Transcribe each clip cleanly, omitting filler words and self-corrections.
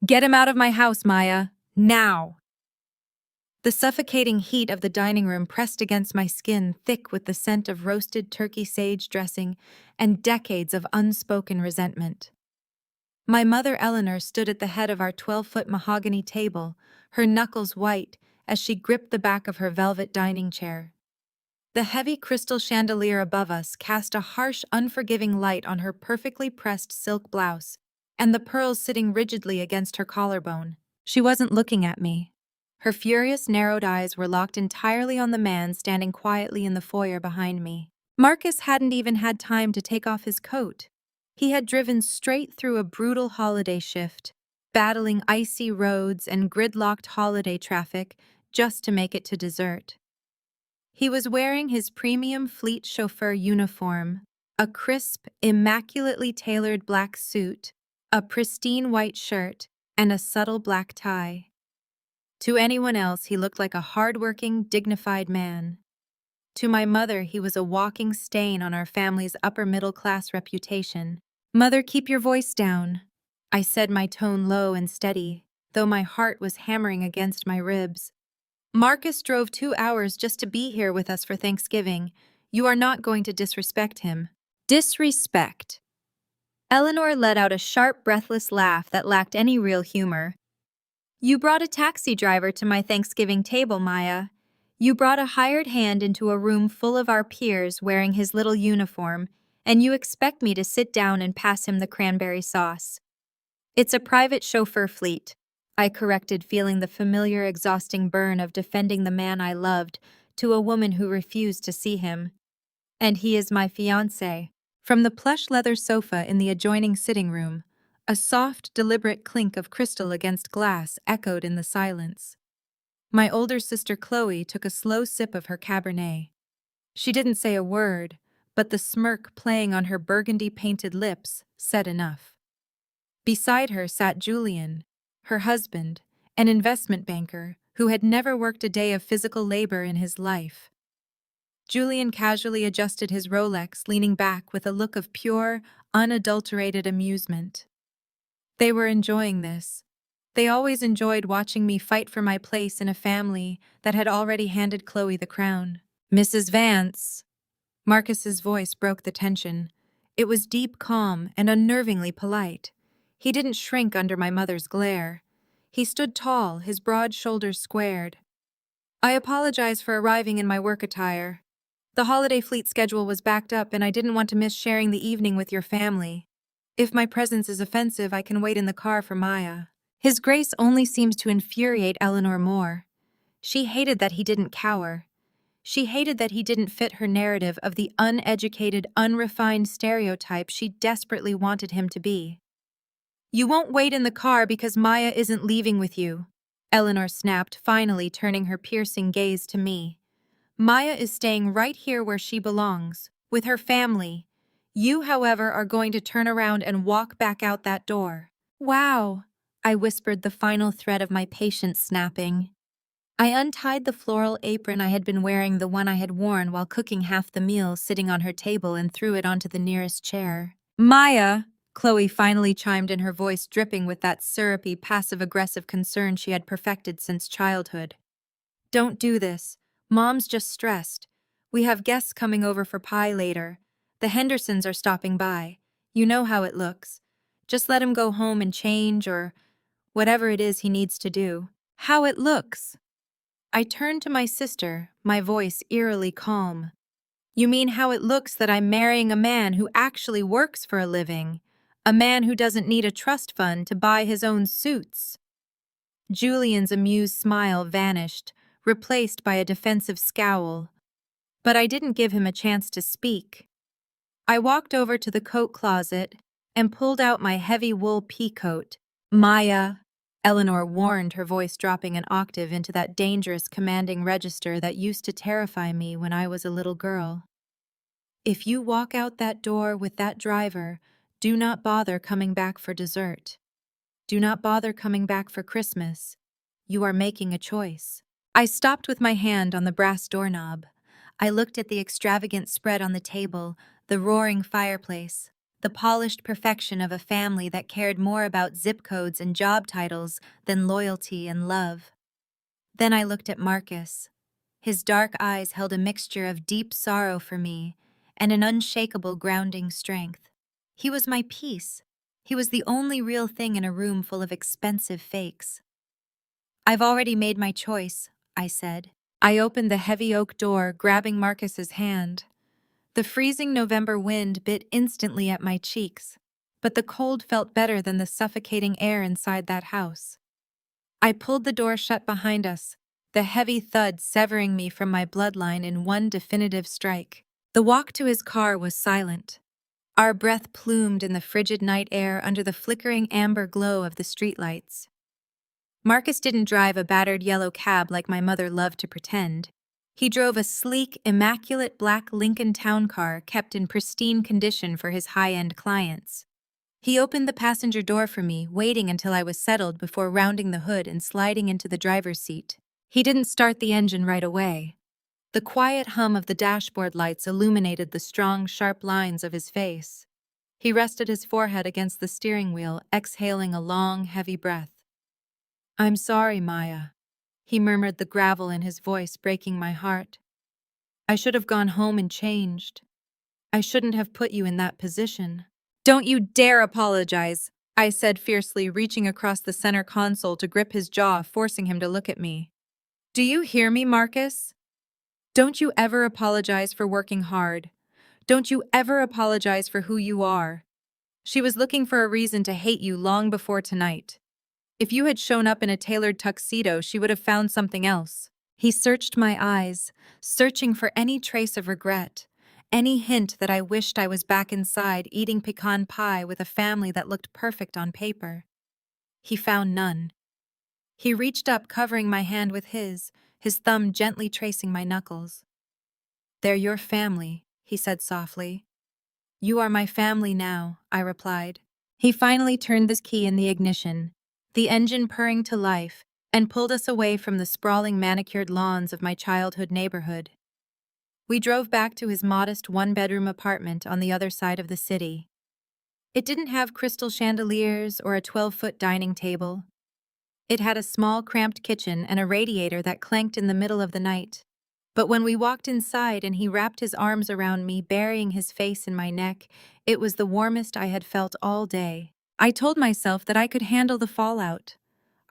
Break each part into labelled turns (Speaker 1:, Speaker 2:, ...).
Speaker 1: Get him out of my house, Maya. Now! The suffocating heat of the dining room pressed against my skin, thick with the scent of roasted turkey sage dressing and decades of unspoken resentment. My mother Eleanor stood at the head of our 12-foot mahogany table, her knuckles white as she gripped the back of her velvet dining chair. The heavy crystal chandelier above us cast a harsh, unforgiving light on her perfectly pressed silk blouse and the pearls sitting rigidly against her collarbone. She wasn't looking at me. Her furious, narrowed eyes were locked entirely on the man standing quietly in the foyer behind me. Marcus hadn't even had time to take off his coat. He had driven straight through a brutal holiday shift, battling icy roads and gridlocked holiday traffic just to make it to dessert. He was wearing his premium fleet chauffeur uniform, a crisp, immaculately tailored black suit, a pristine white shirt, and a subtle black tie. To anyone else, he looked like a hard-working, dignified man. To my mother, he was a walking stain on our family's upper-middle-class reputation. "Mother, keep your voice down," I said, my tone low and steady, though my heart was hammering against my ribs. "Marcus drove 2 hours just to be here with us for Thanksgiving. You are not going to disrespect him." Disrespect. Eleanor let out a sharp, breathless laugh that lacked any real humor. "You brought a taxi driver to my Thanksgiving table, Maya. You brought a hired hand into a room full of our peers wearing his little uniform, and you expect me to sit down and pass him the cranberry sauce." "It's a private chauffeur fleet," I corrected, feeling the familiar, exhausting burn of defending the man I loved to a woman who refused to see him. "And he is my fiancé." From the plush leather sofa in the adjoining sitting room, a soft, deliberate clink of crystal against glass echoed in the silence. My older sister Chloe took a slow sip of her Cabernet. She didn't say a word, but the smirk playing on her burgundy-painted lips said enough. Beside her sat Julian, her husband, an investment banker who had never worked a day of physical labor in his life. Julian casually adjusted his Rolex, leaning back with a look of pure, unadulterated amusement. They were enjoying this. They always enjoyed watching me fight for my place in a family that had already handed Chloe the crown. "Mrs. Vance." Marcus's voice broke the tension. It was deep, calm, and unnervingly polite. He didn't shrink under my mother's glare. He stood tall, his broad shoulders squared. "I apologize for arriving in my work attire. The holiday fleet schedule was backed up and I didn't want to miss sharing the evening with your family. If my presence is offensive, I can wait in the car for Maya." His grace only seemed to infuriate Eleanor more. She hated that he didn't cower. She hated that he didn't fit her narrative of the uneducated, unrefined stereotype she desperately wanted him to be. "You won't wait in the car because Maya isn't leaving with you," Eleanor snapped, finally turning her piercing gaze to me. "Maya is staying right here where she belongs, with her family. You, however, are going to turn around and walk back out that door." "Wow," I whispered, the final thread of my patience snapping. I untied the floral apron I had been wearing, the one I had worn while cooking half the meal sitting on her table, and threw it onto the nearest chair. "Maya," Chloe finally chimed in, her voice dripping with that syrupy, passive-aggressive concern she had perfected since childhood. "Don't do this. Mom's just stressed. We have guests coming over for pie later. The Hendersons are stopping by. You know how it looks. Just let him go home and change, or whatever it is he needs to do." "How it looks?" I turned to my sister, my voice eerily calm. "You mean how it looks that I'm marrying a man who actually works for a living, a man who doesn't need a trust fund to buy his own suits?" Julian's amused smile vanished, replaced by a defensive scowl. But I didn't give him a chance to speak. I walked over to the coat closet and pulled out my heavy wool peacoat. "Maya," Eleanor warned, her voice dropping an octave into that dangerous, commanding register that used to terrify me when I was a little girl. "If you walk out that door with that driver, do not bother coming back for dessert. Do not bother coming back for Christmas. You are making a choice." I stopped with my hand on the brass doorknob. I looked at the extravagant spread on the table, the roaring fireplace. the polished perfection of a family that cared more about zip codes and job titles than loyalty and love. Then I looked at Marcus. His dark eyes held a mixture of deep sorrow for me and an unshakable grounding strength. He was my peace. He was the only real thing in a room full of expensive fakes. "I've already made my choice," I said. I opened the heavy oak door, grabbing Marcus's hand. The freezing November wind bit instantly at my cheeks, but the cold felt better than the suffocating air inside that house. I pulled the door shut behind us, the heavy thud severing me from my bloodline in one definitive strike. The walk to his car was silent. Our breath plumed in the frigid night air under the flickering amber glow of the streetlights. Marcus didn't drive a battered yellow cab like my mother loved to pretend. He drove a sleek, immaculate black Lincoln town car kept in pristine condition for his high-end clients. He opened the passenger door for me, waiting until I was settled before rounding the hood and sliding into the driver's seat. He didn't start the engine right away. The quiet hum of the dashboard lights illuminated the strong, sharp lines of his face. He rested his forehead against the steering wheel, exhaling a long, heavy breath. "I'm sorry, Maya," he murmured, the gravel in his voice breaking my heart. "I should have gone home and changed. I shouldn't have put you in that position." "Don't you dare apologize," I said fiercely, reaching across the center console to grip his jaw, forcing him to look at me. "Do you hear me, Marcus? Don't you ever apologize for working hard. Don't you ever apologize for who you are. She was looking for a reason to hate you long before tonight. If you had shown up in a tailored tuxedo, she would have found something else." He searched my eyes, searching for any trace of regret, any hint that I wished I was back inside eating pecan pie with a family that looked perfect on paper. He found none. He reached up, covering my hand with his thumb gently tracing my knuckles. "They're your family," he said softly. "You are my family now," I replied. He finally turned the key in the ignition, the engine purring to life, and pulled us away from the sprawling manicured lawns of my childhood neighborhood. We drove back to his modest one-bedroom apartment on the other side of the city. It didn't have crystal chandeliers or a 12-foot dining table. It had a small, cramped kitchen and a radiator that clanked in the middle of the night. But when we walked inside and he wrapped his arms around me, burying his face in my neck, it was the warmest I had felt all day. I told myself that I could handle the fallout.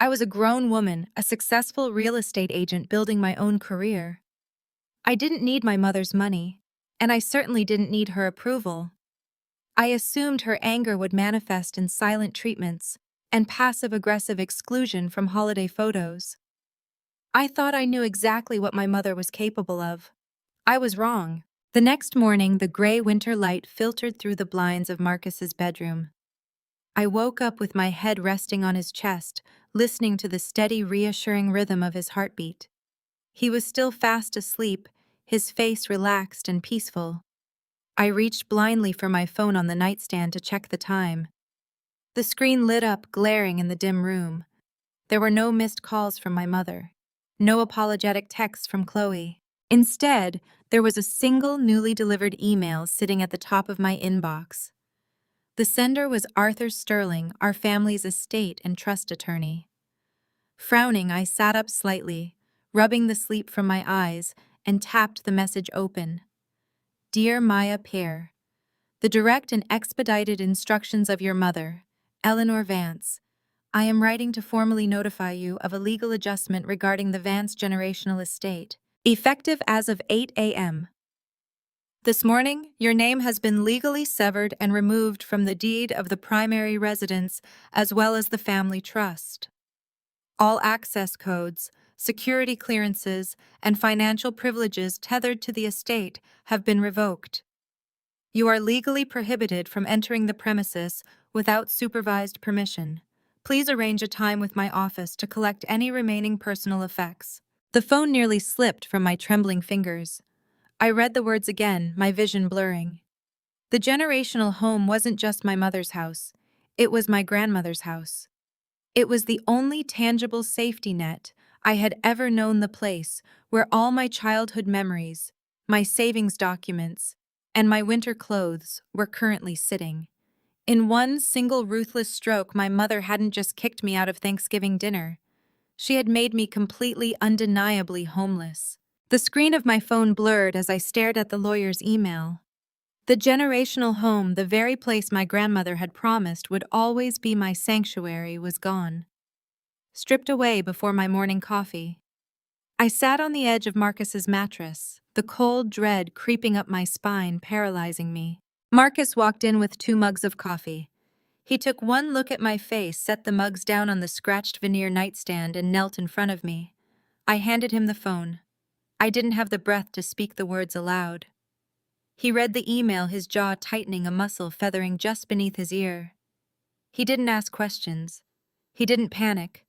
Speaker 1: I was a grown woman, a successful real estate agent building my own career. I didn't need my mother's money, and I certainly didn't need her approval. I assumed her anger would manifest in silent treatments and passive-aggressive exclusion from holiday photos. I thought I knew exactly what my mother was capable of. I was wrong. The next morning, the gray winter light filtered through the blinds of Marcus's bedroom. I woke up with my head resting on his chest, listening to the steady, reassuring rhythm of his heartbeat. He was still fast asleep, his face relaxed and peaceful. I reached blindly for my phone on the nightstand to check the time. The screen lit up, glaring in the dim room. There were no missed calls from my mother. No apologetic texts from Chloe. Instead, there was a single newly delivered email sitting at the top of my inbox. The sender was Arthur Sterling, our family's estate and trust attorney. Frowning, I sat up slightly, rubbing the sleep from my eyes, and tapped the message open. "Dear Maya Pear, the direct and expedited instructions of your mother, Eleanor Vance. I am writing to formally notify you of a legal adjustment regarding the Vance generational estate, effective as of 8 a.m. This morning, your name has been legally severed and removed from the deed of the primary residence as well as the family trust. All access codes, security clearances, and financial privileges tethered to the estate have been revoked. You are legally prohibited from entering the premises without supervised permission. Please arrange a time with my office to collect any remaining personal effects." The phone nearly slipped from my trembling fingers. I read the words again, my vision blurring. The generational home wasn't just my mother's house. It was my grandmother's house. It was the only tangible safety net I had ever known, the place where all my childhood memories, my savings documents, and my winter clothes were currently sitting. In one single ruthless stroke, my mother hadn't just kicked me out of Thanksgiving dinner. She had made me completely, undeniably homeless. The screen of my phone blurred as I stared at the lawyer's email. The generational home, the very place my grandmother had promised would always be my sanctuary, was gone. Stripped away before my morning coffee. I sat on the edge of Marcus's mattress, the cold dread creeping up my spine, paralyzing me. Marcus walked in with 2 mugs of coffee. He took one look at my face, set the mugs down on the scratched veneer nightstand, and knelt in front of me. I handed him the phone. I didn't have the breath to speak the words aloud. He read the email, his jaw tightening, a muscle feathering just beneath his ear. He didn't ask questions. He didn't panic.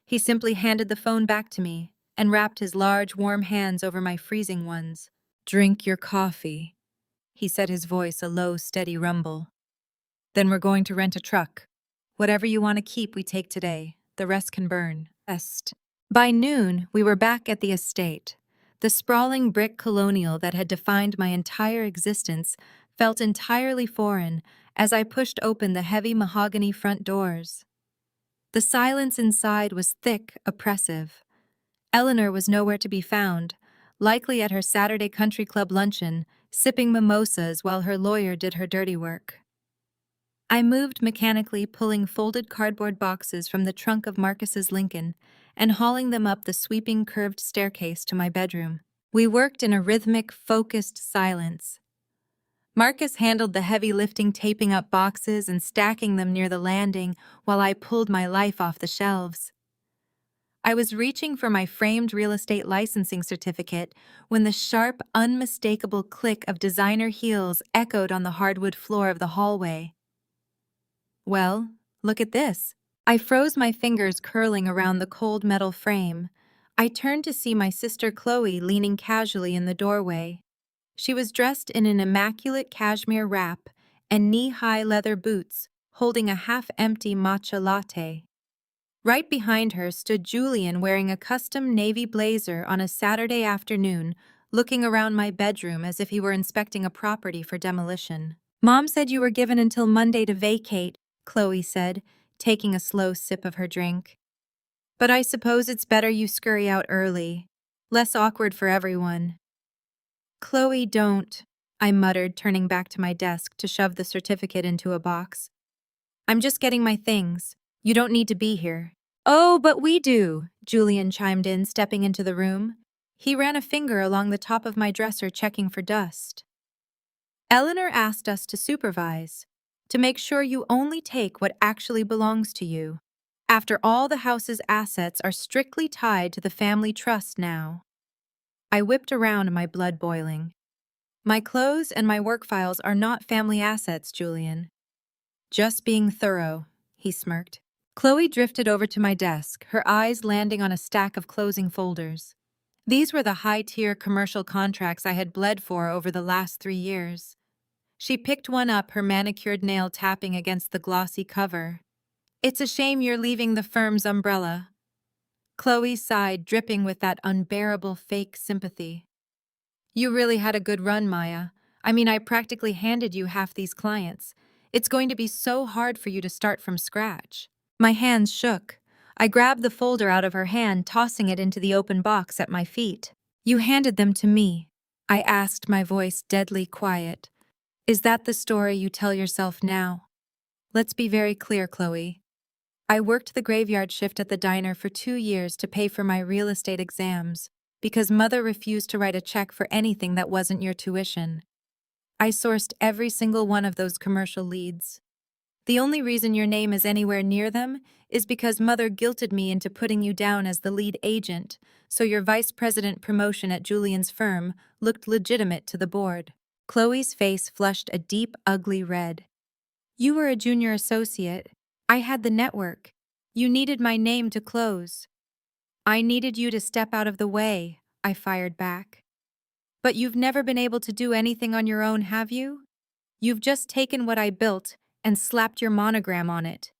Speaker 1: He simply handed the phone back to me and wrapped his large, warm hands over my freezing ones. "Drink your coffee," he said, his voice a low, steady rumble. "Then we're going to rent a truck. Whatever you want to keep, we take today. The rest can burn." By noon, we were back at the estate. The sprawling brick colonial that had defined my entire existence felt entirely foreign as I pushed open the heavy mahogany front doors. The silence inside was thick, oppressive. Eleanor was nowhere to be found, likely at her Saturday country club luncheon, sipping mimosas while her lawyer did her dirty work. I moved mechanically, pulling folded cardboard boxes from the trunk of Marcus's Lincoln and hauling them up the sweeping curved staircase to my bedroom. We worked in a rhythmic, focused silence. Marcus handled the heavy lifting, taping up boxes and stacking them near the landing while I pulled my life off the shelves. I was reaching for my framed real estate licensing certificate when the sharp, unmistakable click of designer heels echoed on the hardwood floor of the hallway. "Well, look at this." I froze, my fingers curling around the cold metal frame. I turned to see my sister Chloe leaning casually in the doorway. She was dressed in an immaculate cashmere wrap and knee-high leather boots, holding a half-empty matcha latte. Right behind her stood Julian, wearing a custom navy blazer on a Saturday afternoon, looking around my bedroom as if he were inspecting a property for demolition. "Mom said you were given until Monday to vacate," Chloe said, taking a slow sip of her drink. "But I suppose it's better you scurry out early. Less awkward for everyone." "Chloe, don't," I muttered, turning back to my desk to shove the certificate into a box. "I'm just getting my things. You don't need to be here." "Oh, but we do," Julian chimed in, stepping into the room. He ran a finger along the top of my dresser, checking for dust. "Eleanor asked us to supervise, to make sure you only take what actually belongs to you. After all, the house's assets are strictly tied to the family trust now." I whipped around, my blood boiling. "My clothes and my work files are not family assets, Julian." "Just being thorough," he smirked. Chloe drifted over to my desk, her eyes landing on a stack of closing folders. These were the high-tier commercial contracts I had bled for over the last 3 years. She picked one up, her manicured nail tapping against the glossy cover. "It's a shame you're leaving the firm's umbrella." Chloe sighed, dripping with that unbearable fake sympathy. "You really had a good run, Maya. I mean, I practically handed you half these clients. It's going to be so hard for you to start from scratch." My hands shook. I grabbed the folder out of her hand, tossing it into the open box at my feet. "You handed them to me?" I asked, my voice deadly quiet. "Is that the story you tell yourself now?" "Let's be very clear, Chloe. I worked the graveyard shift at the diner for 2 years to pay for my real estate exams, because Mother refused to write a check for anything that wasn't your tuition. I sourced every single one of those commercial leads. The only reason your name is anywhere near them is because Mother guilted me into putting you down as the lead agent, so your vice president promotion at Julian's firm looked legitimate to the board." Chloe's face flushed a deep, ugly red. "You were a junior associate. I had the network. You needed my name to close." "I needed you to step out of the way," I fired back. "But you've never been able to do anything on your own, have you? You've just taken what I built and slapped your monogram on it."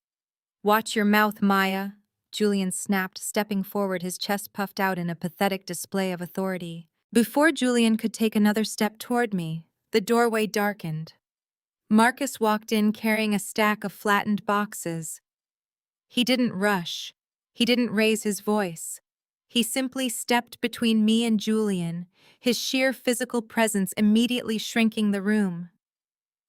Speaker 1: "Watch your mouth, Maya," Julian snapped, stepping forward, his chest puffed out in a pathetic display of authority. Before Julian could take another step toward me, the doorway darkened. Marcus walked in carrying a stack of flattened boxes. He didn't rush. He didn't raise his voice. He simply stepped between me and Julian, his sheer physical presence immediately shrinking the room.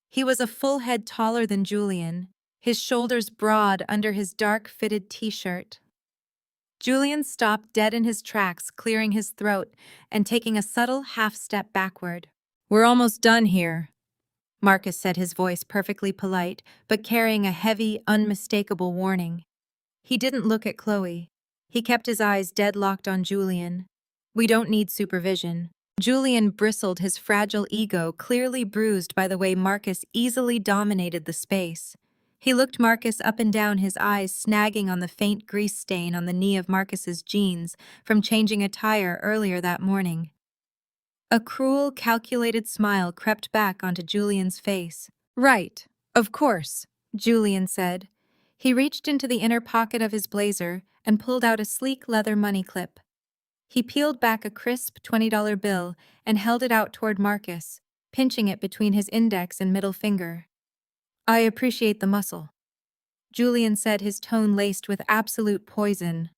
Speaker 1: He was a full head taller than Julian, his shoulders broad under his dark-fitted t-shirt. Julian stopped dead in his tracks, clearing his throat and taking a subtle half-step backward. "We're almost done here," Marcus said, his voice perfectly polite, but carrying a heavy, unmistakable warning. He didn't look at Chloe. He kept his eyes deadlocked on Julian. "We don't need supervision." Julian bristled, his fragile ego clearly bruised by the way Marcus easily dominated the space. He looked Marcus up and down, his eyes snagging on the faint grease stain on the knee of Marcus's jeans from changing a tire earlier that morning. A cruel, calculated smile crept back onto Julian's face. "Right, of course," Julian said. He reached into the inner pocket of his blazer and pulled out a sleek leather money clip. He peeled back a crisp $20 bill and held it out toward Marcus, pinching it between his index and middle finger. "I appreciate the muscle," Julian said, his tone laced with absolute poison.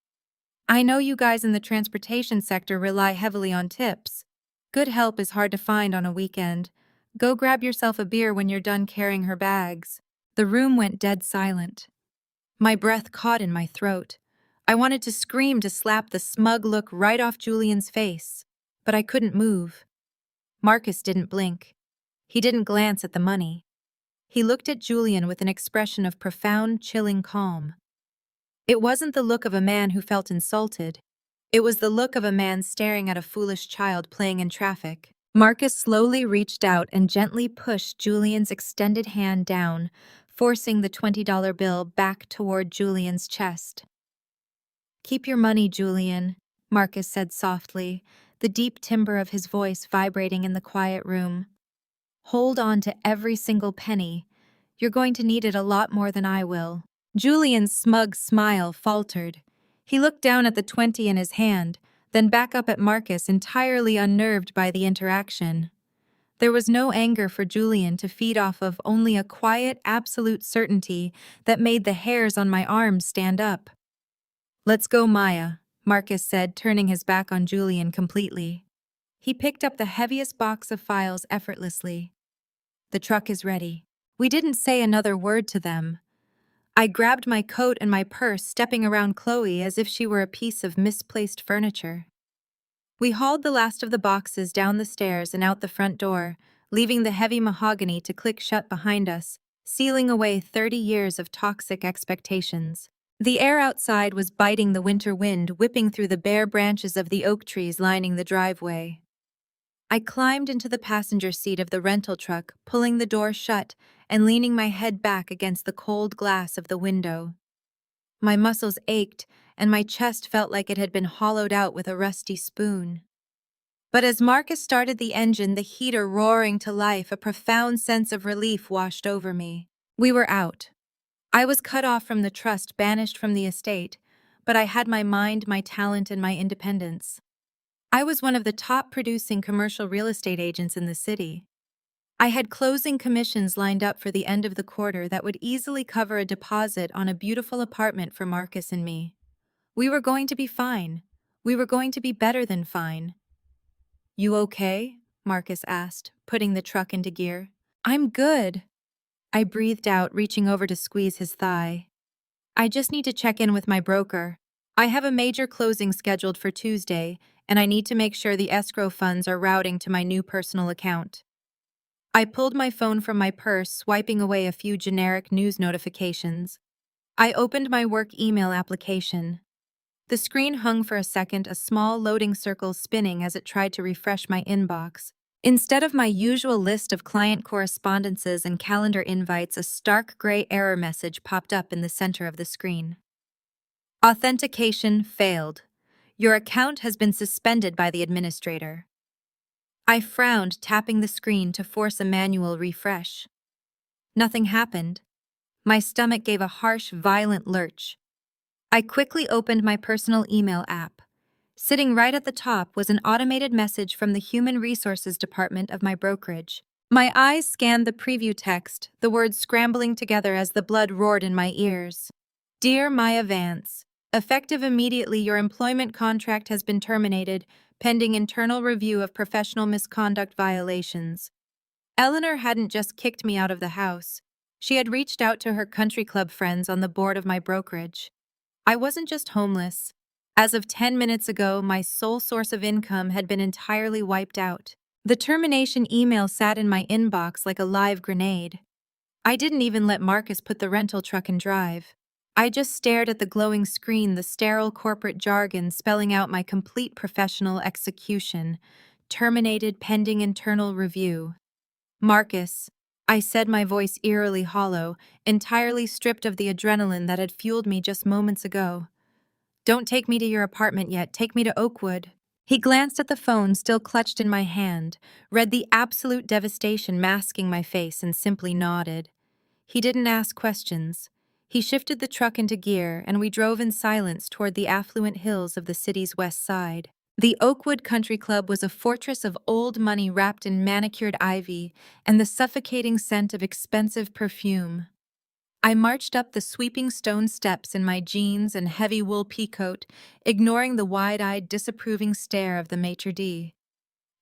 Speaker 1: "I know you guys in the transportation sector rely heavily on tips. Good help is hard to find on a weekend. Go grab yourself a beer when you're done carrying her bags." The room went dead silent. My breath caught in my throat. I wanted to scream, to slap the smug look right off Julian's face, but I couldn't move. Marcus didn't blink. He didn't glance at the money. He looked at Julian with an expression of profound, chilling calm. It wasn't the look of a man who felt insulted. It was the look of a man staring at a foolish child playing in traffic. Marcus slowly reached out and gently pushed Julian's extended hand down, forcing the $20 bill back toward Julian's chest. "Keep your money, Julian," Marcus said softly, the deep timbre of his voice vibrating in the quiet room. "Hold on to every single penny. You're going to need it a lot more than I will." Julian's smug smile faltered. He looked down at the 20 in his hand, then back up at Marcus, entirely unnerved by the interaction. There was no anger for Julian to feed off of, only a quiet, absolute certainty that made the hairs on my arms stand up. "Let's go, Maya," Marcus said, turning his back on Julian completely. He picked up the heaviest box of files effortlessly. "The truck is ready." We didn't say another word to them. I grabbed my coat and my purse, stepping around Chloe as if she were a piece of misplaced furniture. We hauled the last of the boxes down the stairs and out the front door, leaving the heavy mahogany to click shut behind us, sealing away 30 years of toxic expectations. The air outside was biting the winter wind, whipping through the bare branches of the oak trees lining the driveway. I climbed into the passenger seat of the rental truck, pulling the door shut and leaning my head back against the cold glass of the window. My muscles ached, and my chest felt like it had been hollowed out with a rusty spoon. But as Marcus started the engine, the heater roaring to life, a profound sense of relief washed over me. We were out. I was cut off from the trust, banished from the estate, but I had my mind, my talent, and my independence. I was one of the top producing commercial real estate agents in the city. I had closing commissions lined up for the end of the quarter that would easily cover a deposit on a beautiful apartment for Marcus and me. We were going to be fine. We were going to be better than fine. "You okay?" Marcus asked, putting the truck into gear. "I'm good," I breathed out, reaching over to squeeze his thigh. "I just need to check in with my broker. I have a major closing scheduled for Tuesday, and I need to make sure the escrow funds are routing to my new personal account." I pulled my phone from my purse, swiping away a few generic news notifications. I opened my work email application. The screen hung for a second, a small loading circle spinning as it tried to refresh my inbox. Instead of my usual list of client correspondences and calendar invites, a stark gray error message popped up in the center of the screen. "Authentication failed. Your account has been suspended by the administrator." I frowned, tapping the screen to force a manual refresh. Nothing happened. My stomach gave a harsh, violent lurch. I quickly opened my personal email app. Sitting right at the top was an automated message from the Human Resources Department of my brokerage. My eyes scanned the preview text, the words scrambling together as the blood roared in my ears. Dear Maya Vance, effective immediately, your employment contract has been terminated, pending internal review of professional misconduct violations. Eleanor hadn't just kicked me out of the house. She had reached out to her country club friends on the board of my brokerage. I wasn't just homeless. As of 10 minutes ago, my sole source of income had been entirely wiped out. The termination email sat in my inbox like a live grenade. I didn't even let Marcus put the rental truck in drive. I just stared at the glowing screen, the sterile corporate jargon spelling out my complete professional execution. Terminated pending internal review. Marcus, I said, my voice eerily hollow, entirely stripped of the adrenaline that had fueled me just moments ago. Don't take me to your apartment yet, take me to Oakwood. He glanced at the phone still clutched in my hand, read the absolute devastation masking my face, and simply nodded. He didn't ask questions. He shifted the truck into gear, and we drove in silence toward the affluent hills of the city's west side. The Oakwood Country Club was a fortress of old money wrapped in manicured ivy and the suffocating scent of expensive perfume. I marched up the sweeping stone steps in my jeans and heavy wool peacoat, ignoring the wide-eyed, disapproving stare of the maitre d'.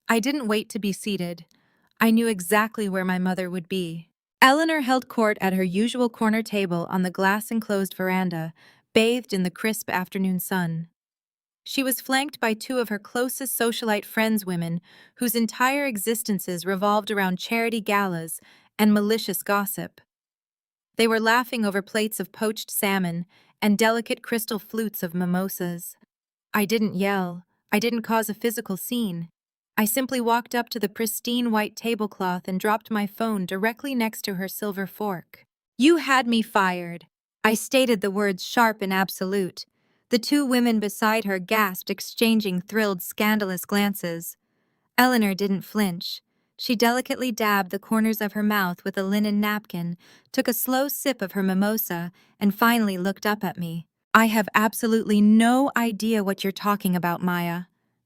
Speaker 1: I didn't wait to be seated. I knew exactly where my mother would be. Eleanor held court at her usual corner table on the glass-enclosed veranda, bathed in the crisp afternoon sun. She was flanked by two of her closest socialite friends, women whose entire existences revolved around charity galas and malicious gossip. They were laughing over plates of poached salmon and delicate crystal flutes of mimosas. I didn't yell. I didn't cause a physical scene. I simply walked up to the pristine white tablecloth and dropped my phone directly next to her silver fork. You had me fired. I stated the words sharp and absolute. The two women beside her gasped, exchanging thrilled, scandalous glances. Eleanor didn't flinch. She delicately dabbed the corners of her mouth with a linen napkin, took a slow sip of her mimosa, and finally looked up at me. I have absolutely no idea what you're talking about, Maya,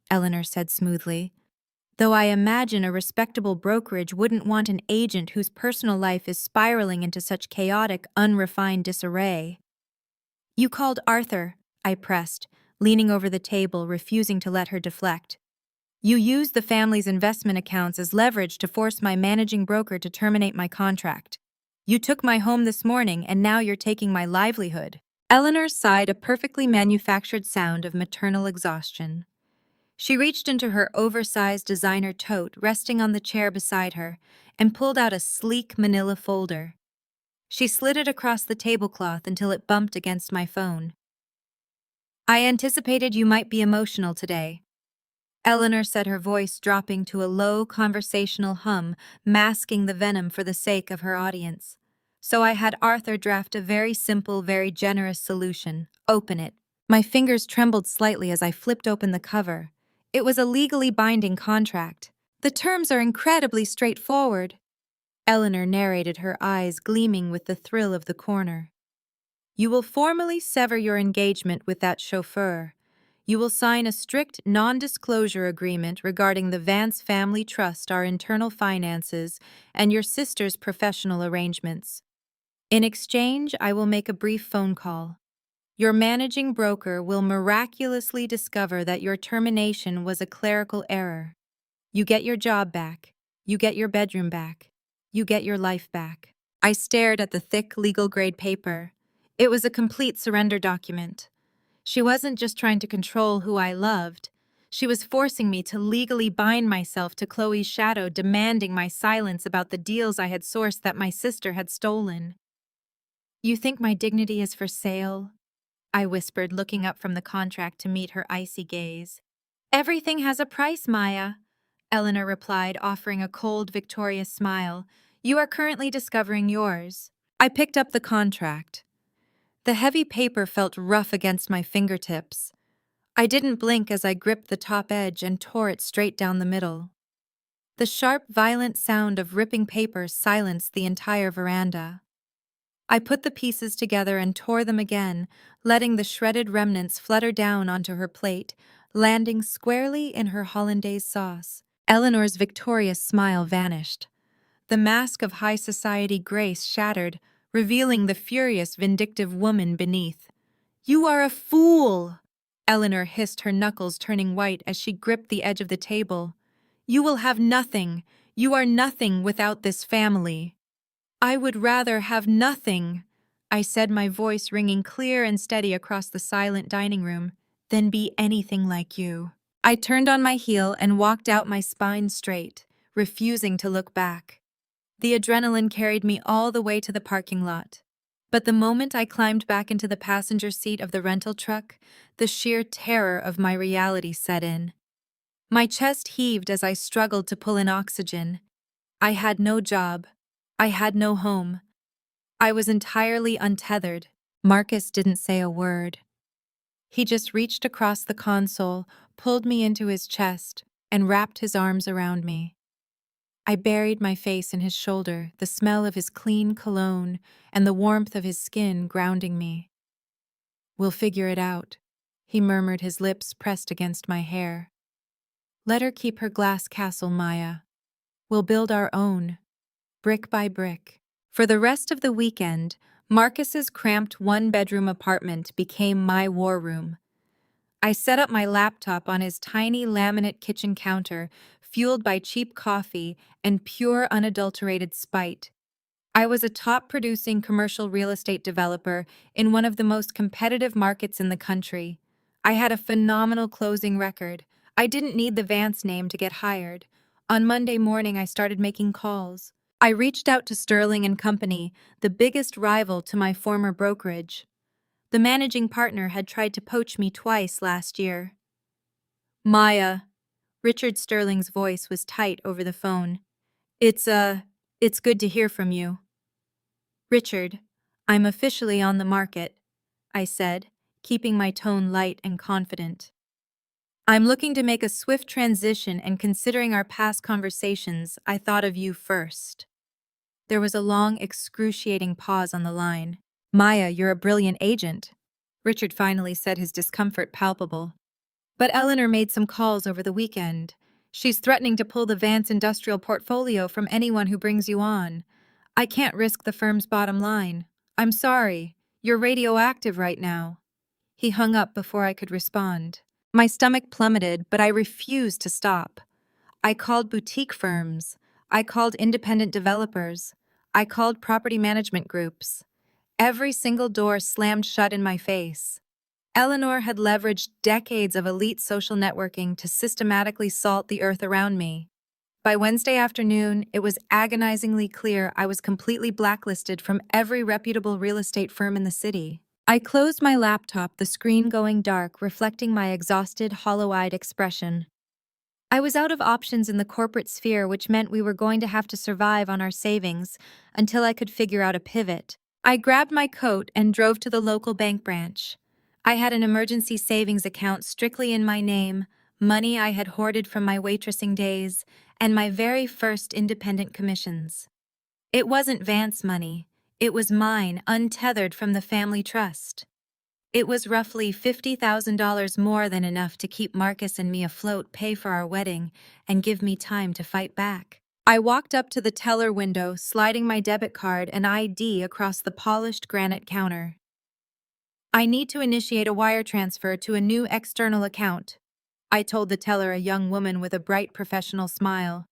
Speaker 1: Eleanor said smoothly. Though I imagine a respectable brokerage wouldn't want an agent whose personal life is spiraling into such chaotic, unrefined disarray. You called Arthur, I pressed, leaning over the table, refusing to let her deflect. You used the family's investment accounts as leverage to force my managing broker to terminate my contract. You took my home this morning, and now you're taking my livelihood. Eleanor sighed, a perfectly manufactured sound of maternal exhaustion. She reached into her oversized designer tote resting on the chair beside her and pulled out a sleek manila folder. She slid it across the tablecloth until it bumped against my phone. I anticipated you might be emotional today, Eleanor said, her voice dropping to a low conversational hum, masking the venom for the sake of her audience. So I had Arthur draft a very simple, very generous solution. Open it. My fingers trembled slightly as I flipped open the cover. It was a legally binding contract. The terms are incredibly straightforward, Eleanor narrated, her eyes gleaming with the thrill of the corner. You will formally sever your engagement with that chauffeur. You will sign a strict non-disclosure agreement regarding the Vance family trust, our internal finances, and your sister's professional arrangements. In exchange, I will make a brief phone call. Your managing broker will miraculously discover that your termination was a clerical error. You get your job back. You get your bedroom back. You get your life back. I stared at the thick legal-grade paper. It was a complete surrender document. She wasn't just trying to control who I loved. She was forcing me to legally bind myself to Chloe's shadow, demanding my silence about the deals I had sourced that my sister had stolen. You think my dignity is for sale? I whispered, looking up from the contract to meet her icy gaze. Everything has a price, Maya, Eleanor replied, offering a cold, victorious smile. You are currently discovering yours. I picked up the contract. The heavy paper felt rough against my fingertips. I didn't blink as I gripped the top edge and tore it straight down the middle. The sharp, violent sound of ripping paper silenced the entire veranda. I put the pieces together and tore them again, letting the shredded remnants flutter down onto her plate, landing squarely in her hollandaise sauce. Eleanor's victorious smile vanished. The mask of high society grace shattered, revealing the furious, vindictive woman beneath. "You are a fool!" Eleanor hissed, her knuckles turning white as she gripped the edge of the table. "You will have nothing. You are nothing without this family." "I would rather have nothing," I said, my voice ringing clear and steady across the silent dining room, "than be anything like you." I turned on my heel and walked out, my spine straight, refusing to look back. The adrenaline carried me all the way to the parking lot. But the moment I climbed back into the passenger seat of the rental truck, the sheer terror of my reality set in. My chest heaved as I struggled to pull in oxygen. I had no job. I had no home. I was entirely untethered. Marcus didn't say a word. He just reached across the console, pulled me into his chest, and wrapped his arms around me. I buried my face in his shoulder, the smell of his clean cologne and the warmth of his skin grounding me. "We'll figure it out," he murmured, his lips pressed against my hair. "Let her keep her glass castle, Maya. We'll build our own, brick by brick." For the rest of the weekend, Marcus's cramped one-bedroom apartment became my war room. I set up my laptop on his tiny laminate kitchen counter, fueled by cheap coffee and pure unadulterated spite. I was a top-producing commercial real estate developer in one of the most competitive markets in the country. I had a phenomenal closing record. I didn't need the Vance name to get hired. On Monday morning, I started making calls. I reached out to Sterling and Company, the biggest rival to my former brokerage. The managing partner had tried to poach me twice last year. "Maya," Richard Sterling's voice was tight over the phone. It's good to hear from you." "Richard, I'm officially on the market," I said, keeping my tone light and confident. "I'm looking to make a swift transition, and considering our past conversations, I thought of you first." There was a long, excruciating pause on the line. "Maya, you're a brilliant agent," Richard finally said, his discomfort palpable. "But Eleanor made some calls over the weekend. She's threatening to pull the Vance industrial portfolio from anyone who brings you on. I can't risk the firm's bottom line. I'm sorry. You're radioactive right now." He hung up before I could respond. My stomach plummeted, but I refused to stop. I called boutique firms. I called independent developers. I called property management groups. Every single door slammed shut in my face. Eleanor had leveraged decades of elite social networking to systematically salt the earth around me. By Wednesday afternoon, it was agonizingly clear I was completely blacklisted from every reputable real estate firm in the city. I closed my laptop, the screen going dark, reflecting my exhausted, hollow-eyed expression. I was out of options in the corporate sphere, which meant we were going to have to survive on our savings until I could figure out a pivot. I grabbed my coat and drove to the local bank branch. I had an emergency savings account strictly in my name, money I had hoarded from my waitressing days, and my very first independent commissions. It wasn't Vance money. It was mine, untethered from the family trust. It was roughly $50,000 more than enough to keep Marcus and me afloat, pay for our wedding, and give me time to fight back. I walked up to the teller window, sliding my debit card and ID across the polished granite counter. "I need to initiate a wire transfer to a new external account," I told the teller, a young woman with a bright professional smile.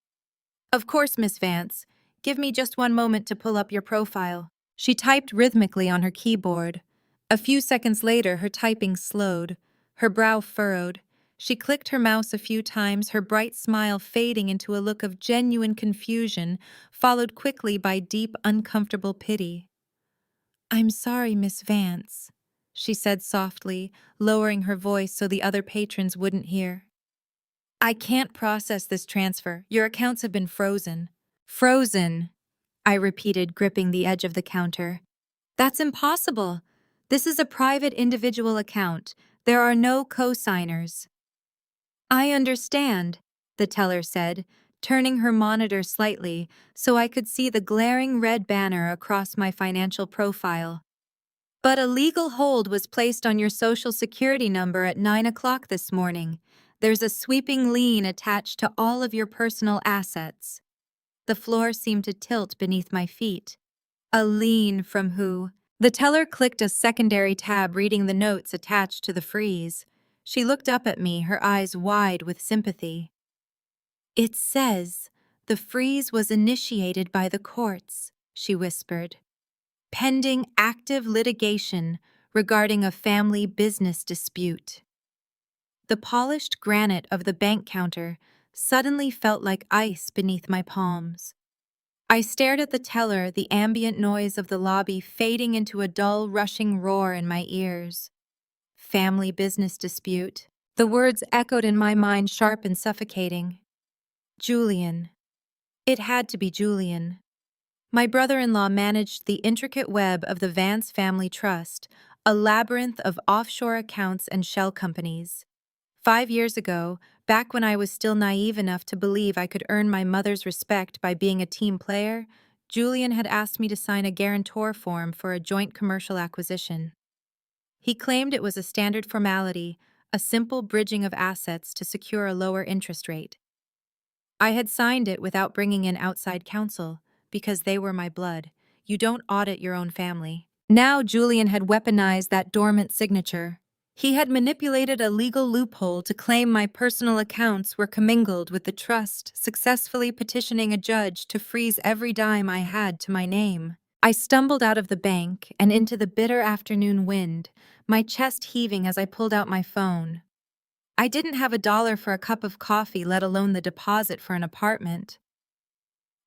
Speaker 1: "Of course, Miss Vance. Give me just one moment to pull up your profile." She typed rhythmically on her keyboard. A few seconds later, her typing slowed, her brow furrowed. She clicked her mouse a few times, her bright smile fading into a look of genuine confusion, followed quickly by deep, uncomfortable pity. "I'm sorry, Miss Vance," she said softly, lowering her voice so the other patrons wouldn't hear. "I can't process this transfer. Your accounts have been frozen." "Frozen," I repeated, gripping the edge of the counter. "That's impossible. This is a private individual account. There are no co-signers." "I understand," the teller said, turning her monitor slightly so I could see the glaring red banner across my financial profile. "But a legal hold was placed on your social security number at 9 o'clock this morning. There's a sweeping lien attached to all of your personal assets." The floor seemed to tilt beneath my feet. A lien from who? The teller clicked a secondary tab reading the notes attached to the freeze. She looked up at me, her eyes wide with sympathy. "It says the freeze was initiated by the courts," she whispered, "pending active litigation regarding a family business dispute." The polished granite of the bank counter suddenly felt like ice beneath my palms. I stared at the teller, the ambient noise of the lobby fading into a dull, rushing roar in my ears. Family business dispute. The words echoed in my mind, sharp and suffocating. Julian. It had to be Julian. My brother-in-law managed the intricate web of the Vance Family Trust, a labyrinth of offshore accounts and shell companies. 5 years ago, back when I was still naive enough to believe I could earn my mother's respect by being a team player, Julian had asked me to sign a guarantor form for a joint commercial acquisition. He claimed it was a standard formality, a simple bridging of assets to secure a lower interest rate. I had signed it without bringing in outside counsel, because they were my blood. You don't audit your own family. Now Julian had weaponized that dormant signature. He had manipulated a legal loophole to claim my personal accounts were commingled with the trust, successfully petitioning a judge to freeze every dime I had to my name. I stumbled out of the bank and into the bitter afternoon wind, my chest heaving as I pulled out my phone. I didn't have $1 for a cup of coffee, let alone the deposit for an apartment.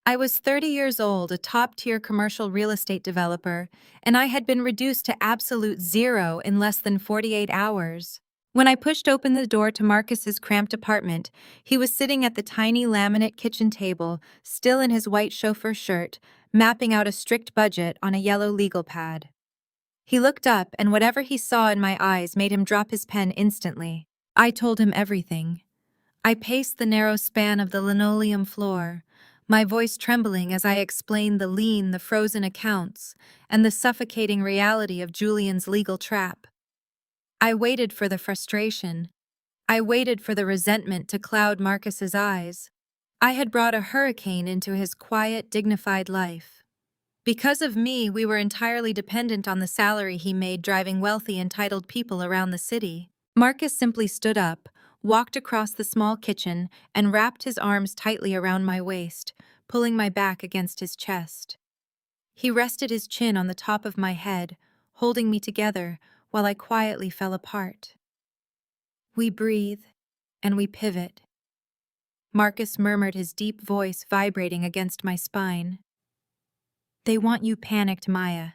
Speaker 1: I was 30 years old, a top-tier commercial real estate developer, and I had been reduced to absolute zero in less than 48 hours. When I pushed open the door to Marcus's cramped apartment, he was sitting at the tiny laminate kitchen table, still in his white chauffeur shirt, mapping out a strict budget on a yellow legal pad. He looked up, and whatever he saw in my eyes made him drop his pen instantly. I told him everything. I paced the narrow span of the linoleum floor, my voice trembling as I explained the lien, the frozen accounts, and the suffocating reality of Julian's legal trap. I waited for the frustration. I waited for the resentment to cloud Marcus's eyes. I had brought a hurricane into his quiet, dignified life. Because of me, we were entirely dependent on the salary he made driving wealthy, entitled people around the city. Marcus simply stood up, walked across the small kitchen, and wrapped his arms tightly around my waist, pulling my back against his chest. He rested his chin on the top of my head, holding me together while I quietly fell apart. We breathe, and we pivot. Marcus murmured, his deep voice vibrating against my spine. They want you panicked, Maya.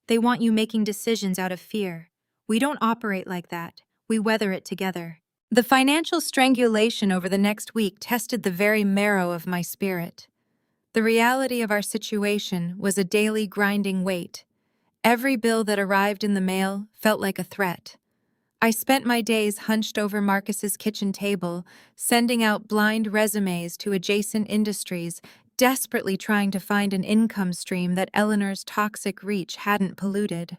Speaker 1: They want you making decisions out of fear. We don't operate like that. We weather it together. The financial strangulation over the next week tested the very marrow of my spirit. The reality of our situation was a daily grinding weight. Every bill that arrived in the mail felt like a threat. I spent my days hunched over Marcus's kitchen table, sending out blind resumes to adjacent industries, desperately trying to find an income stream that Eleanor's toxic reach hadn't polluted.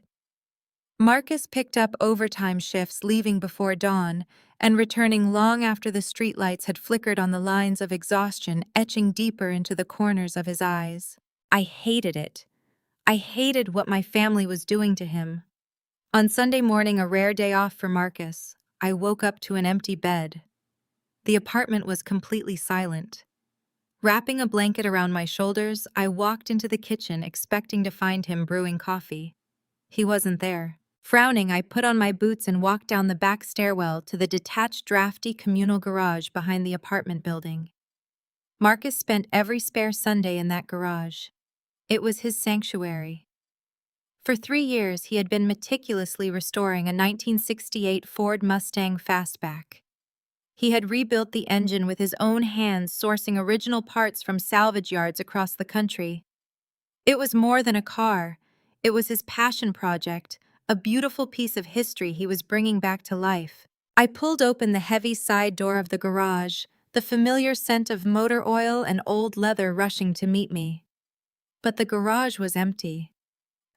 Speaker 1: Marcus picked up overtime shifts, leaving before dawn and returning long after the streetlights had flickered on the lines of exhaustion etching deeper into the corners of his eyes. I hated it. I hated what my family was doing to him. On Sunday morning, a rare day off for Marcus, I woke up to an empty bed. The apartment was completely silent. Wrapping a blanket around my shoulders, I walked into the kitchen expecting to find him brewing coffee. He wasn't there. Frowning, I put on my boots and walked down the back stairwell to the detached, drafty communal garage behind the apartment building. Marcus spent every spare Sunday in that garage. It was his sanctuary. For 3 years, he had been meticulously restoring a 1968 Ford Mustang Fastback. He had rebuilt the engine with his own hands, sourcing original parts from salvage yards across the country. It was more than a car. It was his passion project, a beautiful piece of history he was bringing back to life. I pulled open the heavy side door of the garage, the familiar scent of motor oil and old leather rushing to meet me. But the garage was empty.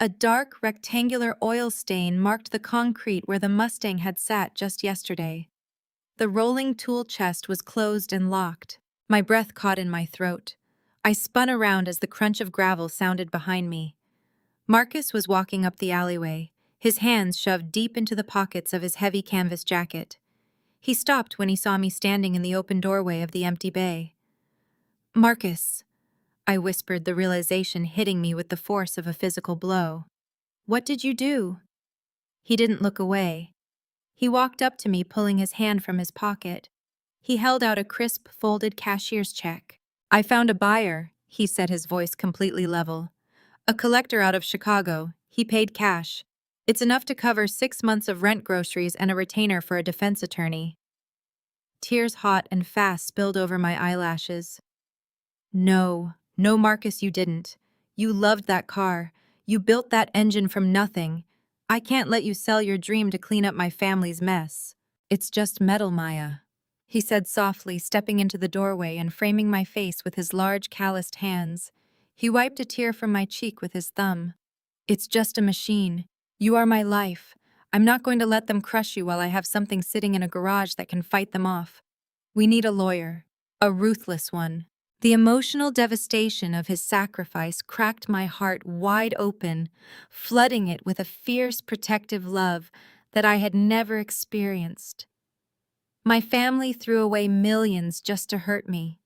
Speaker 1: A dark, rectangular oil stain marked the concrete where the Mustang had sat just yesterday. The rolling tool chest was closed and locked. My breath caught in my throat. I spun around as the crunch of gravel sounded behind me. Marcus was walking up the alleyway, his hands shoved deep into the pockets of his heavy canvas jacket. He stopped when he saw me standing in the open doorway of the empty bay. "Marcus," I whispered, the realization hitting me with the force of a physical blow. "What did you do?" He didn't look away. He walked up to me, pulling his hand from his pocket. He held out a crisp, folded cashier's check. "I found a buyer," he said, his voice completely level. "A collector out of Chicago. He paid cash. It's enough to cover 6 months of rent, groceries, and a retainer for a defense attorney." Tears, hot and fast, spilled over my eyelashes. "No, no, Marcus, you didn't. You loved that car. You built that engine from nothing. I can't let you sell your dream to clean up my family's mess." "It's just metal, Maya," he said softly, stepping into the doorway and framing my face with his large, calloused hands. He wiped a tear from my cheek with his thumb. "It's just a machine. You are my life. I'm not going to let them crush you while I have something sitting in a garage that can fight them off. We need a lawyer. A ruthless one." The emotional devastation of his sacrifice cracked my heart wide open, flooding it with a fierce, protective love that I had never experienced. My family threw away millions just to hurt me.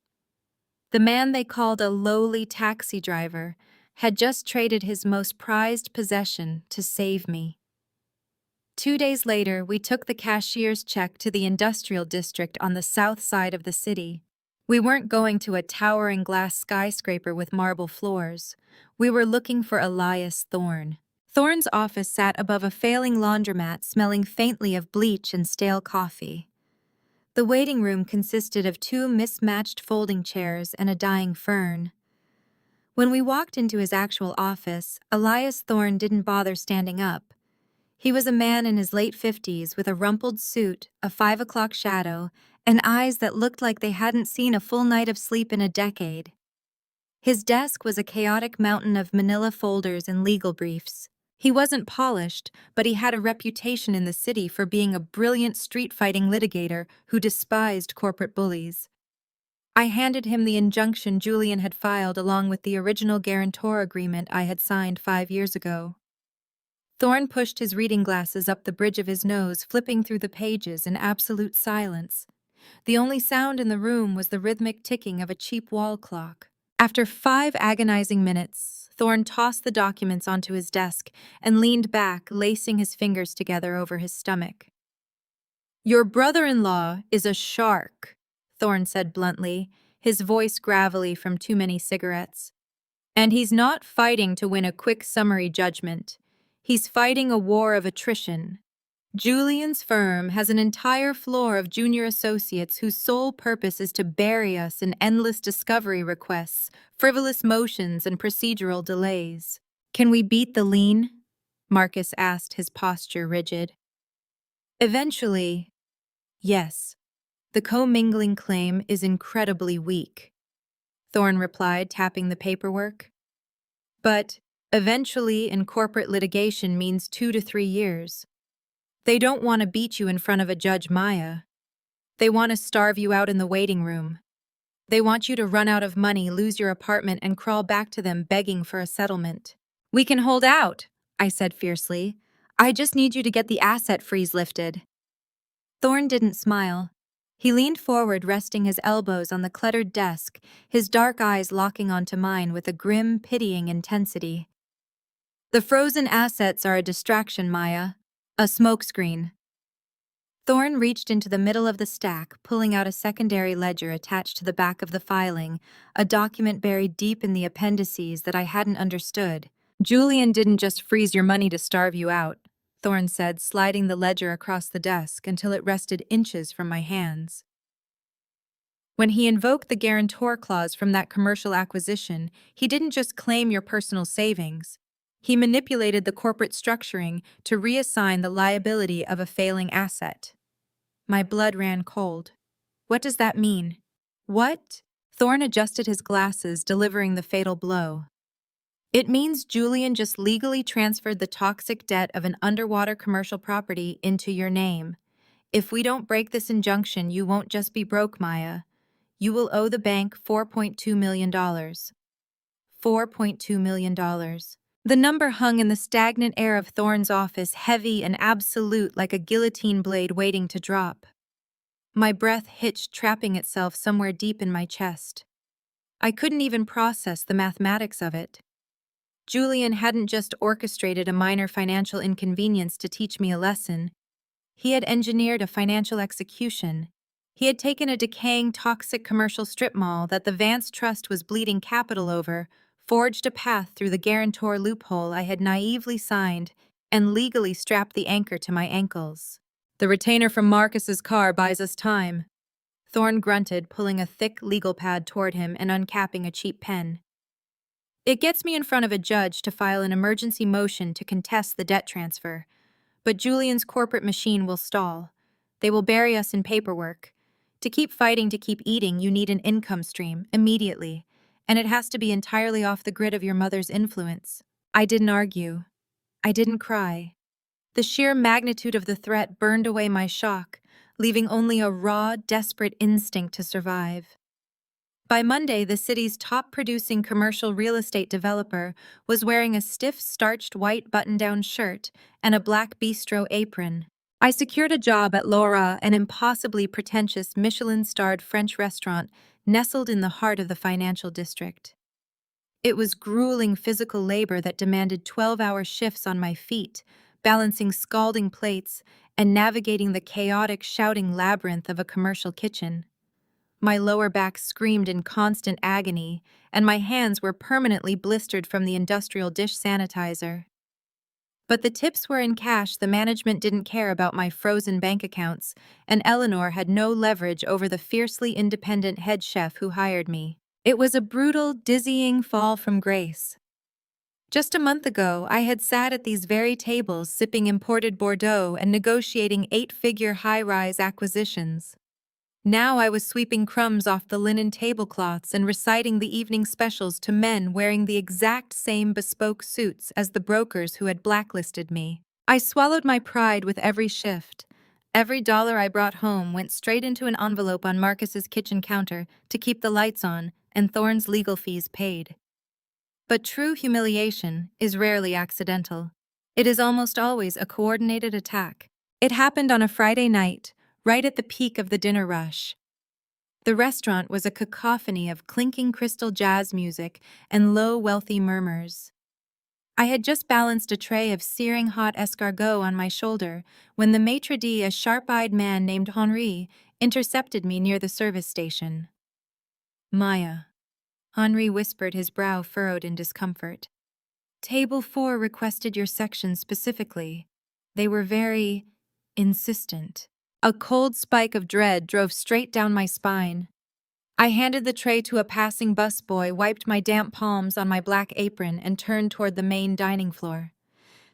Speaker 1: The man they called a lowly taxi driver had just traded his most prized possession to save me. 2 days later, we took the cashier's check to the industrial district on the south side of the city. We weren't going to a towering glass skyscraper with marble floors. We were looking for Elias Thorne. Thorne's office sat above a failing laundromat, smelling faintly of bleach and stale coffee. The waiting room consisted of 2 mismatched folding chairs and a dying fern. When we walked into his actual office, Elias Thorne didn't bother standing up. He was a man in his late 50s with a rumpled suit, a 5 o'clock shadow, and eyes that looked like they hadn't seen a full night of sleep in a decade. His desk was a chaotic mountain of manila folders and legal briefs. He wasn't polished, but he had a reputation in the city for being a brilliant street-fighting litigator who despised corporate bullies. I handed him the injunction Julian had filed along with the original guarantor agreement I had signed 5 years ago. Thorne pushed his reading glasses up the bridge of his nose, flipping through the pages in absolute silence. The only sound in the room was the rhythmic ticking of a cheap wall clock. After 5 agonizing minutes, Thorne tossed the documents onto his desk and leaned back, lacing his fingers together over his stomach. "Your brother-in-law is a shark," Thorne said bluntly, his voice gravelly from too many cigarettes. "And he's not fighting to win a quick summary judgment. He's fighting a war of attrition. Julian's firm has an entire floor of junior associates whose sole purpose is to bury us in endless discovery requests, frivolous motions, and procedural delays." "Can we beat the lien?" Marcus asked, his posture rigid. "Eventually, yes. The commingling claim is incredibly weak," Thorne replied, tapping the paperwork. "But eventually in corporate litigation means 2 to 3 years. They don't want to beat you in front of a judge, Maya. They want to starve you out in the waiting room. They want you to run out of money, lose your apartment, and crawl back to them begging for a settlement." "We can hold out," I said fiercely. "I just need you to get the asset freeze lifted." Thorne didn't smile. He leaned forward, resting his elbows on the cluttered desk, his dark eyes locking onto mine with a grim, pitying intensity. "The frozen assets are a distraction, Maya. A smokescreen." Thorne reached into the middle of the stack, pulling out a secondary ledger attached to the back of the filing, a document buried deep in the appendices that I hadn't understood. "Julian didn't just freeze your money to starve you out," Thorne said, sliding the ledger across the desk until it rested inches from my hands. "When he invoked the guarantor clause from that commercial acquisition, he didn't just claim your personal savings. He manipulated the corporate structuring to reassign the liability of a failing asset." My blood ran cold. "What does that mean?" "What?" Thorne adjusted his glasses, delivering the fatal blow. "It means Julian just legally transferred the toxic debt of an underwater commercial property into your name. If we don't break this injunction, you won't just be broke, Maya. You will owe the bank $4.2 million. $4.2 million. The number hung in the stagnant air of Thorne's office, heavy and absolute like a guillotine blade waiting to drop. My breath hitched, trapping itself somewhere deep in my chest. I couldn't even process the mathematics of it. Julian hadn't just orchestrated a minor financial inconvenience to teach me a lesson. He had engineered a financial execution. He had taken a decaying, toxic commercial strip mall that the Vance Trust was bleeding capital over, forged a path through the guarantor loophole I had naively signed, and legally strapped the anchor to my ankles. The retainer from Marcus's car buys us time. Thorne grunted, pulling a thick legal pad toward him and uncapping a cheap pen. It gets me in front of a judge to file an emergency motion to contest the debt transfer. But Julian's corporate machine will stall. They will bury us in paperwork. To keep fighting, to keep eating, you need an income stream, immediately. And it has to be entirely off the grid of your mother's influence. I didn't argue. I didn't cry. The sheer magnitude of the threat burned away my shock, leaving only a raw, desperate instinct to survive. By Monday, the city's top-producing commercial real estate developer was wearing a stiff, starched white button-down shirt and a black bistro apron. I secured a job at Laura, an impossibly pretentious Michelin-starred French restaurant nestled in the heart of the financial district. It was grueling physical labor that demanded 12-hour shifts on my feet, balancing scalding plates and navigating the chaotic, shouting labyrinth of a commercial kitchen. My lower back screamed in constant agony, and my hands were permanently blistered from the industrial dish sanitizer. But the tips were in cash. The management didn't care about my frozen bank accounts, and Eleanor had no leverage over the fiercely independent head chef who hired me. It was a brutal, dizzying fall from grace. Just a month ago, I had sat at these very tables sipping imported Bordeaux and negotiating 8-figure high-rise acquisitions. Now I was sweeping crumbs off the linen tablecloths and reciting the evening specials to men wearing the exact same bespoke suits as the brokers who had blacklisted me. I swallowed my pride with every shift. Every dollar I brought home went straight into an envelope on Marcus's kitchen counter to keep the lights on and Thorne's legal fees paid. But true humiliation is rarely accidental. It is almost always a coordinated attack. It happened on a Friday night, right at the peak of the dinner rush. The restaurant was a cacophony of clinking crystal jazz music and low, wealthy murmurs. I had just balanced a tray of searing hot escargot on my shoulder when the maitre d', a sharp-eyed man named Henri, intercepted me near the service station. "Maya," Henri whispered, his brow furrowed in discomfort. "Table 4 requested your section specifically. They were very insistent." A cold spike of dread drove straight down my spine. I handed the tray to a passing busboy, wiped my damp palms on my black apron, and turned toward the main dining floor.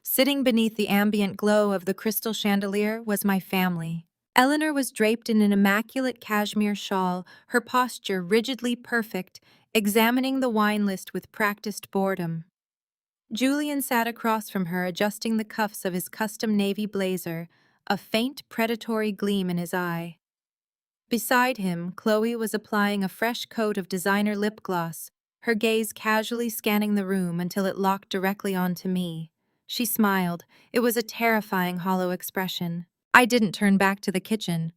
Speaker 1: Sitting beneath the ambient glow of the crystal chandelier was my family. Eleanor was draped in an immaculate cashmere shawl, her posture rigidly perfect, examining the wine list with practiced boredom. Julian sat across from her, adjusting the cuffs of his custom navy blazer, a faint predatory gleam in his eye. Beside him, Chloe was applying a fresh coat of designer lip gloss, her gaze casually scanning the room until it locked directly onto me. She smiled. It was a terrifying, hollow expression. I didn't turn back to the kitchen.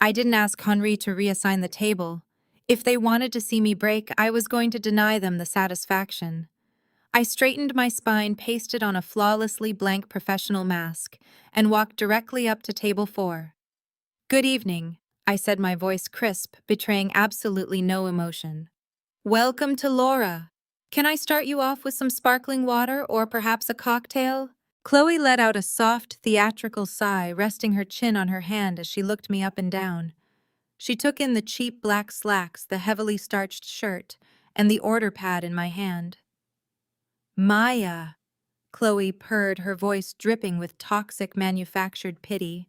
Speaker 1: I didn't ask Henri to reassign the table. If they wanted to see me break, I was going to deny them the satisfaction. I straightened my spine, pasted on a flawlessly blank professional mask, and walked directly up to table 4. "Good evening," I said, my voice crisp, betraying absolutely no emotion. "Welcome to Laura. Can I start you off with some sparkling water or perhaps a cocktail?" Chloe let out a soft, theatrical sigh, resting her chin on her hand as she looked me up and down. She took in the cheap black slacks, the heavily starched shirt, and the order pad in my hand. "Maya," Chloe purred, her voice dripping with toxic manufactured pity.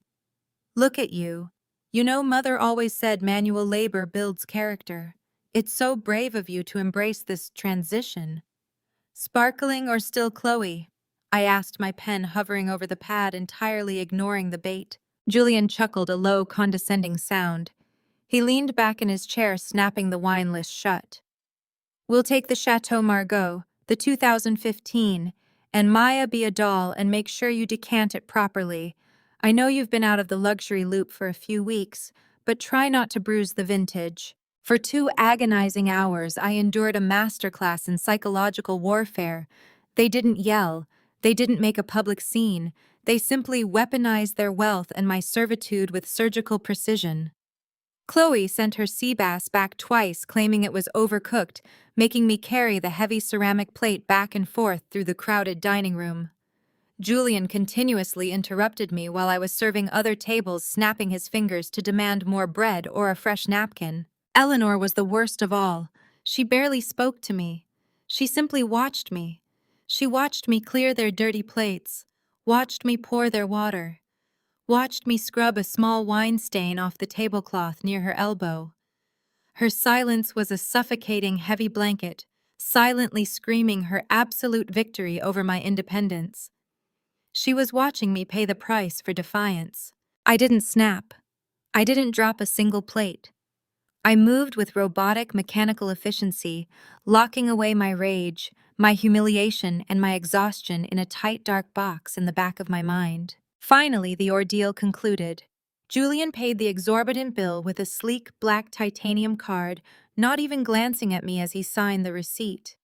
Speaker 1: "Look at you. You know, Mother always said manual labor builds character. It's so brave of you to embrace this transition." "Sparkling or still, Chloe?" I asked, my pen hovering over the pad, entirely ignoring the bait. Julian chuckled, a low, condescending sound. He leaned back in his chair, snapping the wine list shut. "We'll take the Chateau Margaux, the 2015, and Maya be a doll and make sure you decant it properly. I know you've been out of the luxury loop for a few weeks, but try not to bruise the vintage." For 2 agonizing hours, I endured a masterclass in psychological warfare. They didn't yell. They didn't make a public scene. They simply weaponized their wealth and my servitude with surgical precision. Chloe sent her sea bass back twice, claiming it was overcooked, making me carry the heavy ceramic plate back and forth through the crowded dining room. Julian continuously interrupted me while I was serving other tables, snapping his fingers to demand more bread or a fresh napkin. Eleanor was the worst of all. She barely spoke to me. She simply watched me. She watched me clear their dirty plates, watched me pour their water, watched me scrub a small wine stain off the tablecloth near her elbow. Her silence was a suffocating heavy blanket, silently screaming her absolute victory over my independence. She was watching me pay the price for defiance. I didn't snap. I didn't drop a single plate. I moved with robotic, mechanical efficiency, locking away my rage, my humiliation, and my exhaustion in a tight, dark box in the back of my mind. Finally, the ordeal concluded. Julian paid the exorbitant bill with a sleek, black titanium card, not even glancing at me as he signed the receipt.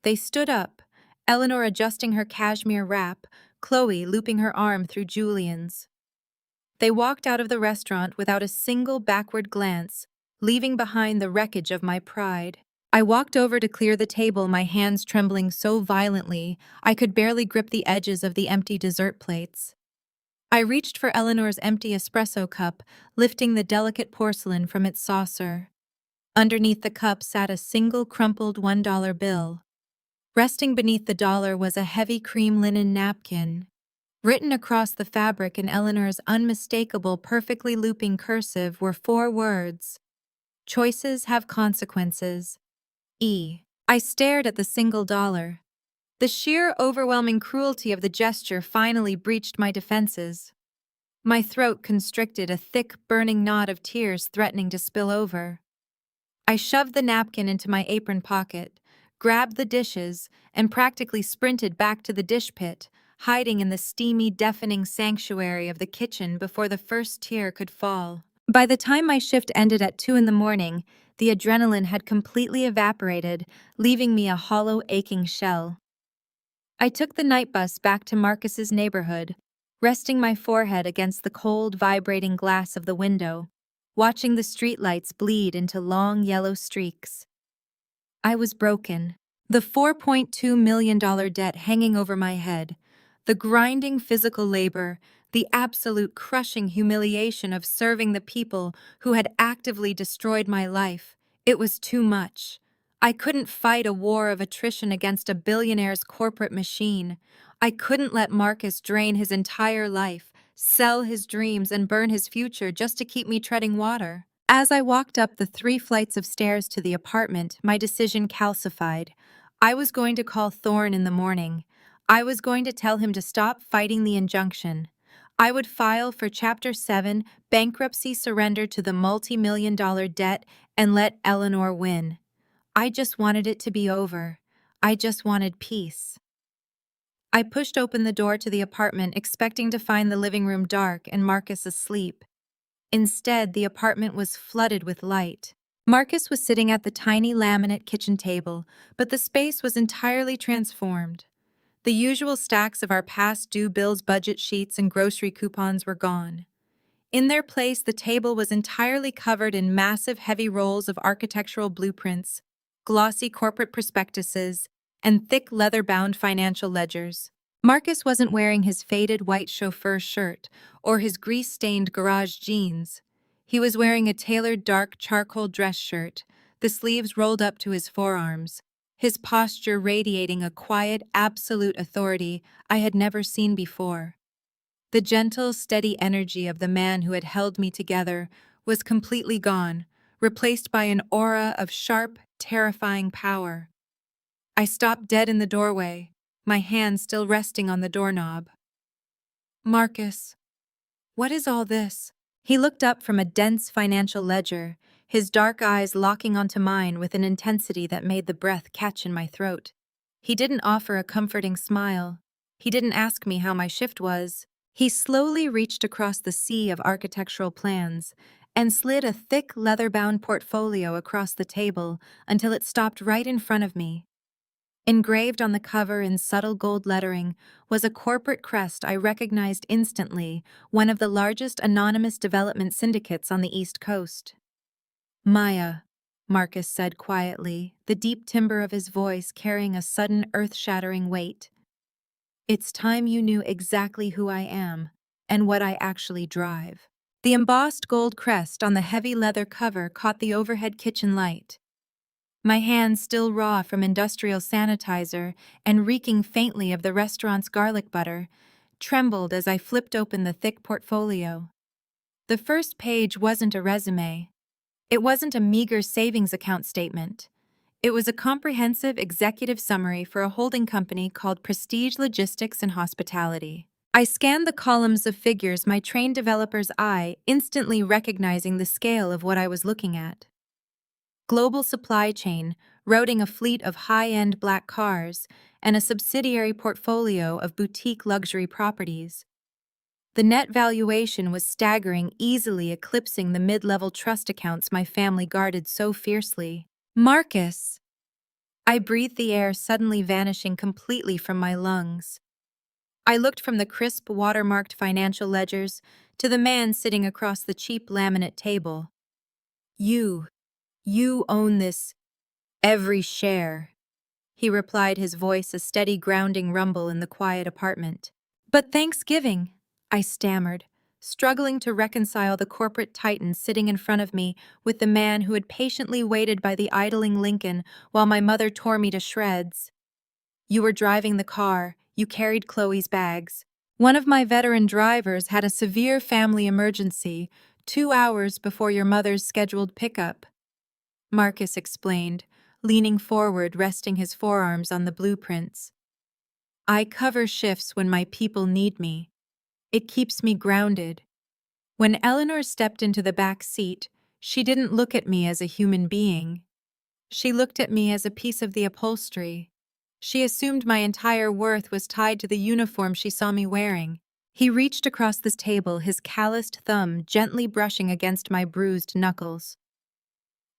Speaker 1: They stood up, Eleanor adjusting her cashmere wrap, Chloe looping her arm through Julian's. They walked out of the restaurant without a single backward glance, leaving behind the wreckage of my pride. I walked over to clear the table, my hands trembling so violently I could barely grip the edges of the empty dessert plates. I reached for Eleanor's empty espresso cup, lifting the delicate porcelain from its saucer. Underneath the cup sat a single crumpled $1 bill. Resting beneath the dollar was a heavy cream linen napkin. Written across the fabric in Eleanor's unmistakable, perfectly looping cursive were 4 words: "Choices have consequences. E." I stared at the single dollar. The sheer, overwhelming cruelty of the gesture finally breached my defenses. My throat constricted, a thick, burning knot of tears threatening to spill over. I shoved the napkin into my apron pocket, grabbed the dishes, and practically sprinted back to the dish pit, hiding in the steamy, deafening sanctuary of the kitchen before the first tear could fall. By the time my shift ended at 2 in the morning, the adrenaline had completely evaporated, leaving me a hollow, aching shell. I took the night bus back to Marcus's neighborhood, resting my forehead against the cold, vibrating glass of the window, watching the streetlights bleed into long yellow streaks. I was broken. The $4.2 million debt hanging over my head, the grinding physical labor, the absolute crushing humiliation of serving the people who had actively destroyed my life. It was too much. I couldn't fight a war of attrition against a billionaire's corporate machine. I couldn't let Marcus drain his entire life, sell his dreams, and burn his future just to keep me treading water. As I walked up the 3 flights of stairs to the apartment, my decision calcified. I was going to call Thorne in the morning. I was going to tell him to stop fighting the injunction. I would file for Chapter 7, bankruptcy surrender to the multi-million-dollar debt, and let Eleanor win. I just wanted it to be over. I just wanted peace. I pushed open the door to the apartment, expecting to find the living room dark and Marcus asleep. Instead, the apartment was flooded with light. Marcus was sitting at the tiny laminate kitchen table, but the space was entirely transformed. The usual stacks of our past due bills, budget sheets, and grocery coupons were gone. In their place, the table was entirely covered in massive, heavy rolls of architectural blueprints, glossy corporate prospectuses, and thick leather-bound financial ledgers. Marcus wasn't wearing his faded white chauffeur shirt or his grease-stained garage jeans. He was wearing a tailored dark charcoal dress shirt, the sleeves rolled up to his forearms, his posture radiating a quiet, absolute authority I had never seen before. The gentle, steady energy of the man who had held me together was completely gone, replaced by an aura of sharp, terrifying power. I stopped dead in the doorway, my hand still resting on the doorknob. "Marcus, what is all this?" He looked up from a dense financial ledger, his dark eyes locking onto mine with an intensity that made the breath catch in my throat. He didn't offer a comforting smile. He didn't ask me how my shift was. He slowly reached across the sea of architectural plans and slid a thick leather-bound portfolio across the table until it stopped right in front of me. Engraved on the cover in subtle gold lettering was a corporate crest I recognized instantly, one of the largest anonymous development syndicates on the East Coast. "Maya," Marcus said quietly, the deep timbre of his voice carrying a sudden earth-shattering weight. "It's time you knew exactly who I am and what I actually drive." The embossed gold crest on the heavy leather cover caught the overhead kitchen light. My hands still raw from industrial sanitizer and reeking faintly of the restaurant's garlic butter, trembled as I flipped open the thick portfolio. The first page wasn't a resume. It wasn't a meager savings account statement. It was a comprehensive executive summary for a holding company called Prestige Logistics and Hospitality. I scanned the columns of figures, my trained developer's eye instantly recognizing the scale of what I was looking at. Global supply chain, routing a fleet of high-end black cars, and a subsidiary portfolio of boutique luxury properties. The net valuation was staggering, easily eclipsing the mid-level trust accounts my family guarded so fiercely. "Marcus!" I breathed the air suddenly vanishing completely from my lungs. I looked from the crisp, watermarked financial ledgers to the man sitting across the cheap laminate table. You own this, every share," he replied, his voice a steady grounding rumble in the quiet apartment. "But Thanksgiving," I stammered, struggling to reconcile the corporate titan sitting in front of me with the man who had patiently waited by the idling Lincoln while my mother tore me to shreds. "You were driving the car, you carried Chloe's bags. One of my veteran drivers had a severe family emergency 2 hours before your mother's scheduled pickup," Marcus explained, leaning forward, resting his forearms on the blueprints. "I cover shifts when my people need me. It keeps me grounded." When Eleanor stepped into the back seat, she didn't look at me as a human being. She looked at me as a piece of the upholstery. She assumed my entire worth was tied to the uniform she saw me wearing. He reached across the table, his calloused thumb gently brushing against my bruised knuckles.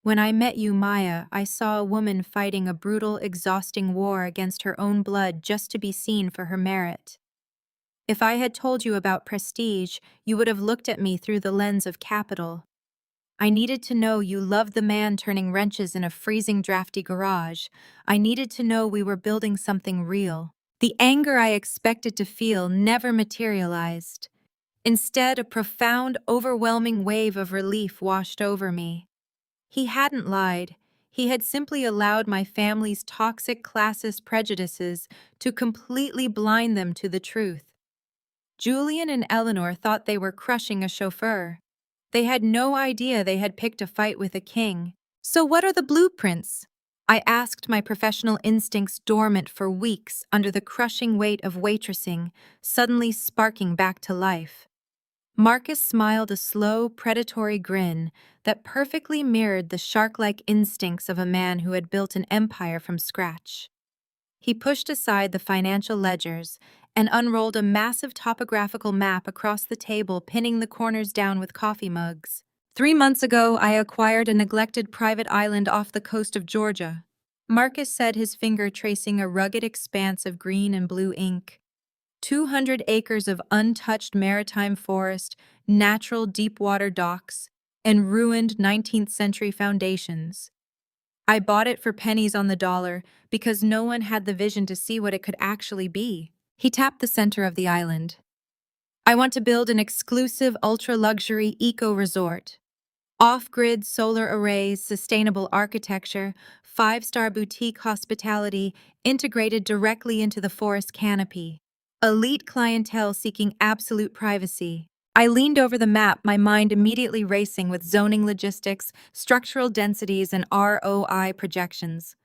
Speaker 1: "When I met you, Maya, I saw a woman fighting a brutal, exhausting war against her own blood just to be seen for her merit. If I had told you about prestige, you would have looked at me through the lens of capital. I needed to know you loved the man turning wrenches in a freezing, drafty garage. I needed to know we were building something real." The anger I expected to feel never materialized. Instead, a profound, overwhelming wave of relief washed over me. He hadn't lied. He had simply allowed my family's toxic classist prejudices to completely blind them to the truth. Julian and Eleanor thought they were crushing a chauffeur. They had no idea they had picked a fight with a king. "So what are the blueprints?" I asked, my professional instincts dormant for weeks under the crushing weight of waitressing, suddenly sparking back to life. Marcus smiled a slow, predatory grin that perfectly mirrored the shark-like instincts of a man who had built an empire from scratch. He pushed aside the financial ledgers and unrolled a massive topographical map across the table, pinning the corners down with coffee mugs. "3 months ago, I acquired a neglected private island off the coast of Georgia," Marcus said, his finger tracing a rugged expanse of green and blue ink. 200 acres of untouched maritime forest, natural deep-water docks, and ruined 19th century foundations. I bought it for pennies on the dollar because no one had the vision to see what it could actually be. He tapped the center of the island. "I want to build an exclusive, ultra-luxury eco-resort. Off-grid solar arrays, sustainable architecture, 5-star boutique hospitality integrated directly into the forest canopy. Elite clientele seeking absolute privacy." I leaned over the map, my mind immediately racing with zoning logistics, structural densities, and ROI projections.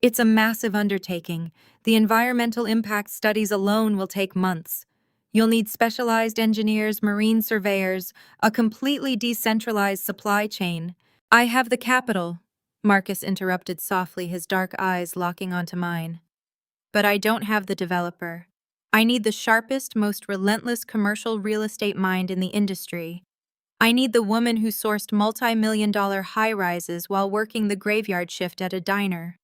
Speaker 1: "It's a massive undertaking. The environmental impact studies alone will take months. You'll need specialized engineers, marine surveyors, a completely decentralized supply chain. I have the capital, Marcus interrupted softly, his dark eyes locking onto mine. But I don't have the developer. I need the sharpest, most relentless commercial real estate mind in the industry. I need the woman who sourced multi-million-dollar high-rises while working the graveyard shift at a diner.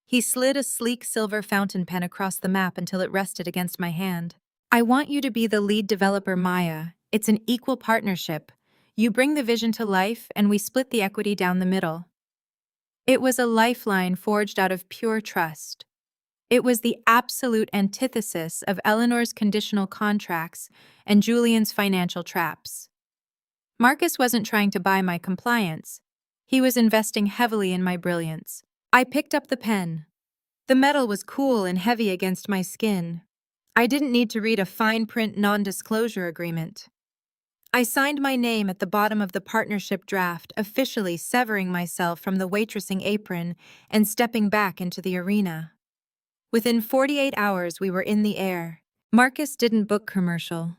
Speaker 1: He slid a sleek silver fountain pen across the map until it rested against my hand. I want you to be the lead developer, Maya. It's an equal partnership. You bring the vision to life, and we split the equity down the middle. It was a lifeline forged out of pure trust. It was the absolute antithesis of Eleanor's conditional contracts and Julian's financial traps. Marcus wasn't trying to buy my compliance. He was investing heavily in my brilliance. I picked up the pen. The metal was cool and heavy against my skin. I didn't need to read a fine-print non-disclosure agreement. I signed my name at the bottom of the partnership draft, officially severing myself from the waitressing apron and stepping back into the arena. Within 48 hours, we were in the air. Marcus didn't book commercial.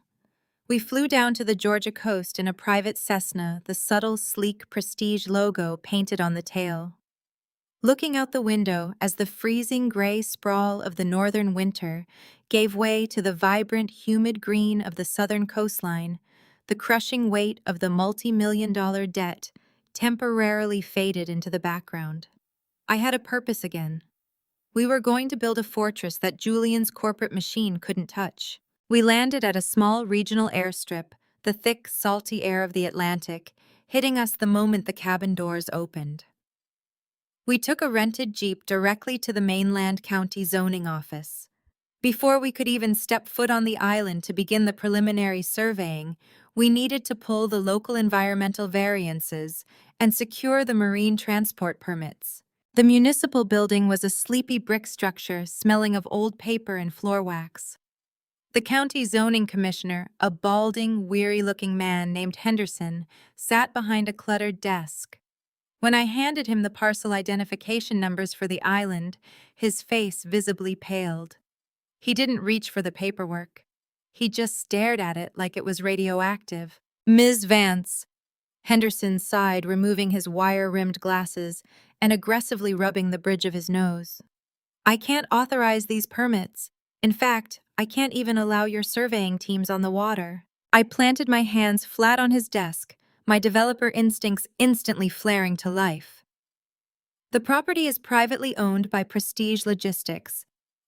Speaker 1: We flew down to the Georgia coast in a private Cessna, the subtle, sleek prestige logo painted on the tail. Looking out the window as the freezing gray sprawl of the northern winter gave way to the vibrant, humid green of the southern coastline, the crushing weight of the multi-million-dollar debt temporarily faded into the background. I had a purpose again. We were going to build a fortress that Julian's corporate machine couldn't touch. We landed at a small regional airstrip, the thick, salty air of the Atlantic hitting us the moment the cabin doors opened. We took a rented Jeep directly to the mainland county zoning office. Before we could even step foot on the island to begin the preliminary surveying, we needed to pull the local environmental variances and secure the marine transport permits. The municipal building was a sleepy brick structure smelling of old paper and floor wax. The county zoning commissioner, a balding, weary-looking man named Henderson, sat behind a cluttered desk. When I handed him the parcel identification numbers for the island, his face visibly paled. He didn't reach for the paperwork. He just stared at it like it was radioactive. "Ms. Vance," Henderson sighed, removing his wire-rimmed glasses and aggressively rubbing the bridge of his nose. "I can't authorize these permits. In fact, I can't even allow your surveying teams on the water." I planted my hands flat on his desk, my developer instincts instantly flaring to life. The property is privately owned by Prestige Logistics.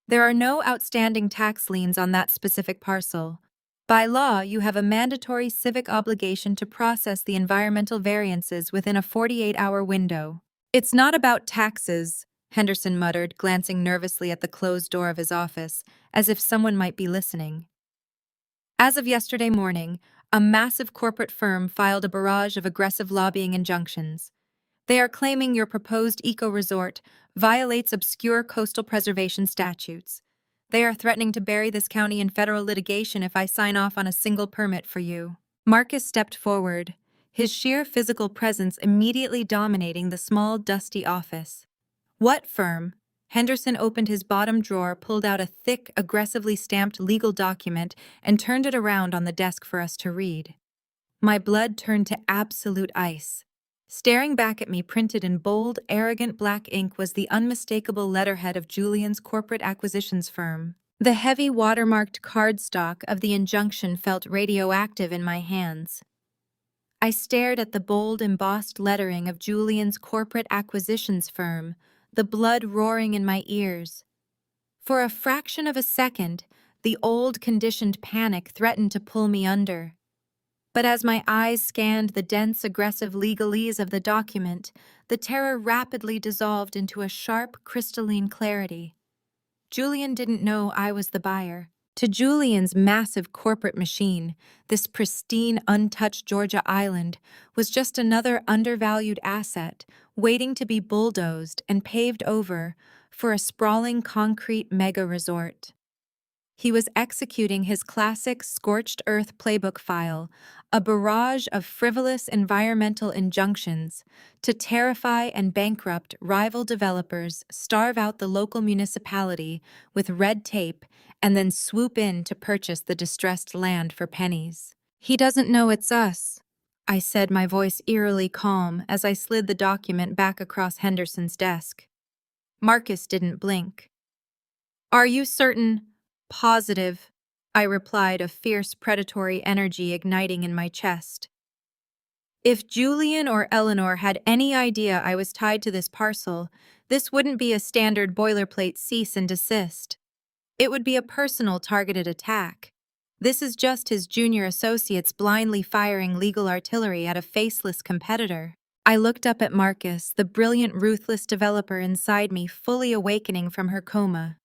Speaker 1: There are no outstanding tax liens on that specific parcel. By law, you have a mandatory civic obligation to process the environmental variances within a 48-hour window. "It's not about taxes," Henderson muttered, glancing nervously at the closed door of his office, as if someone might be listening. As of yesterday morning, a massive corporate firm filed a barrage of aggressive lobbying injunctions. They are claiming your proposed eco-resort violates obscure coastal preservation statutes. They are threatening to bury this county in federal litigation if I sign off on a single permit for you. Marcus stepped forward, his sheer physical presence immediately dominating the small, dusty office. "What firm?" Henderson opened his bottom drawer, pulled out a thick, aggressively stamped legal document, and turned it around on the desk for us to read. My blood turned to absolute ice. Staring back at me, printed in bold, arrogant black ink, was the unmistakable letterhead of Julian's corporate acquisitions firm. The heavy watermarked cardstock of the injunction felt radioactive in my hands. I stared at the bold, embossed lettering of Julian's corporate acquisitions firm, the blood roaring in my ears. For a fraction of a second, the old conditioned panic threatened to pull me under. But as my eyes scanned the dense, aggressive legalese of the document, the terror rapidly dissolved into a sharp, crystalline clarity. Julian didn't know I was the buyer. To Julian's massive corporate machine, this pristine, untouched Georgia island was just another undervalued asset waiting to be bulldozed and paved over for a sprawling concrete mega resort. He was executing his classic scorched earth playbook file, a barrage of frivolous environmental injunctions to terrify and bankrupt rival developers, starve out the local municipality with red tape, and then swoop in to purchase the distressed land for pennies. "He doesn't know it's us," I said, my voice eerily calm as I slid the document back across Henderson's desk. Marcus didn't blink. "Are you certain?" "Positive," I replied, a fierce predatory energy igniting in my chest. If Julian or Eleanor had any idea I was tied to this parcel, this wouldn't be a standard boilerplate cease and desist. It would be a personal targeted attack. This is just his junior associates blindly firing legal artillery at a faceless competitor. I looked up at Marcus, the brilliant, ruthless developer inside me fully awakening from her coma.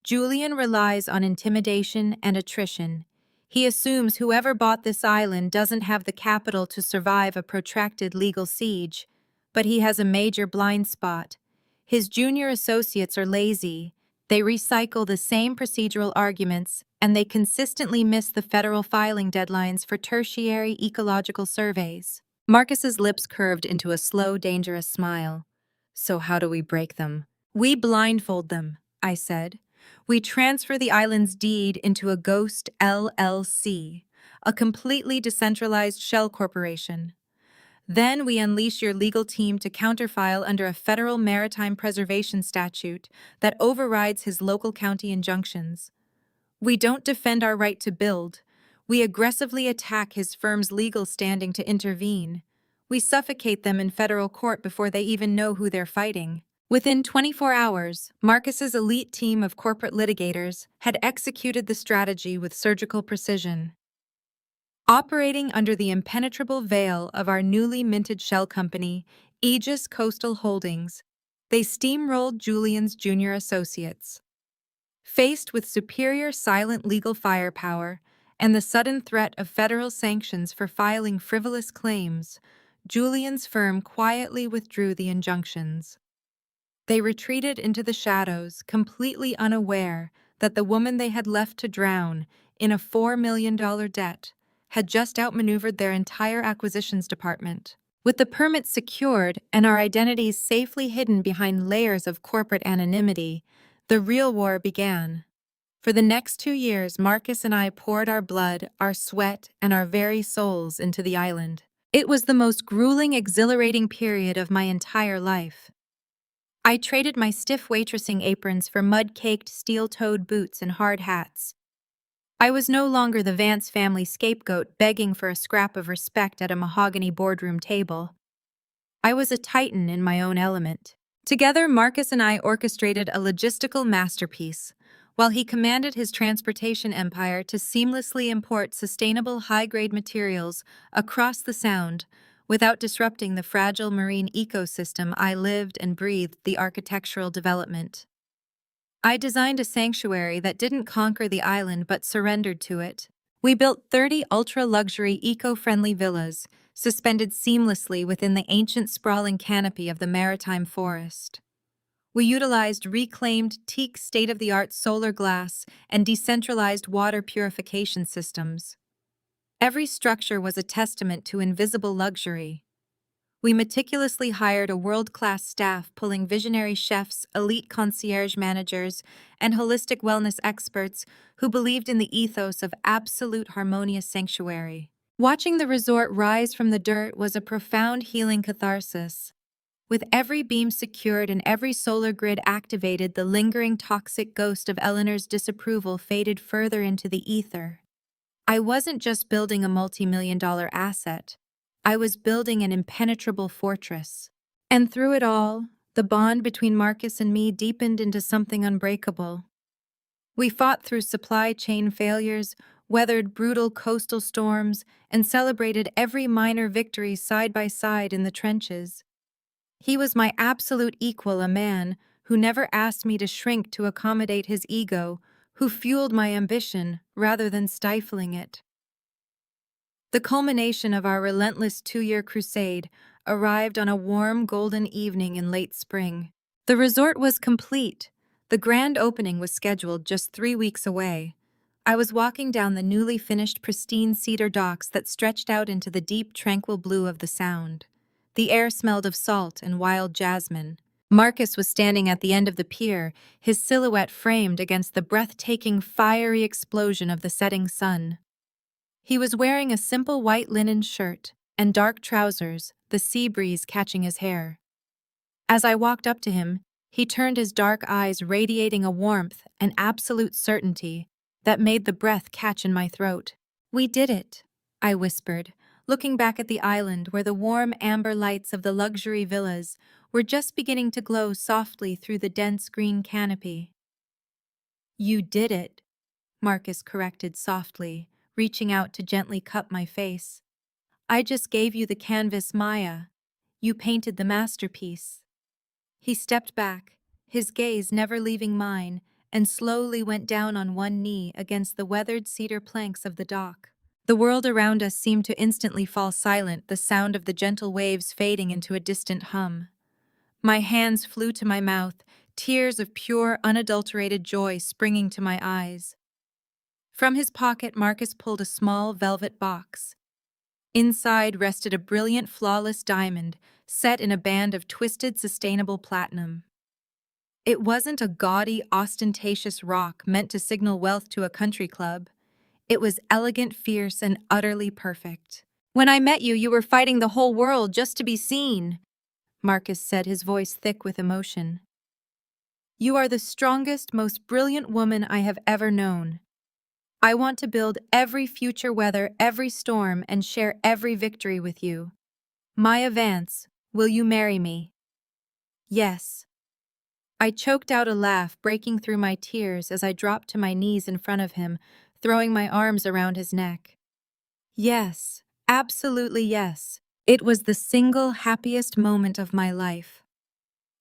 Speaker 1: Julian relies on intimidation and attrition. He assumes whoever bought this island doesn't have the capital to survive a protracted legal siege, but he has a major blind spot. His junior associates are lazy. They recycle the same procedural arguments, and they consistently miss the federal filing deadlines for tertiary ecological surveys. Marcus's lips curved into a slow, dangerous smile. "So how do we break them?" "We blindfold them," I said. "We transfer the island's deed into a ghost LLC, a completely decentralized shell corporation. Then we unleash your legal team to counterfile under a federal maritime preservation statute that overrides his local county injunctions. We don't defend our right to build. We aggressively attack his firm's legal standing to intervene. We suffocate them in federal court before they even know who they're fighting." Within 24 hours, Marcus's elite team of corporate litigators had executed the strategy with surgical precision. Operating under the impenetrable veil of our newly minted shell company, Aegis Coastal Holdings, they steamrolled Julian's junior associates. Faced with superior silent legal firepower and the sudden threat of federal sanctions for filing frivolous claims, Julian's firm quietly withdrew the injunctions. They retreated into the shadows, completely unaware that the woman they had left to drown in a $4 million debt had just outmaneuvered their entire acquisitions department. With the permits secured and our identities safely hidden behind layers of corporate anonymity, the real war began. For the next 2 years, Marcus and I poured our blood, our sweat, and our very souls into the island. It was the most grueling, exhilarating period of my entire life. I traded my stiff waitressing aprons for mud-caked, steel-toed boots and hard hats. I was no longer the Vance family scapegoat begging for a scrap of respect at a mahogany boardroom table. I was a titan in my own element. Together, Marcus and I orchestrated a logistical masterpiece, while he commanded his transportation empire to seamlessly import sustainable high-grade materials across the Sound, without disrupting the fragile marine ecosystem I lived and breathed the architectural development. I designed a sanctuary that didn't conquer the island but surrendered to it. We built 30 ultra-luxury eco-friendly villas, suspended seamlessly within the ancient sprawling canopy of the maritime forest. We utilized reclaimed teak state-of-the-art solar glass and decentralized water purification systems. Every structure was a testament to invisible luxury. We meticulously hired a world-class staff pulling visionary chefs, elite concierge managers, and holistic wellness experts who believed in the ethos of absolute harmonious sanctuary. Watching the resort rise from the dirt was a profound healing catharsis. With every beam secured and every solar grid activated, the lingering toxic ghost of Eleanor's disapproval faded further into the ether. I wasn't just building a multi-million-dollar asset. I was building an impenetrable fortress. And through it all, the bond between Marcus and me deepened into something unbreakable. We fought through supply chain failures, weathered brutal coastal storms, and celebrated every minor victory side by side in the trenches. He was my absolute equal, a man who never asked me to shrink to accommodate his ego, who fueled my ambition rather than stifling it. The culmination of our relentless 2-year crusade arrived on a warm, golden evening in late spring. The resort was complete. The grand opening was scheduled just 3 weeks away. I was walking down the newly finished pristine cedar docks that stretched out into the deep, tranquil blue of the Sound. The air smelled of salt and wild jasmine. Marcus was standing at the end of the pier, his silhouette framed against the breathtaking, fiery explosion of the setting sun. He was wearing a simple white linen shirt and dark trousers, the sea breeze catching his hair. As I walked up to him, he turned his dark eyes radiating a warmth and absolute certainty that made the breath catch in my throat. "We did it," I whispered, looking back at the island where the warm amber lights of the luxury villas were just beginning to glow softly through the dense green canopy. "You did it," Marcus corrected softly, reaching out to gently cup my face. "I just gave you the canvas, Maya. You painted the masterpiece." He stepped back, his gaze never leaving mine, and slowly went down on one knee against the weathered cedar planks of the dock. The world around us seemed to instantly fall silent, the sound of the gentle waves fading into a distant hum. My hands flew to my mouth, tears of pure, unadulterated joy springing to my eyes. From his pocket, Marcus pulled a small velvet box. Inside rested a brilliant, flawless diamond, set in a band of twisted, sustainable platinum. It wasn't a gaudy, ostentatious rock meant to signal wealth to a country club. It was elegant, fierce, and utterly perfect. "When I met you, you were fighting the whole world just to be seen," Marcus said, his voice thick with emotion. "You are the strongest, most brilliant woman I have ever known. I want to build every future weather, every storm, and share every victory with you. Maya Vance, will you marry me?" "Yes." I choked out a laugh, breaking through my tears as I dropped to my knees in front of him, throwing my arms around his neck. Yes, absolutely yes. It was the single happiest moment of my life.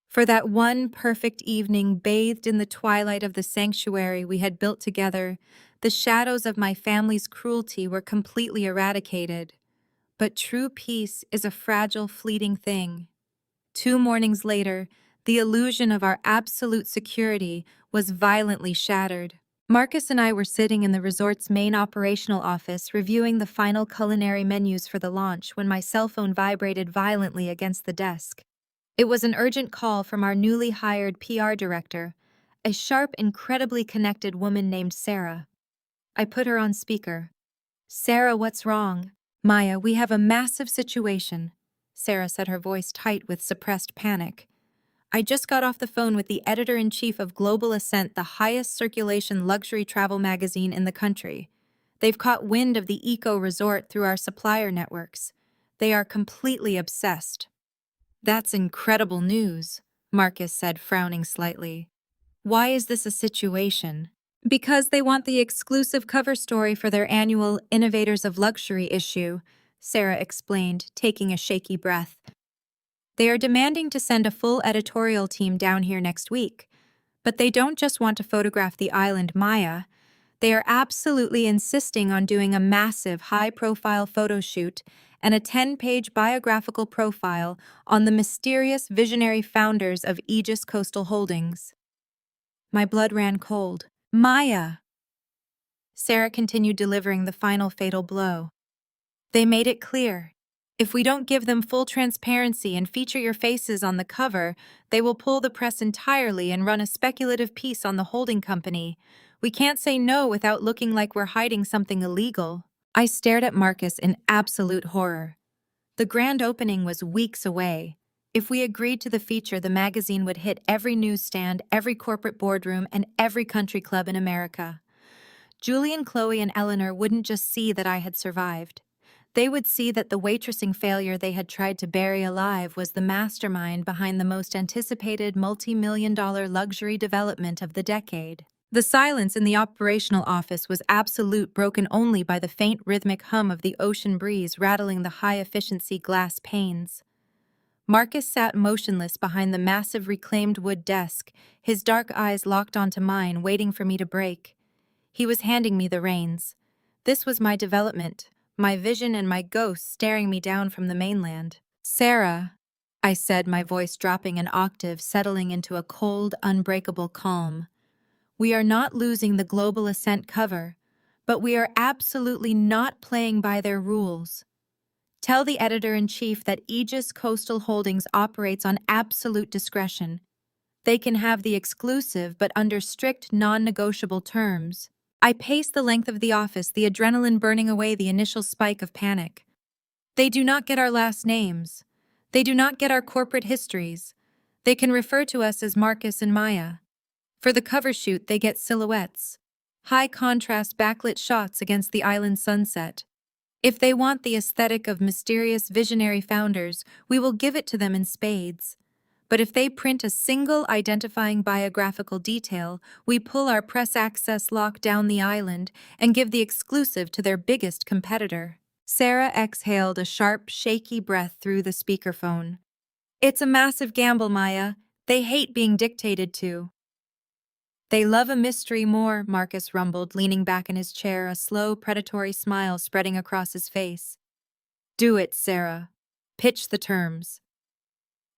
Speaker 1: For that one perfect evening, bathed in the twilight of the sanctuary we had built together, the shadows of my family's cruelty were completely eradicated. But true peace is a fragile, fleeting thing. 2 mornings later, the illusion of our absolute security was violently shattered. Marcus and I were sitting in the resort's main operational office reviewing the final culinary menus for the launch when my cell phone vibrated violently against the desk. It was an urgent call from our newly hired PR director, a sharp, incredibly connected woman named Sarah. I put her on speaker. "Sarah, what's wrong?" "Maya, we have a massive situation," Sarah said, her voice tight with suppressed panic. "I just got off the phone with the editor-in-chief of Global Ascent, the highest circulation luxury travel magazine in the country. They've caught wind of the eco-resort through our supplier networks. They are completely obsessed." "That's incredible news," Marcus said, frowning slightly. "Why is this a situation?" "Because they want the exclusive cover story for their annual Innovators of Luxury issue," Sarah explained, taking a shaky breath. "They are demanding to send a full editorial team down here next week. But they don't just want to photograph the island, Maya. They are absolutely insisting on doing a massive, high-profile photo shoot and a 10-page biographical profile on the mysterious visionary founders of Aegis Coastal Holdings." My blood ran cold. "Maya!" Sarah continued, delivering the final fatal blow. "They made it clear. If we don't give them full transparency and feature your faces on the cover, they will pull the press entirely and run a speculative piece on the holding company. We can't say no without looking like we're hiding something illegal." I stared at Marcus in absolute horror. The grand opening was weeks away. If we agreed to the feature, the magazine would hit every newsstand, every corporate boardroom, and every country club in America. Julian, Chloe, and Eleanor wouldn't just see that I had survived. They would see that the waitressing failure they had tried to bury alive was the mastermind behind the most anticipated multi-million-dollar luxury development of the decade. The silence in the operational office was absolute, broken only by the faint rhythmic hum of the ocean breeze rattling the high-efficiency glass panes. Marcus sat motionless behind the massive reclaimed wood desk, his dark eyes locked onto mine, waiting for me to break. He was handing me the reins. This was my development, my vision, and my ghost staring me down from the mainland. "Sarah," I said, my voice dropping an octave, settling into a cold, unbreakable calm. "We are not losing the Global Ascent cover. but we are absolutely not playing by their rules. Tell the editor-in-chief that Aegis Coastal Holdings operates on absolute discretion. They can have the exclusive, but under strict, non-negotiable terms. I paced the length of the office, the adrenaline burning away the initial spike of panic. They do not get our last names. They do not get our corporate histories. They can refer to us as Marcus and Maya. For the cover shoot, they get silhouettes. High-contrast backlit shots against the island sunset. If they want the aesthetic of mysterious visionary founders, we will give it to them in spades. But if they print a single identifying biographical detail, we pull our press access lock down the island and give the exclusive to their biggest competitor. Sarah exhaled a sharp, shaky breath through the speakerphone. It's a massive gamble, Maya. They hate being dictated to. They love a mystery more, Marcus rumbled, leaning back in his chair, a slow, predatory smile spreading across his face. Do it, Sarah. Pitch the terms.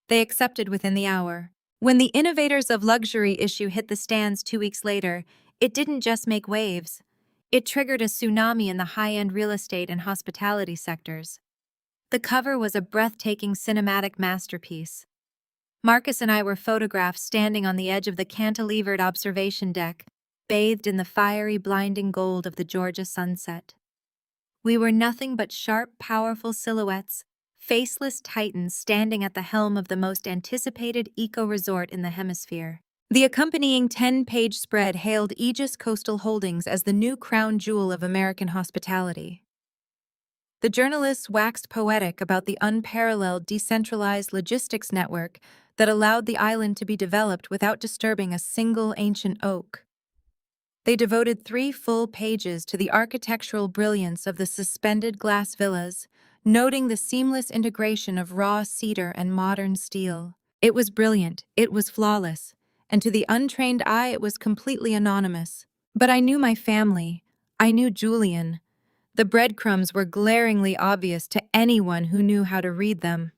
Speaker 1: They accepted within the hour. When the Innovators of Luxury issue hit the stands 2 weeks later, it didn't just make waves. It triggered a tsunami in the high-end real estate and hospitality sectors. The cover was a breathtaking cinematic masterpiece. Marcus and I were photographed standing on the edge of the cantilevered observation deck, bathed in the fiery, blinding gold of the Georgia sunset. We were nothing but sharp, powerful silhouettes, faceless titans standing at the helm of the most anticipated eco-resort in the hemisphere. The accompanying 10-page spread hailed Aegis Coastal Holdings as the new crown jewel of American hospitality. The journalists waxed poetic about the unparalleled decentralized logistics network that allowed the island to be developed without disturbing a single ancient oak. They devoted 3 full pages to the architectural brilliance of the suspended glass villas, noting the seamless integration of raw cedar and modern steel. It was brilliant, it was flawless, and to the untrained eye it was completely anonymous. But I knew my family. I knew Julian. The breadcrumbs were glaringly obvious to anyone who knew how to read them.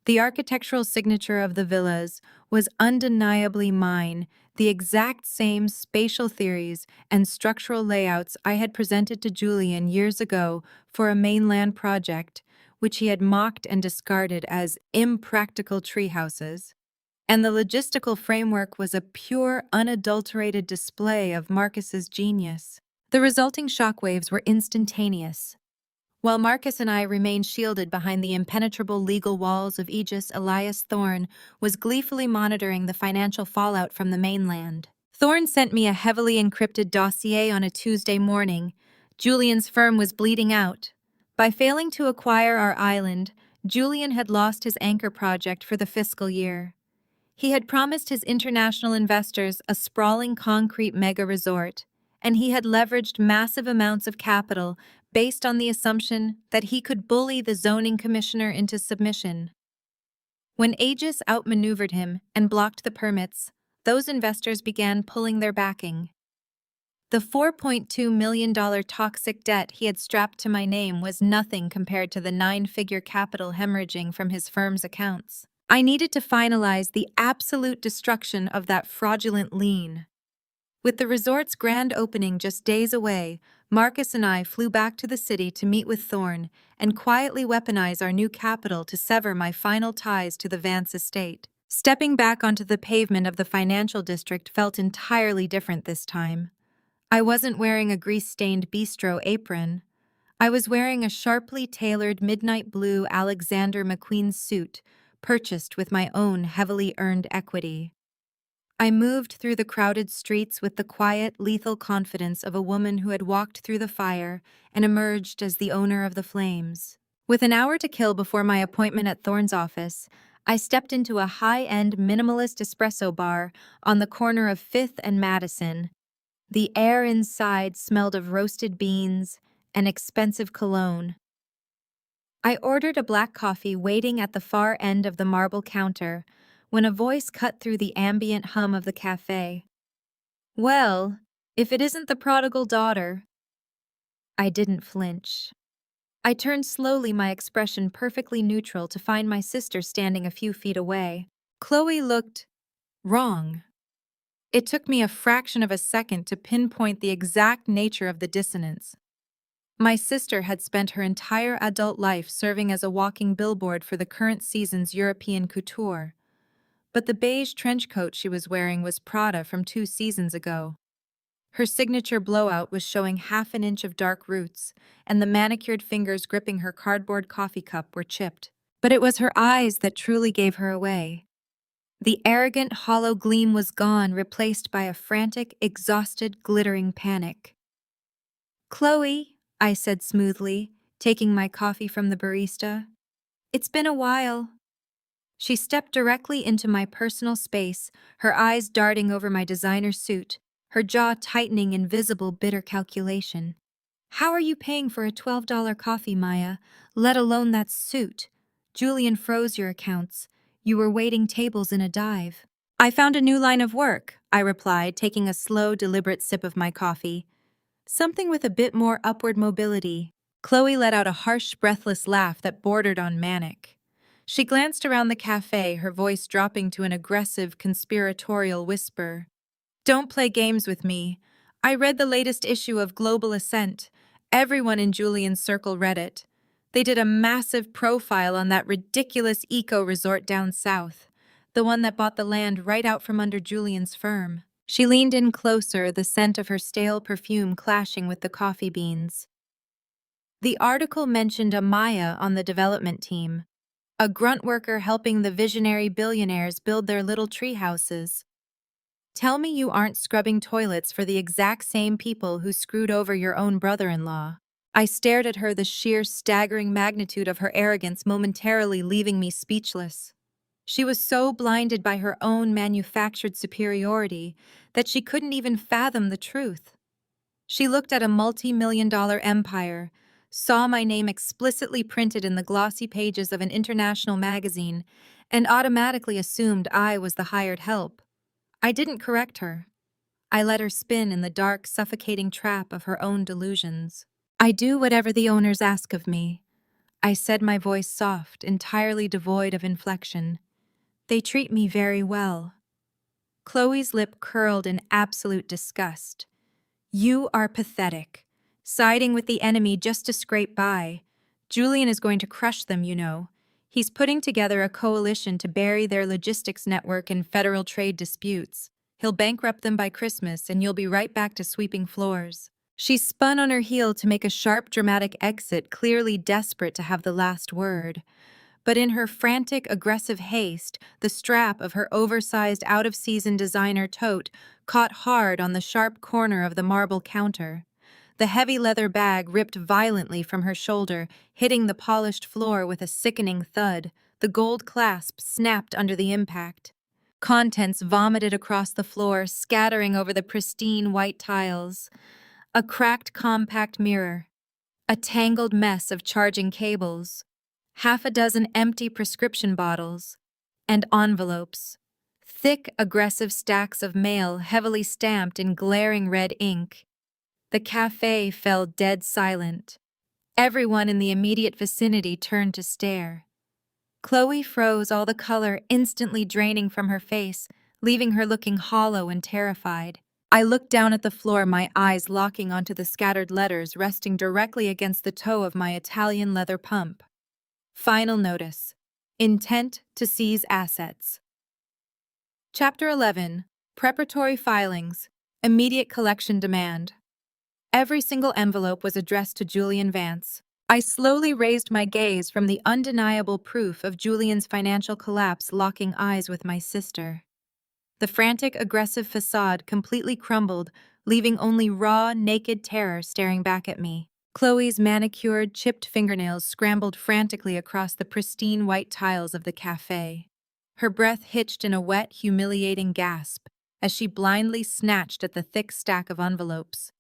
Speaker 1: The architectural signature of the villas was undeniably mine, the exact same spatial theories and structural layouts I had presented to Julian years ago for a mainland project, which he had mocked and discarded as impractical treehouses. And the logistical framework was a pure, unadulterated display of Marcus's genius. The resulting shockwaves were instantaneous. While Marcus and I remained shielded behind the impenetrable legal walls of Aegis, Elias Thorne was gleefully monitoring the financial fallout from the mainland. Thorne sent me a heavily encrypted dossier on a Tuesday morning. Julian's firm was bleeding out. By failing to acquire our island, Julian had lost his anchor project for the fiscal year. He had promised his international investors a sprawling concrete mega-resort, and he had leveraged massive amounts of capital based on the assumption that he could bully the zoning commissioner into submission. When Aegis outmaneuvered him and blocked the permits, those investors began pulling their backing. The $4.2 million toxic debt he had strapped to my name was nothing compared to the 9-figure capital hemorrhaging from his firm's accounts. I needed to finalize the absolute destruction of that fraudulent lien. With the resort's grand opening just days away, Marcus and I flew back to the city to meet with Thorne and quietly weaponize our new capital to sever my final ties to the Vance estate. Stepping back onto the pavement of the financial district felt entirely different this time. I wasn't wearing a grease-stained bistro apron. I was wearing a sharply tailored midnight blue Alexander McQueen suit purchased with my own heavily earned equity. I moved through the crowded streets with the quiet, lethal confidence of a woman who had walked through the fire and emerged as the owner of the flames. With an hour to kill before my appointment at Thorne's office, I stepped into a high-end minimalist espresso bar on the corner of 5th and Madison. The air inside smelled of roasted beans and expensive cologne. I ordered a black coffee waiting at the far end of the marble counter when a voice cut through the ambient hum of the cafe. "Well, if it isn't the prodigal daughter." I didn't flinch. I turned slowly, my expression perfectly neutral, to find my sister standing a few feet away. Chloe looked wrong. It took me a fraction of a second to pinpoint the exact nature of the dissonance. My sister had spent her entire adult life serving as a walking billboard for the current season's European couture, but the beige trench coat she was wearing was Prada from 2 seasons ago. Her signature blowout was showing half an inch of dark roots, and the manicured fingers gripping her cardboard coffee cup were chipped. But it was her eyes that truly gave her away. The arrogant, hollow gleam was gone, replaced by a frantic, exhausted, glittering panic. "Chloe," I said smoothly, taking my coffee from the barista. "It's been a while." She stepped directly into my personal space, her eyes darting over my designer suit, her jaw tightening in visible bitter calculation. "How are you paying for a $12 coffee, Maya, let alone that suit? Julian froze your accounts. You were waiting tables in a dive." "I found a new line of work," I replied, taking a slow, deliberate sip of my coffee. "Something with a bit more upward mobility." Chloe let out a harsh, breathless laugh that bordered on manic. She glanced around the cafe, her voice dropping to an aggressive, conspiratorial whisper. "Don't play games with me. I read the latest issue of Global Ascent. Everyone in Julian's circle read it. They did a massive profile on that ridiculous eco-resort down south, the one that bought the land right out from under Julian's firm." She leaned in closer, the scent of her stale perfume clashing with the coffee beans. "The article mentioned a Maya on the development team, a grunt worker helping the visionary billionaires build their little tree houses. Tell me you aren't scrubbing toilets for the exact same people who screwed over your own brother-in-law." I stared at her, the sheer staggering magnitude of her arrogance momentarily leaving me speechless. She was so blinded by her own manufactured superiority that she couldn't even fathom the truth. She looked at a multi-million-dollar empire, saw my name explicitly printed in the glossy pages of an international magazine, and automatically assumed I was the hired help. I didn't correct her. I let her spin in the dark, suffocating trap of her own delusions. "I do whatever the owners ask of me," I said, my voice soft, entirely devoid of inflection. "They treat me very well." Chloe's lip curled in absolute disgust. "You are pathetic. Siding with the enemy just to scrape by. Julian is going to crush them, you know. He's putting together a coalition to bury their logistics network in federal trade disputes. He'll bankrupt them by Christmas, and you'll be right back to sweeping floors." She spun on her heel to make a sharp, dramatic exit, clearly desperate to have the last word. But in her frantic, aggressive haste, the strap of her oversized, out-of-season designer tote caught hard on the sharp corner of the marble counter. The heavy leather bag ripped violently from her shoulder, hitting the polished floor with a sickening thud. The gold clasp snapped under the impact. Contents vomited across the floor, scattering over the pristine white tiles. A cracked compact mirror, a tangled mess of charging cables, half a dozen empty prescription bottles, and envelopes. Thick, aggressive stacks of mail heavily stamped in glaring red ink. The cafe fell dead silent. Everyone in the immediate vicinity turned to stare. Chloe froze, all the color instantly draining from her face, leaving her looking hollow and terrified. I looked down at the floor, my eyes locking onto the scattered letters resting directly against the toe of my Italian leather pump. Final notice. Intent to seize assets. Chapter 11. Preparatory filings. Immediate collection demand. Every single envelope was addressed to Julian Vance. I slowly raised my gaze from the undeniable proof of Julian's financial collapse, locking eyes with my sister. The frantic, aggressive facade completely crumbled, leaving only raw, naked terror staring back at me. Chloe's manicured, chipped fingernails scrambled frantically across the pristine white tiles of the cafe. Her breath hitched in a wet, humiliating gasp as she blindly snatched at the thick stack of envelopes.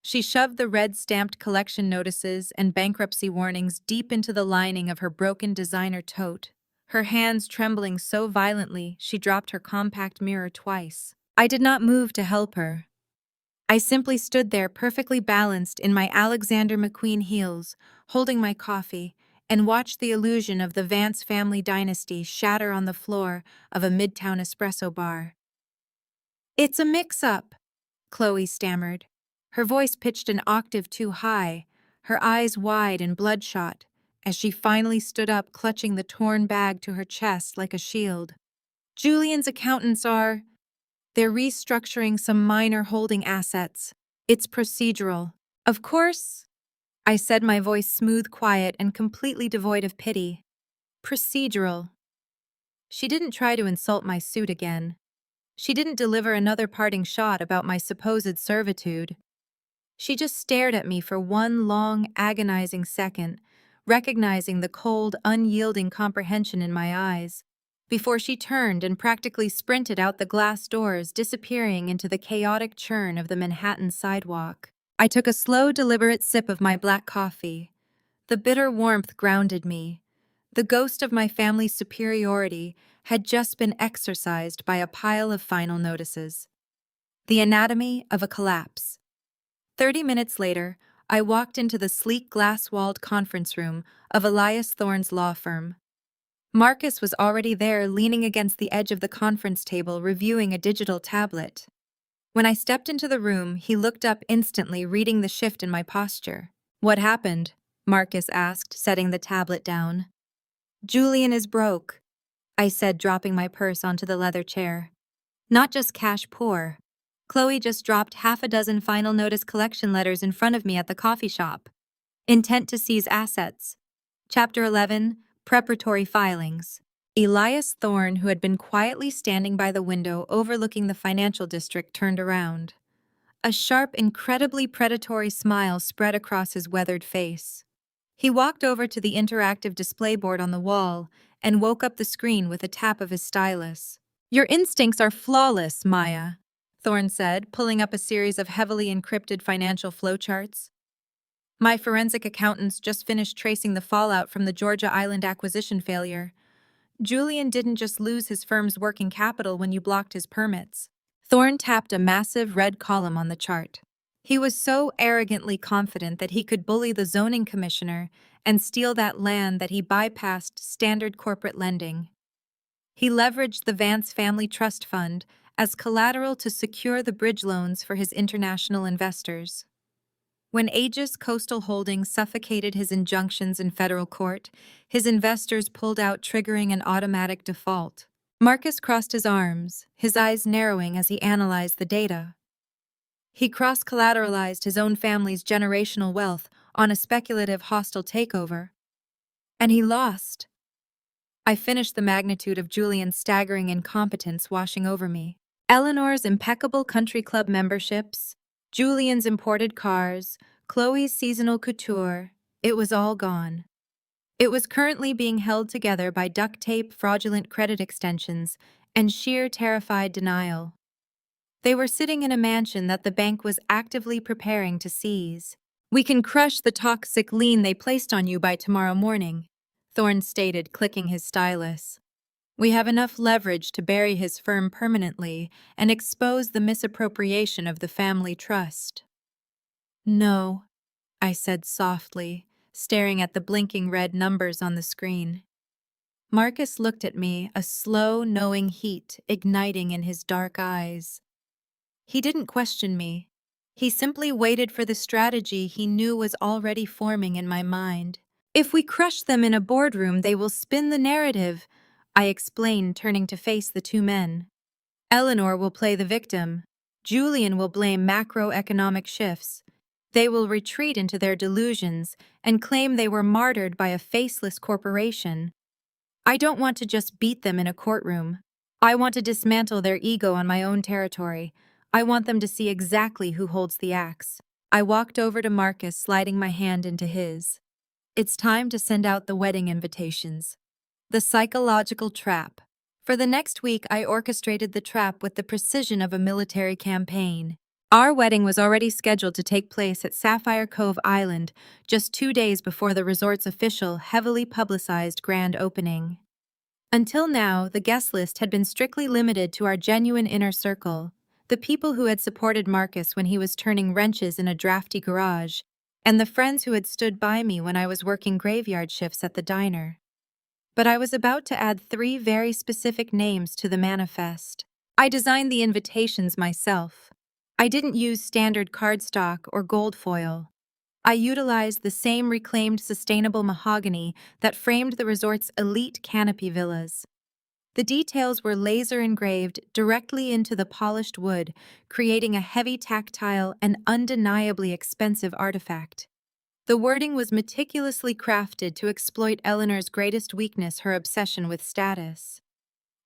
Speaker 1: She shoved the red-stamped collection notices and bankruptcy warnings deep into the lining of her broken designer tote. Her hands trembling so violently, she dropped her compact mirror twice. I did not move to help her. I simply stood there perfectly balanced in my Alexander McQueen heels, holding my coffee, and watched the illusion of the Vance family dynasty shatter on the floor of a midtown espresso bar. It's a mix-up, Chloe stammered. Her voice pitched an octave too high, her eyes wide and bloodshot, as she finally stood up, clutching the torn bag to her chest like a shield. Julian's accountants are... They're restructuring some minor holding assets. It's procedural. Of course, I said, my voice smooth, quiet, and completely devoid of pity. Procedural. She didn't try to insult my suit again. She didn't deliver another parting shot about my supposed servitude. She just stared at me for one long, agonizing second, recognizing the cold, unyielding comprehension in my eyes, before she turned and practically sprinted out the glass doors, disappearing into the chaotic churn of the Manhattan sidewalk. I took a slow, deliberate sip of my black coffee. The bitter warmth grounded me. The ghost of my family's superiority had just been exorcised by a pile of final notices. The anatomy of a collapse. 30 minutes later, I walked into the sleek glass-walled conference room of Elias Thorne's law firm. Marcus was already there, leaning against the edge of the conference table, reviewing a digital tablet. When I stepped into the room, he looked up instantly, reading the shift in my posture. "What happened?" Marcus asked, setting the tablet down. "Julian is broke," I said, dropping my purse onto the leather chair. "Not just cash poor. Chloe just dropped half a dozen final notice collection letters in front of me at the coffee shop. Intent to seize assets. Chapter 11, Preparatory Filings." Elias Thorne, who had been quietly standing by the window overlooking the financial district, turned around. A sharp, incredibly predatory smile spread across his weathered face. He walked over to the interactive display board on the wall and woke up the screen with a tap of his stylus. "Your instincts are flawless, Maya," Thorne said, pulling up a series of heavily encrypted financial flowcharts. "My forensic accountants just finished tracing the fallout from the Georgia Island acquisition failure. Julian didn't just lose his firm's working capital when you blocked his permits." Thorne tapped a massive red column on the chart. He was so arrogantly confident that he could bully the zoning commissioner and steal that land that he bypassed standard corporate lending. He leveraged the Vance Family Trust Fund as collateral to secure the bridge loans for his international investors. When Aegis Coastal Holdings suffocated his injunctions in federal court, his investors pulled out, triggering an automatic default. Marcus crossed his arms, his eyes narrowing as he analyzed the data. He cross-collateralized his own family's generational wealth on a speculative hostile takeover. And he lost. I finished the magnitude of Julian's staggering incompetence washing over me. Eleanor's impeccable country club memberships, Julian's imported cars, Chloe's seasonal couture, it was all gone. It was currently being held together by duct tape, fraudulent credit extensions, and sheer terrified denial. They were sitting in a mansion that the bank was actively preparing to seize. "We can crush the toxic lien they placed on you by tomorrow morning," Thorne stated, clicking his stylus. "We have enough leverage to bury his firm permanently and expose the misappropriation of the family trust." "No," I said softly, staring at the blinking red numbers on the screen. Marcus looked at me, a slow, knowing heat igniting in his dark eyes. He didn't question me. He simply waited for the strategy he knew was already forming in my mind. "If we crush them in a boardroom, they will spin the narrative," I explained, turning to face the two men. "Eleanor will play the victim. Julian will blame macroeconomic shifts. They will retreat into their delusions and claim they were martyred by a faceless corporation. I don't want to just beat them in a courtroom. I want to dismantle their ego on my own territory. I want them to see exactly who holds the axe." I walked over to Marcus, sliding my hand into his. "It's time to send out the wedding invitations." The psychological trap. For the next week, I orchestrated the trap with the precision of a military campaign. Our wedding was already scheduled to take place at Sapphire Cove Island just 2 days before the resort's official, heavily publicized grand opening. Until now, the guest list had been strictly limited to our genuine inner circle, the people who had supported Marcus when he was turning wrenches in a drafty garage, and the friends who had stood by me when I was working graveyard shifts at the diner. But I was about to add 3 very specific names to the manifest. I designed the invitations myself. I didn't use standard cardstock or gold foil. I utilized the same reclaimed sustainable mahogany that framed the resort's elite canopy villas. The details were laser engraved directly into the polished wood, creating a heavy tactile and undeniably expensive artifact. The wording was meticulously crafted to exploit Eleanor's greatest weakness, her obsession with status.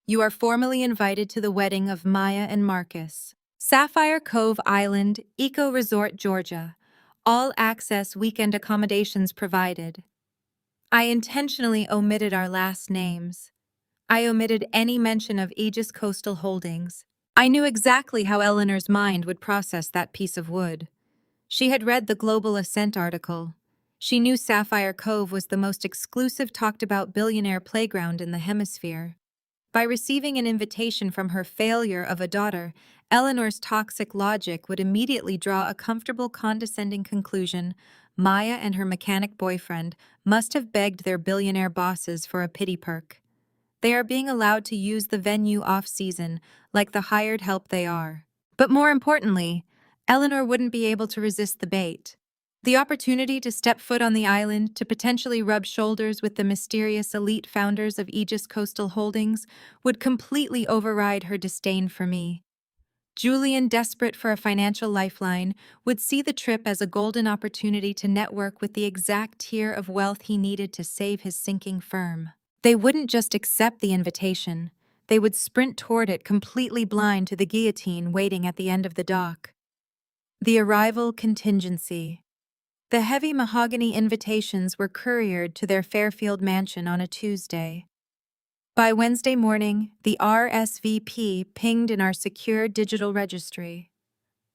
Speaker 1: You are formally invited to the wedding of Maya and Marcus. Sapphire Cove Island, Eco Resort, Georgia. All access weekend accommodations provided. I intentionally omitted our last names. I omitted any mention of Aegis Coastal Holdings. I knew exactly how Eleanor's mind would process that piece of wood. She had read the Global Ascent article. She knew Sapphire Cove was the most exclusive talked-about billionaire playground in the hemisphere. By receiving an invitation from her failure of a daughter, Eleanor's toxic logic would immediately draw a comfortable, condescending conclusion. Maya and her mechanic boyfriend must have begged their billionaire bosses for a pity perk. They are being allowed to use the venue off-season, like the hired help they are. But more importantly, Eleanor wouldn't be able to resist the bait. The opportunity to step foot on the island, to potentially rub shoulders with the mysterious elite founders of Aegis Coastal Holdings, would completely override her disdain for me. Julian, desperate for a financial lifeline, would see the trip as a golden opportunity to network with the exact tier of wealth he needed to save his sinking firm. They wouldn't just accept the invitation. They would sprint toward it completely blind to the guillotine waiting at the end of the dock. The arrival contingency. The heavy mahogany invitations were couriered to their Fairfield mansion on a Tuesday. By Wednesday morning, the RSVP pinged in our secure digital registry.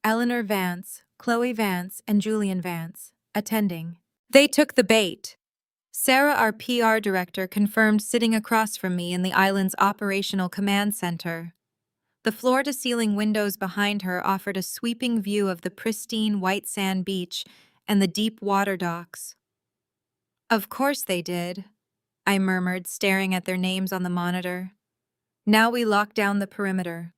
Speaker 1: Eleanor Vance, Chloe Vance, and Julian Vance, attending. They took the bait. Sarah, our PR director, confirmed sitting across from me in the island's operational command center. The floor-to-ceiling windows behind her offered a sweeping view of the pristine white sand beach and the deep water docks. Of course they did, I murmured, staring at their names on the monitor. Now we lock down the perimeter.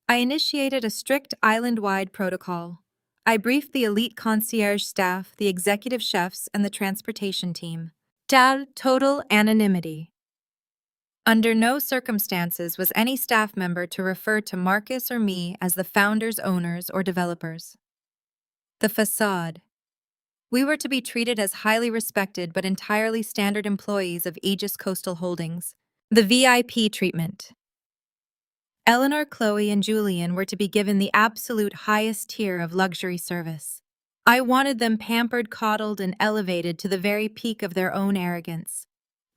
Speaker 1: I initiated a strict island-wide protocol. I briefed the elite concierge staff, the executive chefs, and the transportation team. Total anonymity. Under no circumstances was any staff member to refer to Marcus or me as the founders, owners, or developers. The facade. We were to be treated as highly respected but entirely standard employees of Aegis Coastal Holdings. The VIP treatment. Eleanor, Chloe, and Julian were to be given the absolute highest tier of luxury service. I wanted them pampered, coddled, and elevated to the very peak of their own arrogance.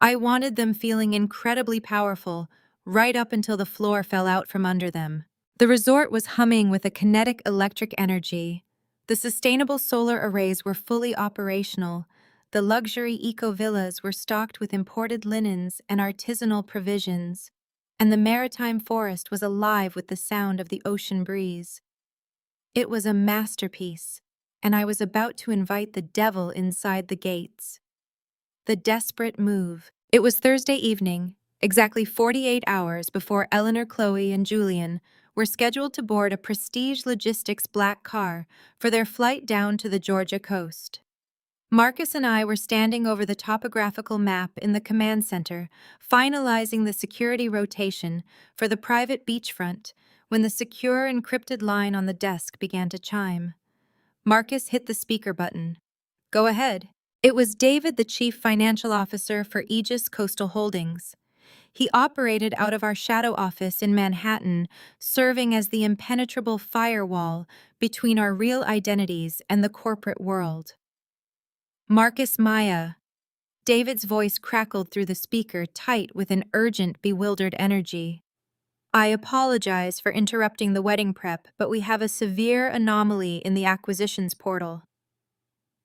Speaker 1: I wanted them feeling incredibly powerful, right up until the floor fell out from under them. The resort was humming with a kinetic electric energy. The sustainable solar arrays were fully operational. The luxury eco-villas were stocked with imported linens and artisanal provisions. And the maritime forest was alive with the sound of the ocean breeze. It was a masterpiece, and I was about to invite the devil inside the gates. The desperate move. It was Thursday evening, exactly 48 hours before Eleanor, Chloe, and Julian were scheduled to board a Prestige Logistics black car for their flight down to the Georgia coast. Marcus and I were standing over the topographical map in the command center, finalizing the security rotation for the private beachfront when the secure encrypted line on the desk began to chime. Marcus hit the speaker button. Go ahead. It was David, the chief financial officer for Aegis Coastal Holdings. He operated out of our shadow office in Manhattan, serving as the impenetrable firewall between our real identities and the corporate world. Marcus, Maya. David's voice crackled through the speaker, tight with an urgent, bewildered energy. I apologize for interrupting the wedding prep, but we have a severe anomaly in the acquisitions portal.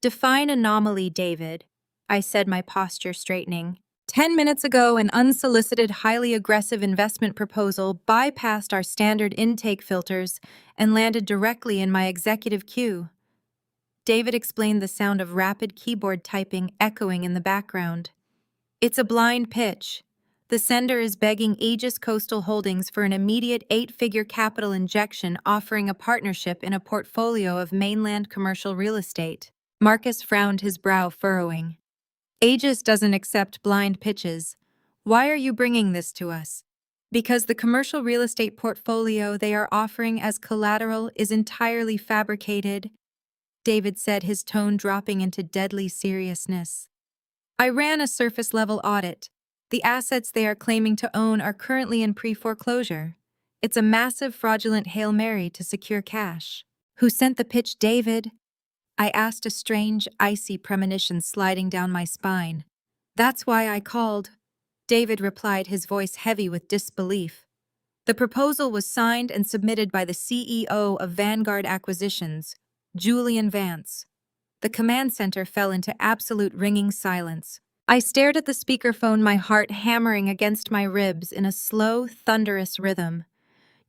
Speaker 1: Define anomaly, David, I said, my posture straightening. 10 minutes ago, an unsolicited, highly aggressive investment proposal bypassed our standard intake filters and landed directly in my executive queue. David explained, the sound of rapid keyboard typing echoing in the background. It's a blind pitch. The sender is begging Aegis Coastal Holdings for an immediate 8-figure capital injection, offering a partnership in a portfolio of mainland commercial real estate. Marcus frowned, his brow furrowing. Aegis doesn't accept blind pitches. Why are you bringing this to us? Because the commercial real estate portfolio they are offering as collateral is entirely fabricated, David said, his tone dropping into deadly seriousness. I ran a surface-level audit. The assets they are claiming to own are currently in pre-foreclosure. It's a massive fraudulent Hail Mary to secure cash. Who sent the pitch, David? I asked, a strange, icy premonition sliding down my spine. That's why I called, David replied, his voice heavy with disbelief. The proposal was signed and submitted by the CEO of Vanguard Acquisitions, Julian Vance. The command center fell into absolute ringing silence. I stared at the speakerphone, my heart hammering against my ribs in a slow, thunderous rhythm.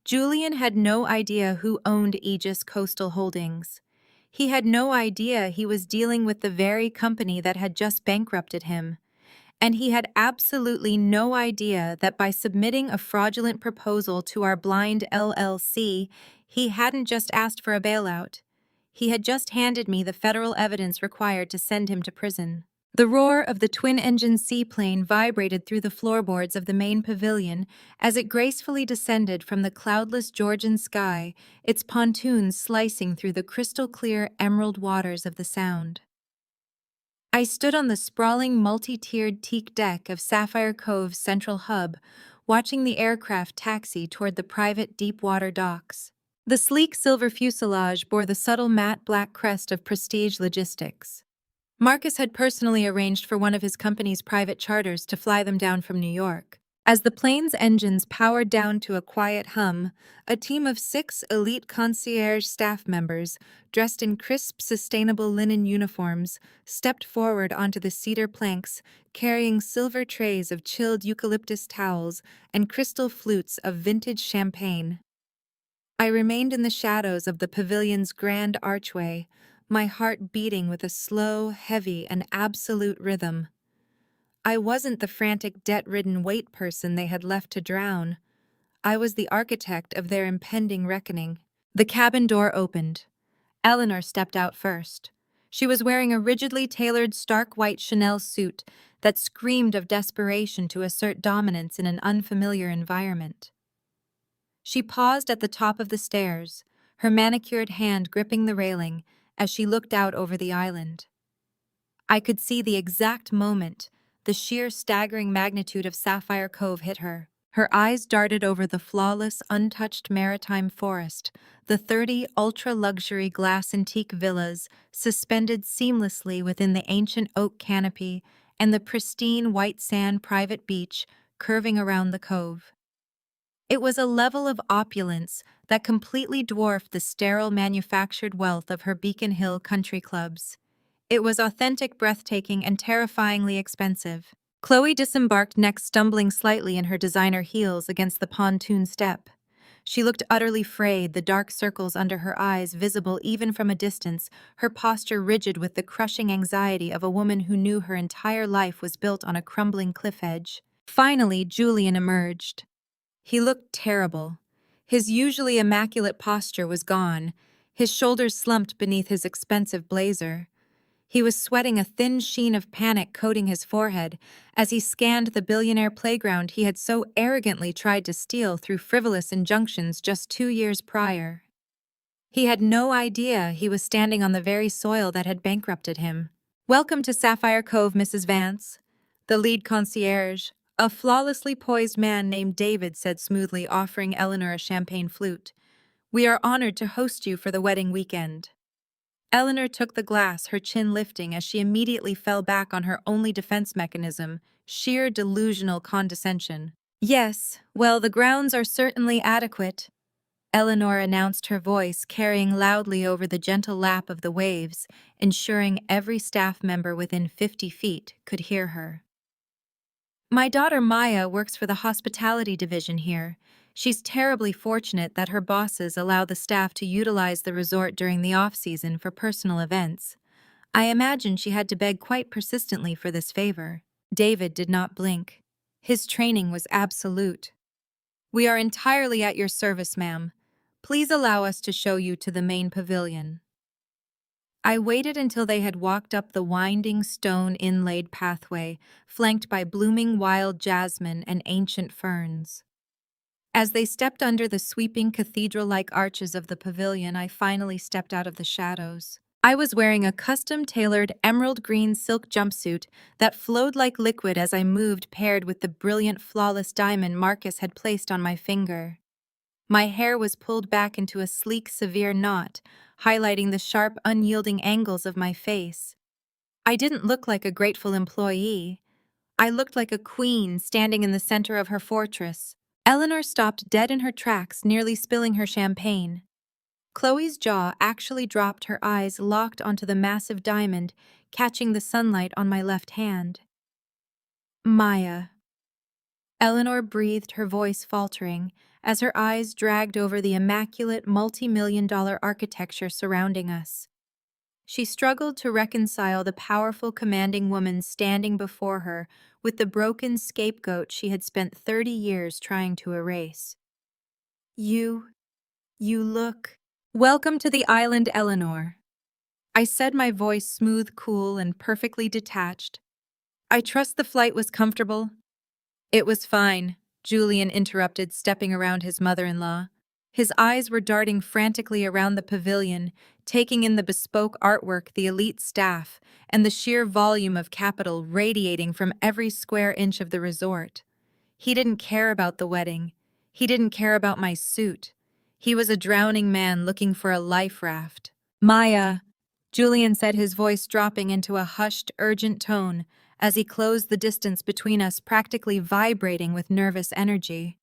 Speaker 1: Julian had no idea who owned Aegis Coastal Holdings. He had no idea he was dealing with the very company that had just bankrupted him. And he had absolutely no idea that by submitting a fraudulent proposal to our blind LLC, he hadn't just asked for a bailout. He had just handed me the federal evidence required to send him to prison. The roar of the twin-engine seaplane vibrated through the floorboards of the main pavilion as it gracefully descended from the cloudless Georgian sky, its pontoons slicing through the crystal-clear emerald waters of the Sound. I stood on the sprawling multi-tiered teak deck of Sapphire Cove's central hub, watching the aircraft taxi toward the private deep-water docks. The sleek silver fuselage bore the subtle matte black crest of Prestige Logistics. Marcus had personally arranged for one of his company's private charters to fly them down from New York. As the plane's engines powered down to a quiet hum, a team of 6 elite concierge staff members, dressed in crisp, sustainable linen uniforms, stepped forward onto the cedar planks, carrying silver trays of chilled eucalyptus towels and crystal flutes of vintage champagne. I remained in the shadows of the pavilion's grand archway, my heart beating with a slow, heavy, and absolute rhythm. I wasn't the frantic, debt-ridden wait person they had left to drown. I was the architect of their impending reckoning. The cabin door opened. Eleanor stepped out first. She was wearing a rigidly tailored stark white Chanel suit that screamed of desperation to assert dominance in an unfamiliar environment. She paused at the top of the stairs, her manicured hand gripping the railing as she looked out over the island. I could see the exact moment the sheer staggering magnitude of Sapphire Cove hit her. Her eyes darted over the flawless, untouched maritime forest, the 30 ultra-luxury glass antique villas suspended seamlessly within the ancient oak canopy, and the pristine white sand private beach curving around the cove. It was a level of opulence that completely dwarfed the sterile manufactured wealth of her Beacon Hill country clubs. It was authentic, breathtaking, and terrifyingly expensive. Chloe disembarked next, stumbling slightly in her designer heels against the pontoon step. She looked utterly frayed, the dark circles under her eyes visible even from a distance, her posture rigid with the crushing anxiety of a woman who knew her entire life was built on a crumbling cliff edge. Finally, Julian emerged. He looked terrible. His usually immaculate posture was gone, his shoulders slumped beneath his expensive blazer. He was sweating, a thin sheen of panic coating his forehead as he scanned the billionaire playground he had so arrogantly tried to steal through frivolous injunctions just 2 years prior. He had no idea he was standing on the very soil that had bankrupted him. "Welcome to Sapphire Cove, Mrs. Vance," the lead concierge, a flawlessly poised man named David, said smoothly, offering Eleanor a champagne flute. "We are honored to host you for the wedding weekend." Eleanor took the glass, her chin lifting as she immediately fell back on her only defense mechanism, sheer delusional condescension. "Yes, well, the grounds are certainly adequate," Eleanor announced, her voice carrying loudly over the gentle lap of the waves, ensuring every staff member within 50 feet could hear her. "My daughter Maya works for the hospitality division here. She's terribly fortunate that her bosses allow the staff to utilize the resort during the off-season for personal events. I imagine she had to beg quite persistently for this favor." David did not blink. His training was absolute. "We are entirely at your service, ma'am. Please allow us to show you to the main pavilion." I waited until they had walked up the winding stone-inlaid pathway, flanked by blooming wild jasmine and ancient ferns. As they stepped under the sweeping cathedral-like arches of the pavilion, I finally stepped out of the shadows. I was wearing a custom-tailored emerald green silk jumpsuit that flowed like liquid as I moved, paired with the brilliant, flawless diamond Marcus had placed on my finger. My hair was pulled back into a sleek, severe knot, highlighting the sharp, unyielding angles of my face. I didn't look like a grateful employee. I looked like a queen standing in the center of her fortress. Eleanor stopped dead in her tracks, nearly spilling her champagne. Chloe's jaw actually dropped, her eyes locked onto the massive diamond, catching the sunlight on my left hand. "Maya." Eleanor breathed, her voice faltering, as her eyes dragged over the immaculate multi-million-dollar architecture surrounding us. She struggled to reconcile the powerful, commanding woman standing before her with the broken scapegoat she had spent 30 years trying to erase. You look... "Welcome to the island, Eleanor." I said, my voice smooth, cool, and perfectly detached. "I trust the flight was comfortable." "It was fine," Julian interrupted, stepping around his mother-in-law. His eyes were darting frantically around the pavilion, taking in the bespoke artwork, the elite staff, and the sheer volume of capital radiating from every square inch of the resort. He didn't care about the wedding. He didn't care about my suit. He was a drowning man looking for a life raft. "Maya," Julian said, his voice dropping into a hushed, urgent tone as he closed the distance between us, practically vibrating with nervous energy.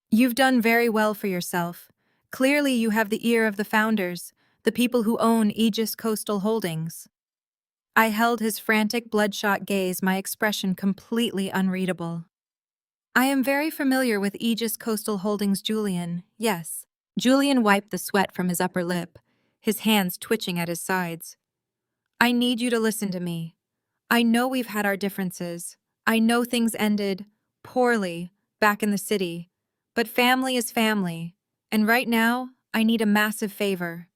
Speaker 1: "You've done very well for yourself. Clearly you have the ear of the founders, the people who own Aegis Coastal Holdings." I held his frantic, bloodshot gaze, my expression completely unreadable. "I am very familiar with Aegis Coastal Holdings, Julian, yes." Julian wiped the sweat from his upper lip, his hands twitching at his sides. "I need you to listen to me. I know we've had our differences. I know things ended poorly back in the city. But family is family, and right now, I need a massive favor."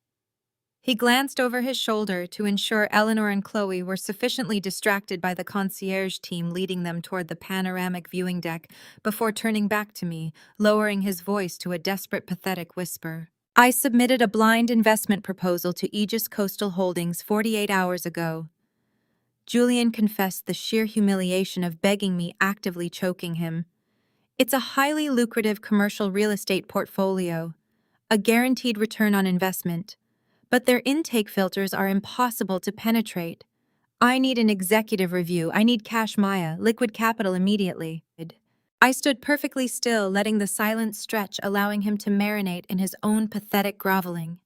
Speaker 1: He glanced over his shoulder to ensure Eleanor and Chloe were sufficiently distracted by the concierge team leading them toward the panoramic viewing deck before turning back to me, lowering his voice to a desperate, pathetic whisper. "I submitted a blind investment proposal to Aegis Coastal Holdings 48 hours ago." Julian confessed, the sheer humiliation of begging me actively choking him. "It's a highly lucrative commercial real estate portfolio, a guaranteed return on investment, but their intake filters are impossible to penetrate. I need an executive review. I need cash, Maya, liquid capital immediately." I stood perfectly still, letting the silence stretch, allowing him to marinate in his own pathetic groveling.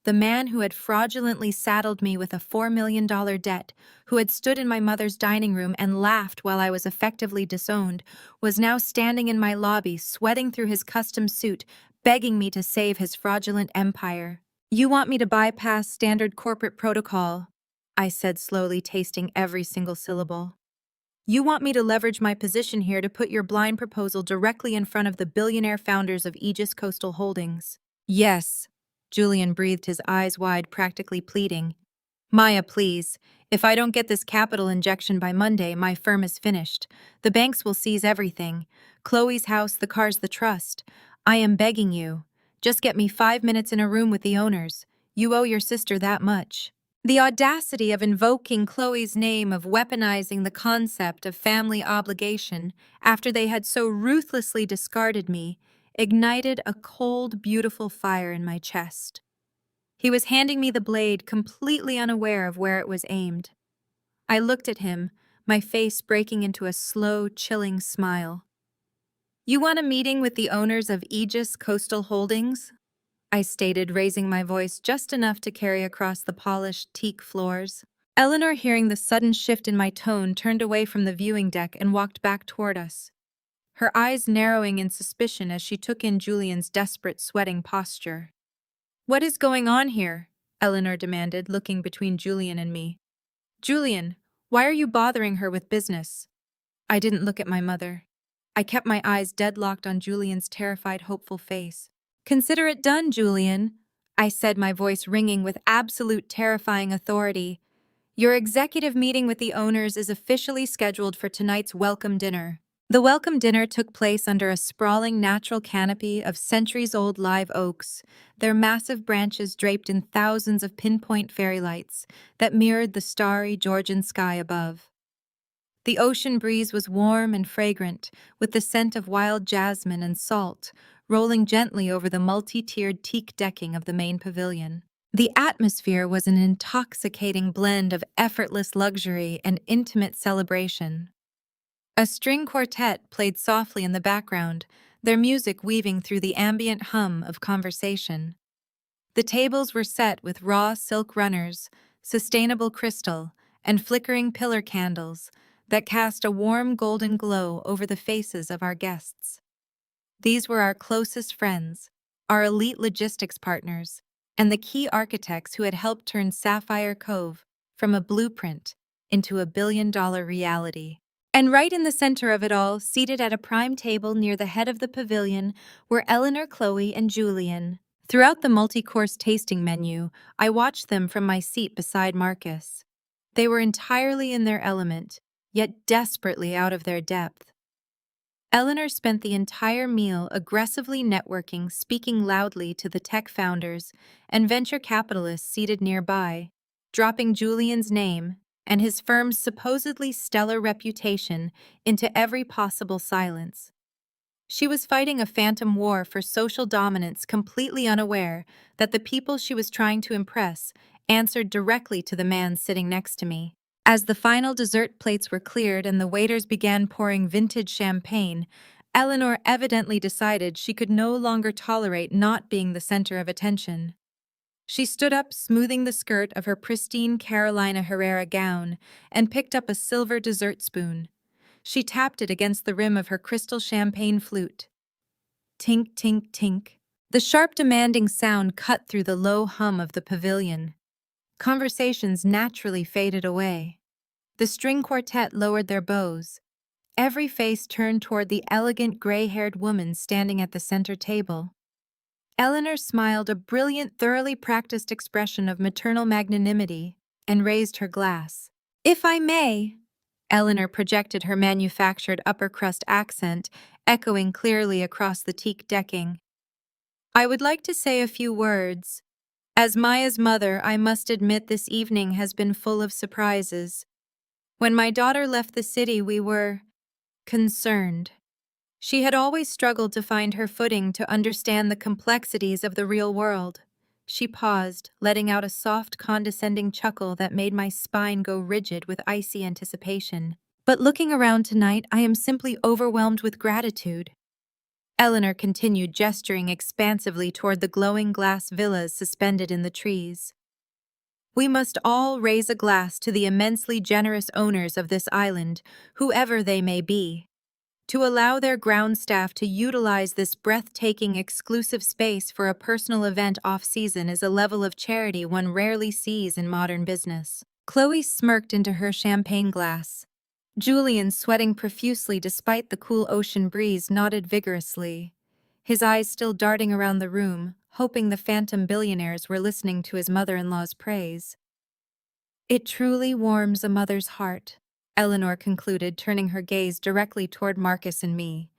Speaker 1: The man who had fraudulently saddled me with a $4 million debt, who had stood in my mother's dining room and laughed while I was effectively disowned, was now standing in my lobby, sweating through his custom suit, begging me to save his fraudulent empire. "You want me to bypass standard corporate protocol," I said slowly, tasting every single syllable. "You want me to leverage my position here to put your blind proposal directly in front of the billionaire founders of Aegis Coastal Holdings." "Yes." Julian breathed, his eyes wide, practically pleading. "Maya, please. If I don't get this capital injection by Monday, my firm is finished. The banks will seize everything. Chloe's house, the cars, the trust. I am begging you. Just get me 5 minutes in a room with the owners. You owe your sister that much." The audacity of invoking Chloe's name, of weaponizing the concept of family obligation after they had so ruthlessly discarded me, ignited a cold, beautiful fire in my chest. He was handing me the blade, completely unaware of where it was aimed. I looked at him, my face breaking into a slow, chilling smile. "You want a meeting with the owners of Aegis Coastal Holdings?" I stated, raising my voice just enough to carry across the polished teak floors. Eleanor, hearing the sudden shift in my tone, turned away from the viewing deck and walked back toward us, her eyes narrowing in suspicion as she took in Julian's desperate, sweating posture. "What is going on here?" Eleanor demanded, looking between Julian and me. "Julian, why are you bothering her with business?" I didn't look at my mother. I kept my eyes deadlocked on Julian's terrified, hopeful face. "Consider it done, Julian," I said, my voice ringing with absolute terrifying authority. "Your executive meeting with the owners is officially scheduled for tonight's welcome dinner." The welcome dinner took place under a sprawling natural canopy of centuries-old live oaks, their massive branches draped in thousands of pinpoint fairy lights that mirrored the starry Georgian sky above. The ocean breeze was warm and fragrant, with the scent of wild jasmine and salt rolling gently over the multi-tiered teak decking of the main pavilion. The atmosphere was an intoxicating blend of effortless luxury and intimate celebration. A string quartet played softly in the background, their music weaving through the ambient hum of conversation. The tables were set with raw silk runners, sustainable crystal, and flickering pillar candles that cast a warm golden glow over the faces of our guests. These were our closest friends, our elite logistics partners, and the key architects who had helped turn Sapphire Cove from a blueprint into a billion-dollar reality. And right in the center of it all, seated at a prime table near the head of the pavilion, were Eleanor, Chloe, and Julian. Throughout the multi-course tasting menu, I watched them from my seat beside Marcus. They were entirely in their element, yet desperately out of their depth. Eleanor spent the entire meal aggressively networking, speaking loudly to the tech founders and venture capitalists seated nearby, dropping Julian's name and his firm's supposedly stellar reputation into every possible silence. She was fighting a phantom war for social dominance, completely unaware that the people she was trying to impress answered directly to the man sitting next to me. As the final dessert plates were cleared and the waiters began pouring vintage champagne, Eleanor evidently decided she could no longer tolerate not being the center of attention. She stood up, smoothing the skirt of her pristine Carolina Herrera gown, and picked up a silver dessert spoon. She tapped it against the rim of her crystal champagne flute. Tink, tink, tink. The sharp, demanding sound cut through the low hum of the pavilion. Conversations naturally faded away. The string quartet lowered their bows. Every face turned toward the elegant gray-haired woman standing at the center table. Eleanor smiled, a brilliant, thoroughly practiced expression of maternal magnanimity, and raised her glass. "If I may," Eleanor projected her manufactured upper-crust accent, echoing clearly across the teak decking. "I would like to say a few words. As Maya's mother, I must admit this evening has been full of surprises. When my daughter left the city, we were concerned. She had always struggled to find her footing, to understand the complexities of the real world." She paused, letting out a soft, condescending chuckle that made my spine go rigid with icy anticipation. "But looking around tonight, I am simply overwhelmed with gratitude." Eleanor continued, gesturing expansively toward the glowing glass villas suspended in the trees. "We must all raise a glass to the immensely generous owners of this island, whoever they may be. To allow their ground staff to utilize this breathtaking, exclusive space for a personal event off-season is a level of charity one rarely sees in modern business." Chloe smirked into her champagne glass. Julian, sweating profusely despite the cool ocean breeze, nodded vigorously, his eyes still darting around the room, hoping the phantom billionaires were listening to his mother-in-law's praise. "It truly warms a mother's heart," Eleanor concluded, turning her gaze directly toward Marcus and me.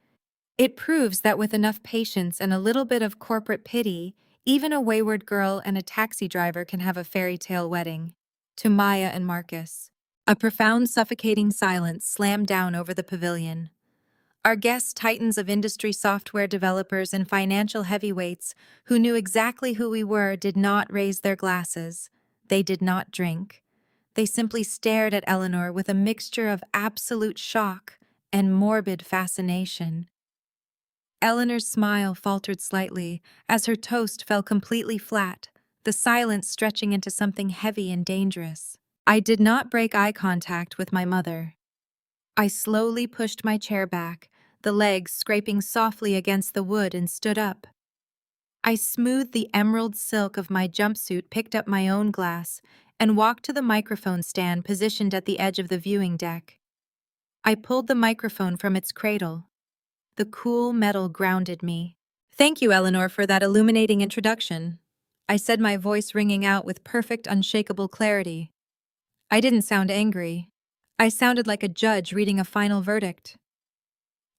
Speaker 1: "It proves that with enough patience and a little bit of corporate pity, even a wayward girl and a taxi driver can have a fairy tale wedding." To Maya and Marcus, a profound, suffocating silence slammed down over the pavilion. Our guests, titans of industry, software developers, and financial heavyweights who knew exactly who we were, did not raise their glasses. They did not drink. They simply stared at Eleanor with a mixture of absolute shock and morbid fascination. Eleanor's smile faltered slightly as her toast fell completely flat, the silence stretching into something heavy and dangerous. I did not break eye contact with my mother. I slowly pushed my chair back, the legs scraping softly against the wood, and stood up. I smoothed the emerald silk of my jumpsuit, picked up my own glass, and walked to the microphone stand positioned at the edge of the viewing deck. I pulled the microphone from its cradle. The cool metal grounded me. Thank you, Eleanor, for that illuminating introduction. I said, my voice ringing out with perfect, unshakable clarity. I didn't sound angry. I sounded like a judge reading a final verdict.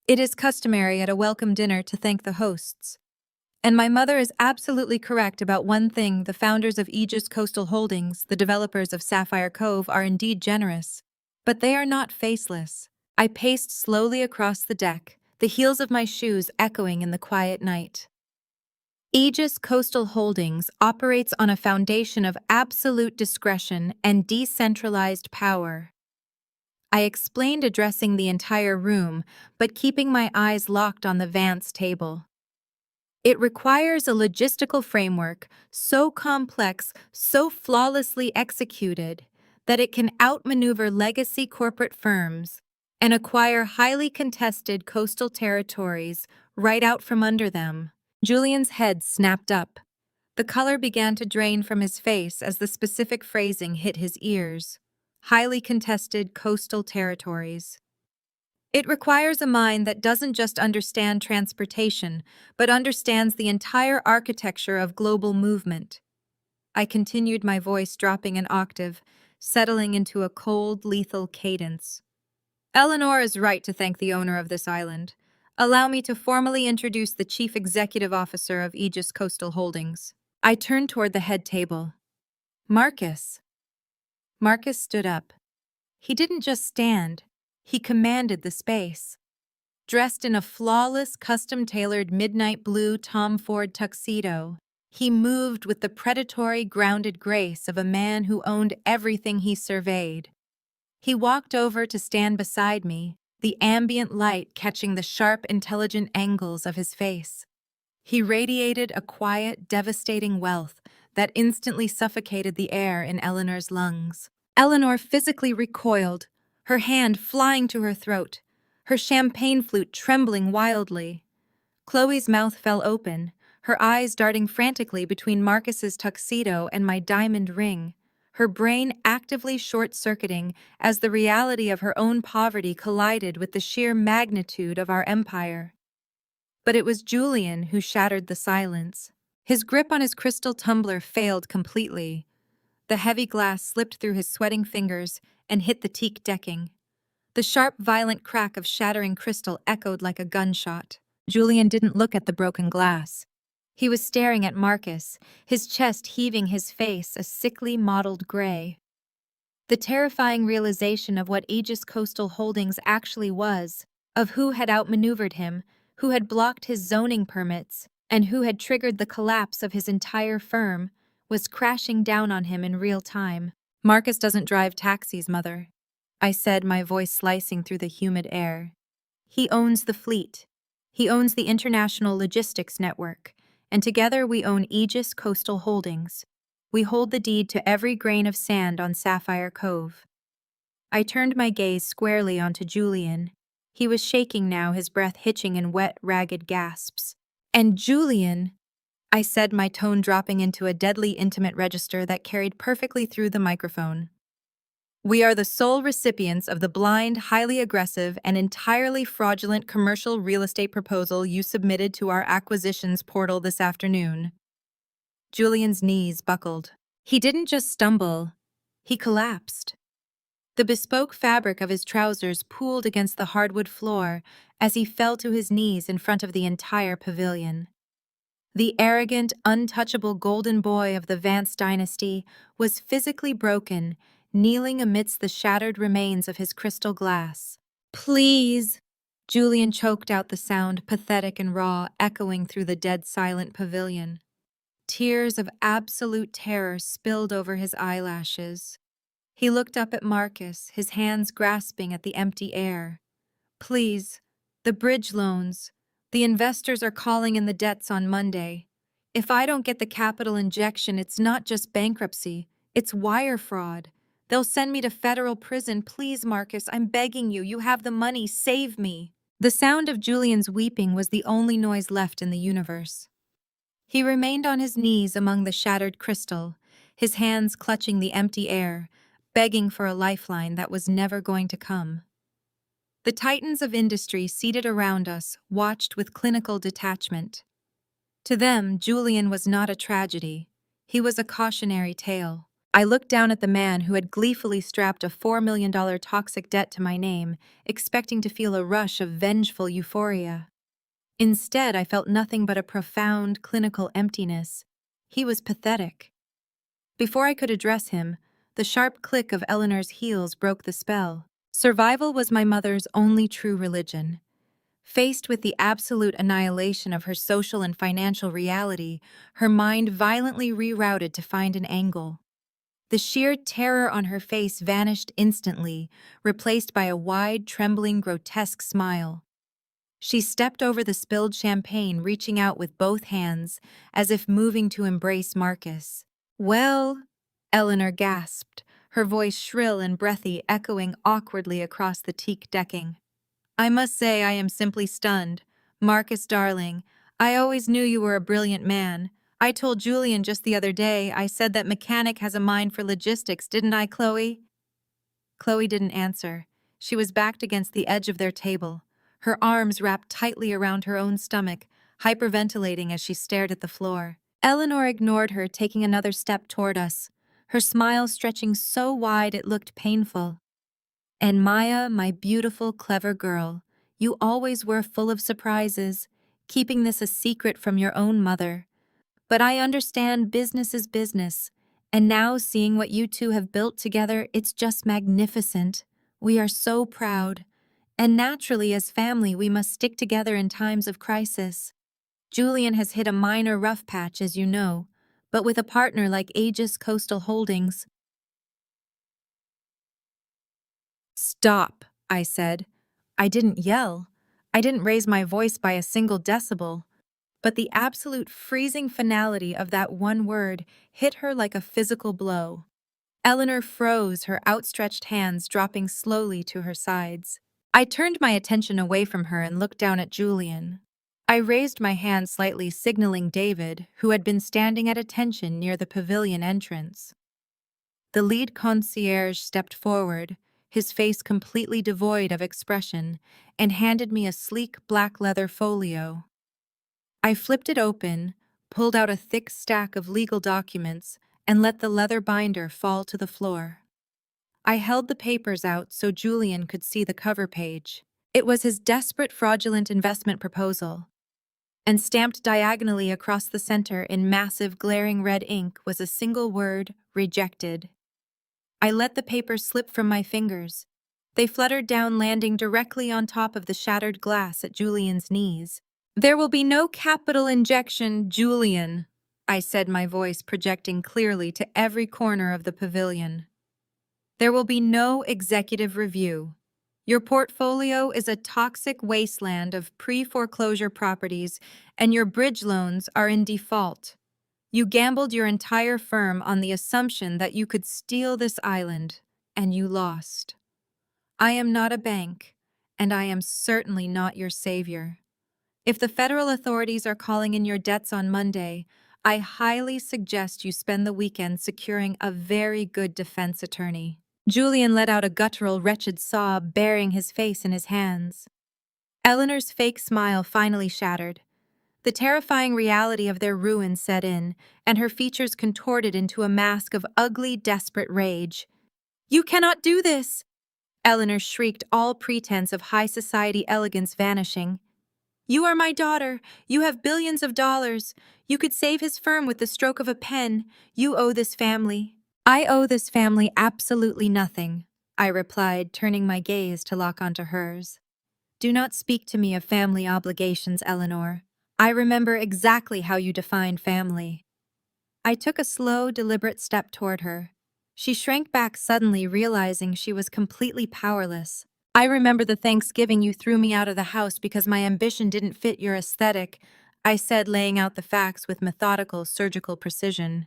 Speaker 1: It is customary at a welcome dinner to thank the hosts. And my mother is absolutely correct about one thing: the founders of Aegis Coastal Holdings, the developers of Sapphire Cove, are indeed generous. But they are not faceless. I paced slowly across the deck, the heels of my shoes echoing in the quiet night. Aegis Coastal Holdings operates on a foundation of absolute discretion and decentralized power. I explained, addressing the entire room, but keeping my eyes locked on the Vance table. It requires a logistical framework so complex, so flawlessly executed, that it can outmaneuver legacy corporate firms and acquire highly contested coastal territories right out from under them. Julian's head snapped up. The color began to drain from his face as the specific phrasing hit his ears. Highly contested coastal territories. It requires a mind that doesn't just understand transportation, but understands the entire architecture of global movement. I continued, my voice dropping an octave, settling into a cold, lethal cadence. Eleanor is right to thank the owner of this island. Allow me to formally introduce the Chief Executive Officer of Aegis Coastal Holdings. I turned toward the head table. Marcus. Marcus stood up. He didn't just stand, he commanded the space. Dressed in a flawless, custom-tailored midnight blue Tom Ford tuxedo, he moved with the predatory, grounded grace of a man who owned everything he surveyed. He walked over to stand beside me, the ambient light catching the sharp, intelligent angles of his face. He radiated a quiet, devastating wealth that instantly suffocated the air in Eleanor's lungs. Eleanor physically recoiled, her hand flying to her throat, her champagne flute trembling wildly. Chloe's mouth fell open, her eyes darting frantically between Marcus's tuxedo and my diamond ring, her brain actively short-circuiting as the reality of her own poverty collided with the sheer magnitude of our empire. But it was Julian who shattered the silence. His grip on his crystal tumbler failed completely. The heavy glass slipped through his sweating fingers and hit the teak decking. The sharp, violent crack of shattering crystal echoed like a gunshot. Julian didn't look at the broken glass. He was staring at Marcus, his chest heaving, his face a sickly mottled gray. The terrifying realization of what Aegis Coastal Holdings actually was, of who had outmaneuvered him, who had blocked his zoning permits, and who had triggered the collapse of his entire firm, was crashing down on him in real time. Marcus doesn't drive taxis, Mother, I said, my voice slicing through the humid air. He owns the fleet. He owns the international logistics network, and together we own Aegis Coastal Holdings. We hold the deed to every grain of sand on Sapphire Cove. I turned my gaze squarely onto Julian. He was shaking now, his breath hitching in wet, ragged gasps. And Julian, I said, my tone dropping into a deadly intimate register that carried perfectly through the microphone. We are the sole recipients of the blind, highly aggressive, and entirely fraudulent commercial real estate proposal you submitted to our acquisitions portal this afternoon. Julian's knees buckled. He didn't just stumble, he collapsed. The bespoke fabric of his trousers pooled against the hardwood floor as he fell to his knees in front of the entire pavilion. The arrogant, untouchable golden boy of the Vance dynasty was physically broken, kneeling amidst the shattered remains of his crystal glass. Please! Julian choked out the sound, pathetic and raw, echoing through the dead silent pavilion. Tears of absolute terror spilled over his eyelashes. He looked up at Marcus, his hands grasping at the empty air. Please, the bridge loans. The investors are calling in the debts on Monday. If I don't get the capital injection, it's not just bankruptcy, it's wire fraud. They'll send me to federal prison. Please, Marcus, I'm begging you. You have the money. Save me. The sound of Julian's weeping was the only noise left in the universe. He remained on his knees among the shattered crystal, his hands clutching the empty air, begging for a lifeline that was never going to come. The titans of industry seated around us watched with clinical detachment. To them, Julian was not a tragedy. He was a cautionary tale. I looked down at the man who had gleefully strapped a $4 million toxic debt to my name, expecting to feel a rush of vengeful euphoria. Instead, I felt nothing but a profound clinical emptiness. He was pathetic. Before I could address him, the sharp click of Eleanor's heels broke the spell. Survival was my mother's only true religion. Faced with the absolute annihilation of her social and financial reality, her mind violently rerouted to find an angle. The sheer terror on her face vanished instantly, replaced by a wide, trembling, grotesque smile. She stepped over the spilled champagne, reaching out with both hands, as if moving to embrace Marcus. "Well," Eleanor gasped, her voice shrill and breathy, echoing awkwardly across the teak decking. "I must say I am simply stunned. Marcus, darling, I always knew you were a brilliant man. I told Julian just the other day, I said that mechanic has a mind for logistics, didn't I, Chloe?" Chloe didn't answer. She was backed against the edge of their table, her arms wrapped tightly around her own stomach, hyperventilating as she stared at the floor. Eleanor ignored her, taking another step toward us, her smile stretching so wide it looked painful. "And Maya, my beautiful, clever girl, you always were full of surprises, keeping this a secret from your own mother. But I understand business is business, and now seeing what you two have built together, it's just magnificent. We are so proud. And naturally, as family, we must stick together in times of crisis. Julian has hit a minor rough patch, as you know, but with a partner like Aegis Coastal Holdings—" "Stop," I said. I didn't yell. I didn't raise my voice by a single decibel. But the absolute freezing finality of that one word hit her like a physical blow. Eleanor froze, her outstretched hands dropping slowly to her sides. I turned my attention away from her and looked down at Julian. I raised my hand slightly, signaling David, who had been standing at attention near the pavilion entrance. The lead concierge stepped forward, his face completely devoid of expression, and handed me a sleek black leather folio. I flipped it open, pulled out a thick stack of legal documents, and let the leather binder fall to the floor. I held the papers out so Julian could see the cover page. It was his desperate fraudulent investment proposal, and stamped diagonally across the center in massive glaring red ink was a single word: rejected. I let the papers slip from my fingers. They fluttered down, landing directly on top of the shattered glass at Julian's knees. "There will be no capital injection, Julian," I said, my voice projecting clearly to every corner of the pavilion. "There will be no executive review. Your portfolio is a toxic wasteland of pre-foreclosure properties, and your bridge loans are in default. You gambled your entire firm on the assumption that you could steal this island, and you lost. I am not a bank, and I am certainly not your savior. If the federal authorities are calling in your debts on Monday, I highly suggest you spend the weekend securing a very good defense attorney." Julian let out a guttural, wretched sob, burying his face in his hands. Eleanor's fake smile finally shattered. The terrifying reality of their ruin set in, and her features contorted into a mask of ugly, desperate rage. "You cannot do this!" Eleanor shrieked, all pretense of high society elegance vanishing. "You are my daughter. You have billions of dollars. You could save his firm with the stroke of a pen. You owe this family." "I owe this family absolutely nothing," I replied, turning my gaze to lock onto hers. "Do not speak to me of family obligations, Eleanor. I remember exactly how you define family." I took a slow, deliberate step toward her. She shrank back suddenly, realizing she was completely powerless. "I remember the Thanksgiving you threw me out of the house because my ambition didn't fit your aesthetic," I said, laying out the facts with methodical, surgical precision.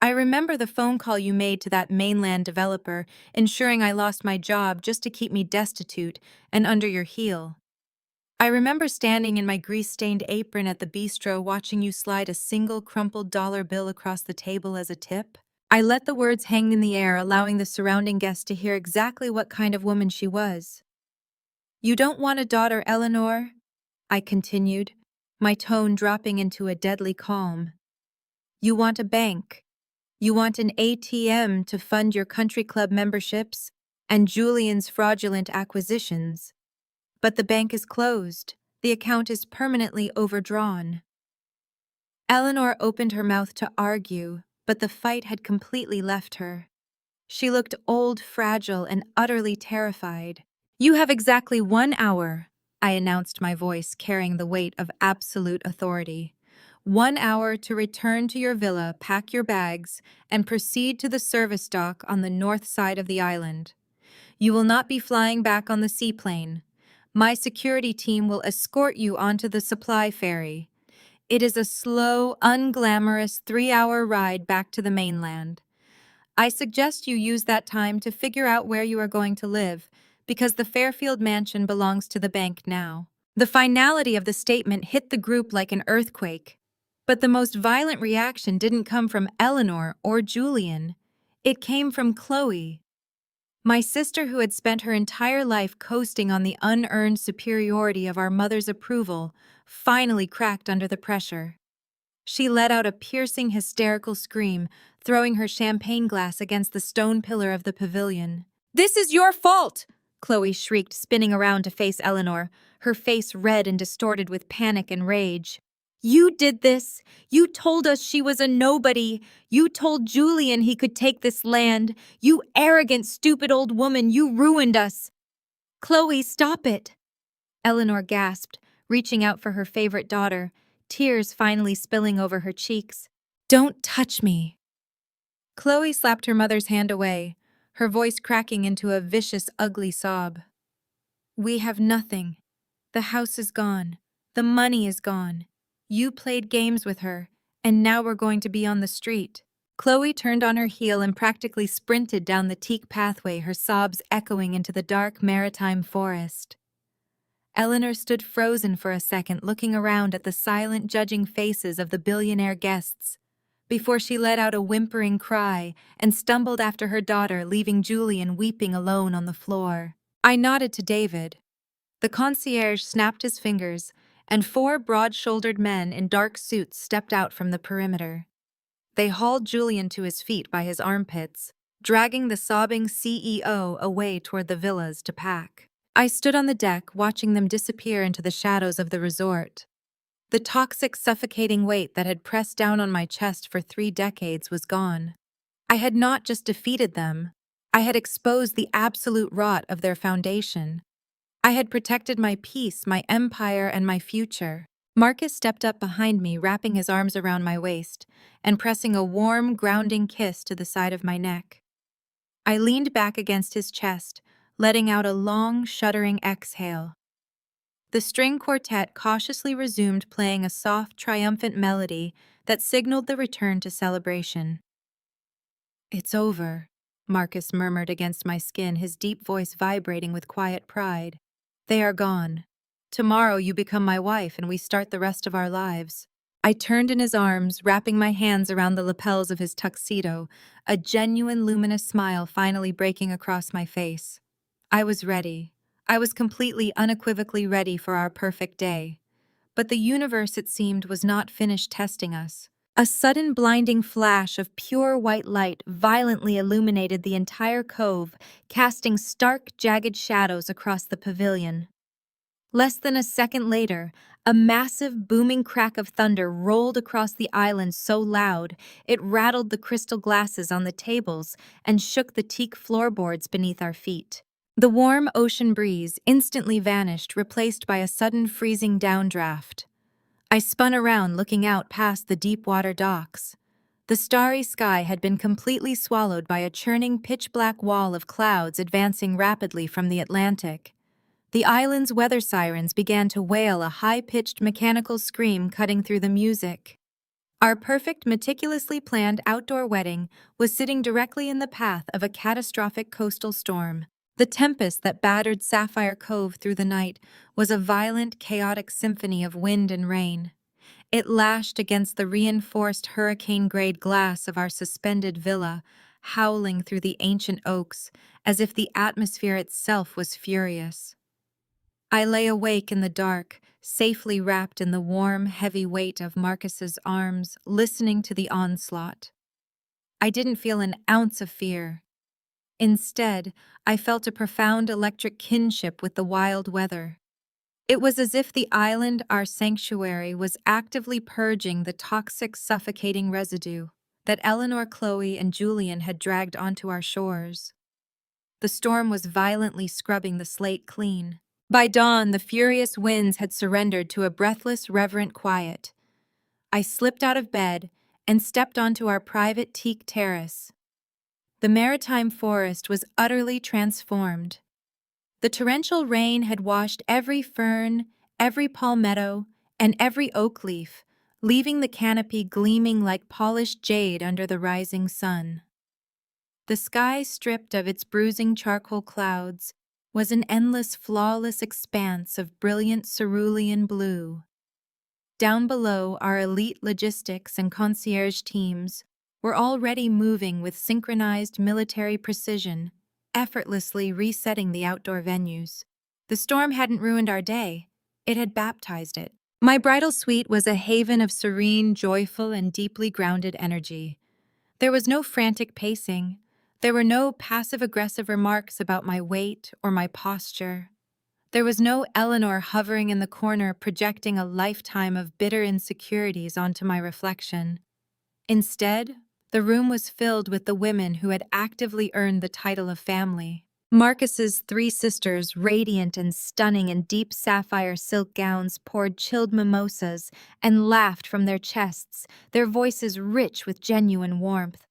Speaker 1: "I remember the phone call you made to that mainland developer, ensuring I lost my job just to keep me destitute and under your heel. I remember standing in my grease-stained apron at the bistro watching you slide a single crumpled dollar bill across the table as a tip." I let the words hang in the air, allowing the surrounding guests to hear exactly what kind of woman she was. You don't want a daughter, Eleanor? I continued, my tone dropping into a deadly calm. You want a bank. You want an ATM to fund your country club memberships and Julian's fraudulent acquisitions. But the bank is closed. The account is permanently overdrawn. Eleanor opened her mouth to argue, but the fight had completely left her. She looked old, fragile, and utterly terrified. You have exactly 1 hour, I announced, my voice carrying the weight of absolute authority. 1 hour to return to your villa, pack your bags, and proceed to the service dock on the north side of the island. You will not be flying back on the seaplane. My security team will escort you onto the supply ferry. It is a slow, unglamorous 3-hour ride back to the mainland. I suggest you use that time to figure out where you are going to live, because the Fairfield mansion belongs to the bank now. The finality of the statement hit the group like an earthquake. But the most violent reaction didn't come from Eleanor or Julian. It came from Chloe. My sister, who had spent her entire life coasting on the unearned superiority of our mother's approval, finally cracked under the pressure. She let out a piercing, hysterical scream, throwing her champagne glass against the stone pillar of the pavilion. "This is your fault!" Chloe shrieked, spinning around to face Eleanor, her face red and distorted with panic and rage. "You did this! You told us she was a nobody! You told Julian he could take this land! You arrogant, stupid old woman, you ruined us!" "Chloe, stop it!" Eleanor gasped, reaching out for her favorite daughter, tears finally spilling over her cheeks. "Don't touch me!" Chloe slapped her mother's hand away, her voice cracking into a vicious, ugly sob. "We have nothing. The house is gone. The money is gone. You played games with her, and now we're going to be on the street." Chloe turned on her heel and practically sprinted down the teak pathway, her sobs echoing into the dark maritime forest. Eleanor stood frozen for a second, looking around at the silent, judging faces of the billionaire guests, before she let out a whimpering cry and stumbled after her daughter, leaving Julian weeping alone on the floor. I nodded to David. The concierge snapped his fingers, and 4 broad-shouldered men in dark suits stepped out from the perimeter. They hauled Julian to his feet by his armpits, dragging the sobbing CEO away toward the villas to pack. I stood on the deck, watching them disappear into the shadows of the resort. The toxic, suffocating weight that had pressed down on my chest for 3 decades was gone. I had not just defeated them, I had exposed the absolute rot of their foundation. I had protected my peace, my empire, and my future. Marcus stepped up behind me, wrapping his arms around my waist and pressing a warm, grounding kiss to the side of my neck. I leaned back against his chest, letting out a long, shuddering exhale. The string quartet cautiously resumed playing a soft, triumphant melody that signaled the return to celebration. "It's over," Marcus murmured against my skin, his deep voice vibrating with quiet pride. "They are gone. Tomorrow you become my wife and we start the rest of our lives." I turned in his arms, wrapping my hands around the lapels of his tuxedo, a genuine luminous smile finally breaking across my face. I was ready. I was completely, unequivocally ready for our perfect day. But the universe, it seemed, was not finished testing us. A sudden blinding flash of pure white light violently illuminated the entire cove, casting stark, jagged shadows across the pavilion. Less than a second later, a massive, booming crack of thunder rolled across the island so loud it rattled the crystal glasses on the tables and shook the teak floorboards beneath our feet. The warm ocean breeze instantly vanished, replaced by a sudden freezing downdraft. I spun around, looking out past the deep-water docks. The starry sky had been completely swallowed by a churning, pitch-black wall of clouds advancing rapidly from the Atlantic. The island's weather sirens began to wail, a high-pitched mechanical scream cutting through the music. Our perfect, meticulously planned outdoor wedding was sitting directly in the path of a catastrophic coastal storm. The tempest that battered Sapphire Cove through the night was a violent, chaotic symphony of wind and rain. It lashed against the reinforced hurricane-grade glass of our suspended villa, howling through the ancient oaks as if the atmosphere itself was furious. I lay awake in the dark, safely wrapped in the warm, heavy weight of Marcus's arms, listening to the onslaught. I didn't feel an ounce of fear. Instead, I felt a profound electric kinship with the wild weather. It was as if the island, our sanctuary, was actively purging the toxic, suffocating residue that Eleanor, Chloe, and Julian had dragged onto our shores. The storm was violently scrubbing the slate clean. By dawn, the furious winds had surrendered to a breathless, reverent quiet. I slipped out of bed and stepped onto our private teak terrace. The maritime forest was utterly transformed. The torrential rain had washed every fern, every palmetto, and every oak leaf, leaving the canopy gleaming like polished jade under the rising sun. The sky, stripped of its bruising charcoal clouds, was an endless, flawless expanse of brilliant cerulean blue. Down below, our elite logistics and concierge teams were already moving with synchronized military precision, effortlessly resetting the outdoor venues. The storm hadn't ruined our day, it had baptized it. My bridal suite was a haven of serene, joyful, and deeply grounded energy. There was no frantic pacing. There were no passive-aggressive remarks about my weight or my posture. There was no Eleanor hovering in the corner projecting a lifetime of bitter insecurities onto my reflection. Instead, the room was filled with the women who had actively earned the title of family. Marcus's three sisters, radiant and stunning in deep sapphire silk gowns, poured chilled mimosas and laughed from their chests, their voices rich with genuine warmth.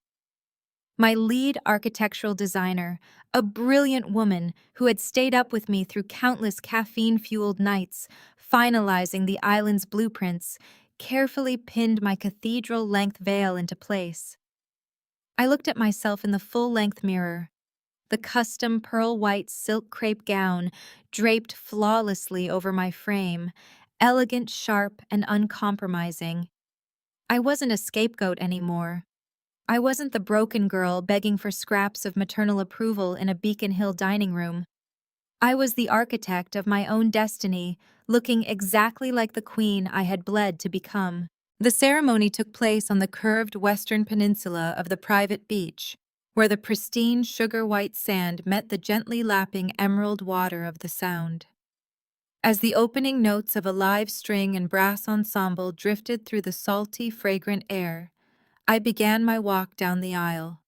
Speaker 1: My lead architectural designer, a brilliant woman who had stayed up with me through countless caffeine-fueled nights, finalizing the island's blueprints, carefully pinned my cathedral-length veil into place. I looked at myself in the full-length mirror. The custom pearl-white silk crepe gown draped flawlessly over my frame, elegant, sharp, and uncompromising. I wasn't a scapegoat anymore. I wasn't the broken girl begging for scraps of maternal approval in a Beacon Hill dining room. I was the architect of my own destiny, looking exactly like the queen I had bled to become. The ceremony took place on the curved western peninsula of the private beach, where the pristine sugar-white sand met the gently lapping emerald water of the Sound. As the opening notes of a live string and brass ensemble drifted through the salty, fragrant air, I began my walk down the aisle.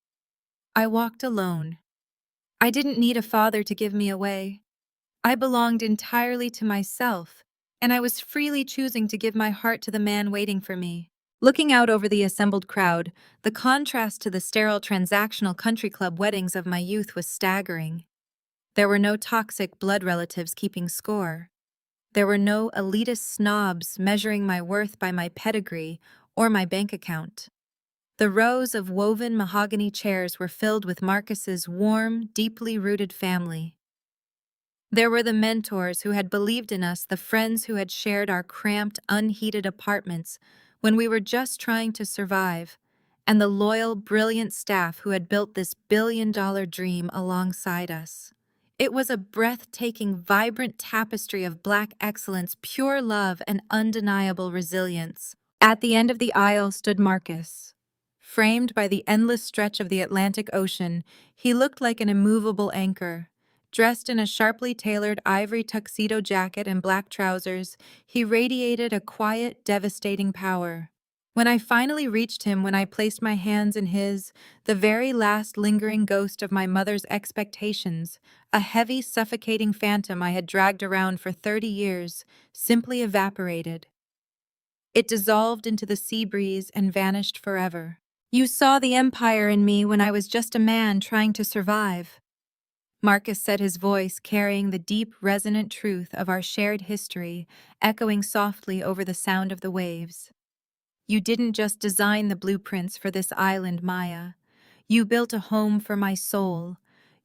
Speaker 1: I walked alone. I didn't need a father to give me away. I belonged entirely to myself, and I was freely choosing to give my heart to the man waiting for me. Looking out over the assembled crowd, the contrast to the sterile transactional country club weddings of my youth was staggering. There were no toxic blood relatives keeping score. There were no elitist snobs measuring my worth by my pedigree or my bank account. The rows of woven mahogany chairs were filled with Marcus's warm, deeply rooted family. There were the mentors who had believed in us, the friends who had shared our cramped, unheated apartments when we were just trying to survive, and the loyal, brilliant staff who had built this billion-dollar dream alongside us. It was a breathtaking, vibrant tapestry of Black excellence, pure love, and undeniable resilience. At the end of the aisle stood Marcus. Framed by the endless stretch of the Atlantic Ocean, he looked like an immovable anchor. Dressed in a sharply tailored ivory tuxedo jacket and black trousers, he radiated a quiet, devastating power. When I finally reached him, when I placed my hands in his, the very last lingering ghost of my mother's expectations, a heavy, suffocating phantom I had dragged around for 30 years, simply evaporated. It dissolved into the sea breeze and vanished forever. You saw the empire in me when I was just a man trying to survive. Marcus said, his voice carrying the deep, resonant truth of our shared history, echoing softly over the sound of the waves. You didn't just design the blueprints for this island, Maya. You built a home for my soul.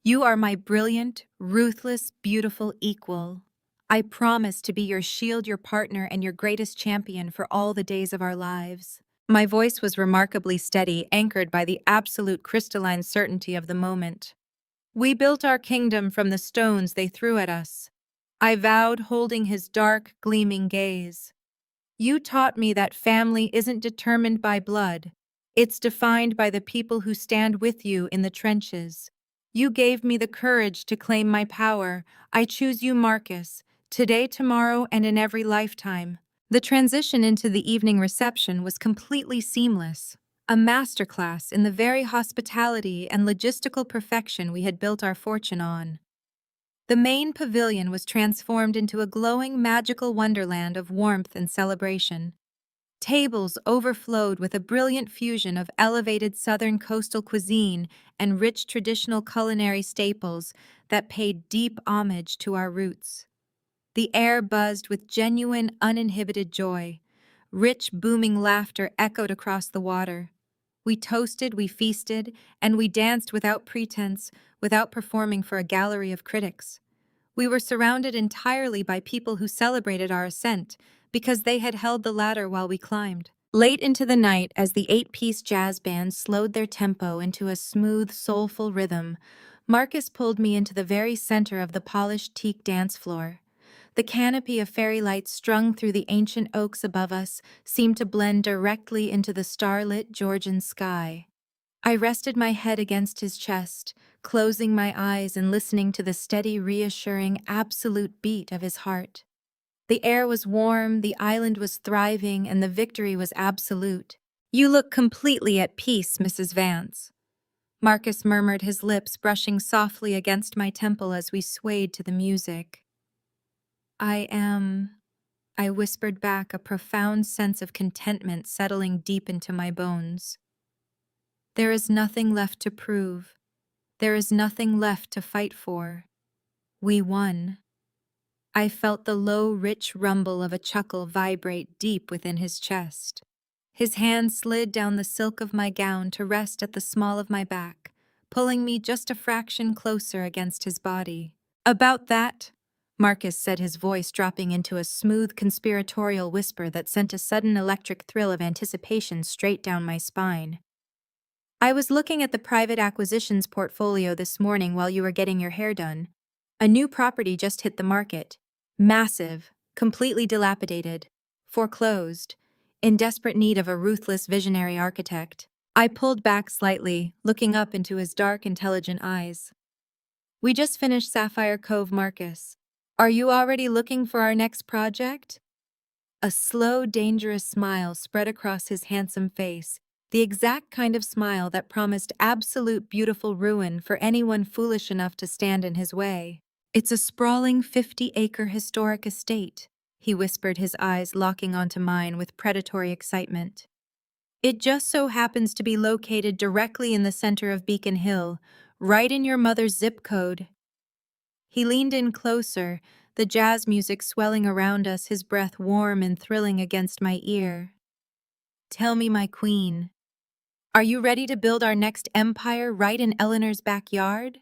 Speaker 1: You are my brilliant, ruthless, beautiful equal. I promise to be your shield, your partner, and your greatest champion for all the days of our lives. My voice was remarkably steady, anchored by the absolute crystalline certainty of the moment. We built our kingdom from the stones they threw at us. I vowed, holding his dark, gleaming gaze. You taught me that family isn't determined by blood. It's defined by the people who stand with you in the trenches. You gave me the courage to claim my power. I choose you, Marcus, today, tomorrow, and in every lifetime. The transition into the evening reception was completely seamless, a masterclass in the very hospitality and logistical perfection we had built our fortune on. The main pavilion was transformed into a glowing, magical wonderland of warmth and celebration. Tables overflowed with a brilliant fusion of elevated southern coastal cuisine and rich traditional culinary staples that paid deep homage to our roots. The air buzzed with genuine, uninhibited joy. Rich, booming laughter echoed across the water. We toasted, we feasted, and we danced without pretense, without performing for a gallery of critics. We were surrounded entirely by people who celebrated our ascent because they had held the ladder while we climbed. Late into the night, as the 8-piece jazz band slowed their tempo into a smooth, soulful rhythm, Marcus pulled me into the very center of the polished teak dance floor. The canopy of fairy lights strung through the ancient oaks above us seemed to blend directly into the starlit Georgian sky. I rested my head against his chest, closing my eyes and listening to the steady, reassuring, absolute beat of his heart. The air was warm, the island was thriving, and the victory was absolute. "You look completely at peace, Mrs. Vance," Marcus murmured, his lips brushing softly against my temple as we swayed to the music. "I am," I whispered back, a profound sense of contentment settling deep into my bones. "There is nothing left to prove. There is nothing left to fight for. We won." I felt the low, rich rumble of a chuckle vibrate deep within his chest. His hand slid down the silk of my gown to rest at the small of my back, pulling me just a fraction closer against his body. "About that," Marcus said, his voice dropping into a smooth, conspiratorial whisper that sent a sudden electric thrill of anticipation straight down my spine. "I was looking at the private acquisitions portfolio this morning while you were getting your hair done. A new property just hit the market. Massive, completely dilapidated, foreclosed, in desperate need of a ruthless visionary architect." I pulled back slightly, looking up into his dark, intelligent eyes. "We just finished Sapphire Cove, Marcus. Are you already looking for our next project?" A slow, dangerous smile spread across his handsome face, the exact kind of smile that promised absolute beautiful ruin for anyone foolish enough to stand in his way. "It's a sprawling 50-acre historic estate," he whispered, his eyes locking onto mine with predatory excitement. "It just so happens to be located directly in the center of Beacon Hill, right in your mother's zip code." He leaned in closer, the jazz music swelling around us, his breath warm and thrilling against my ear. "Tell me, my queen, are you ready to build our next empire right in Eleanor's backyard?"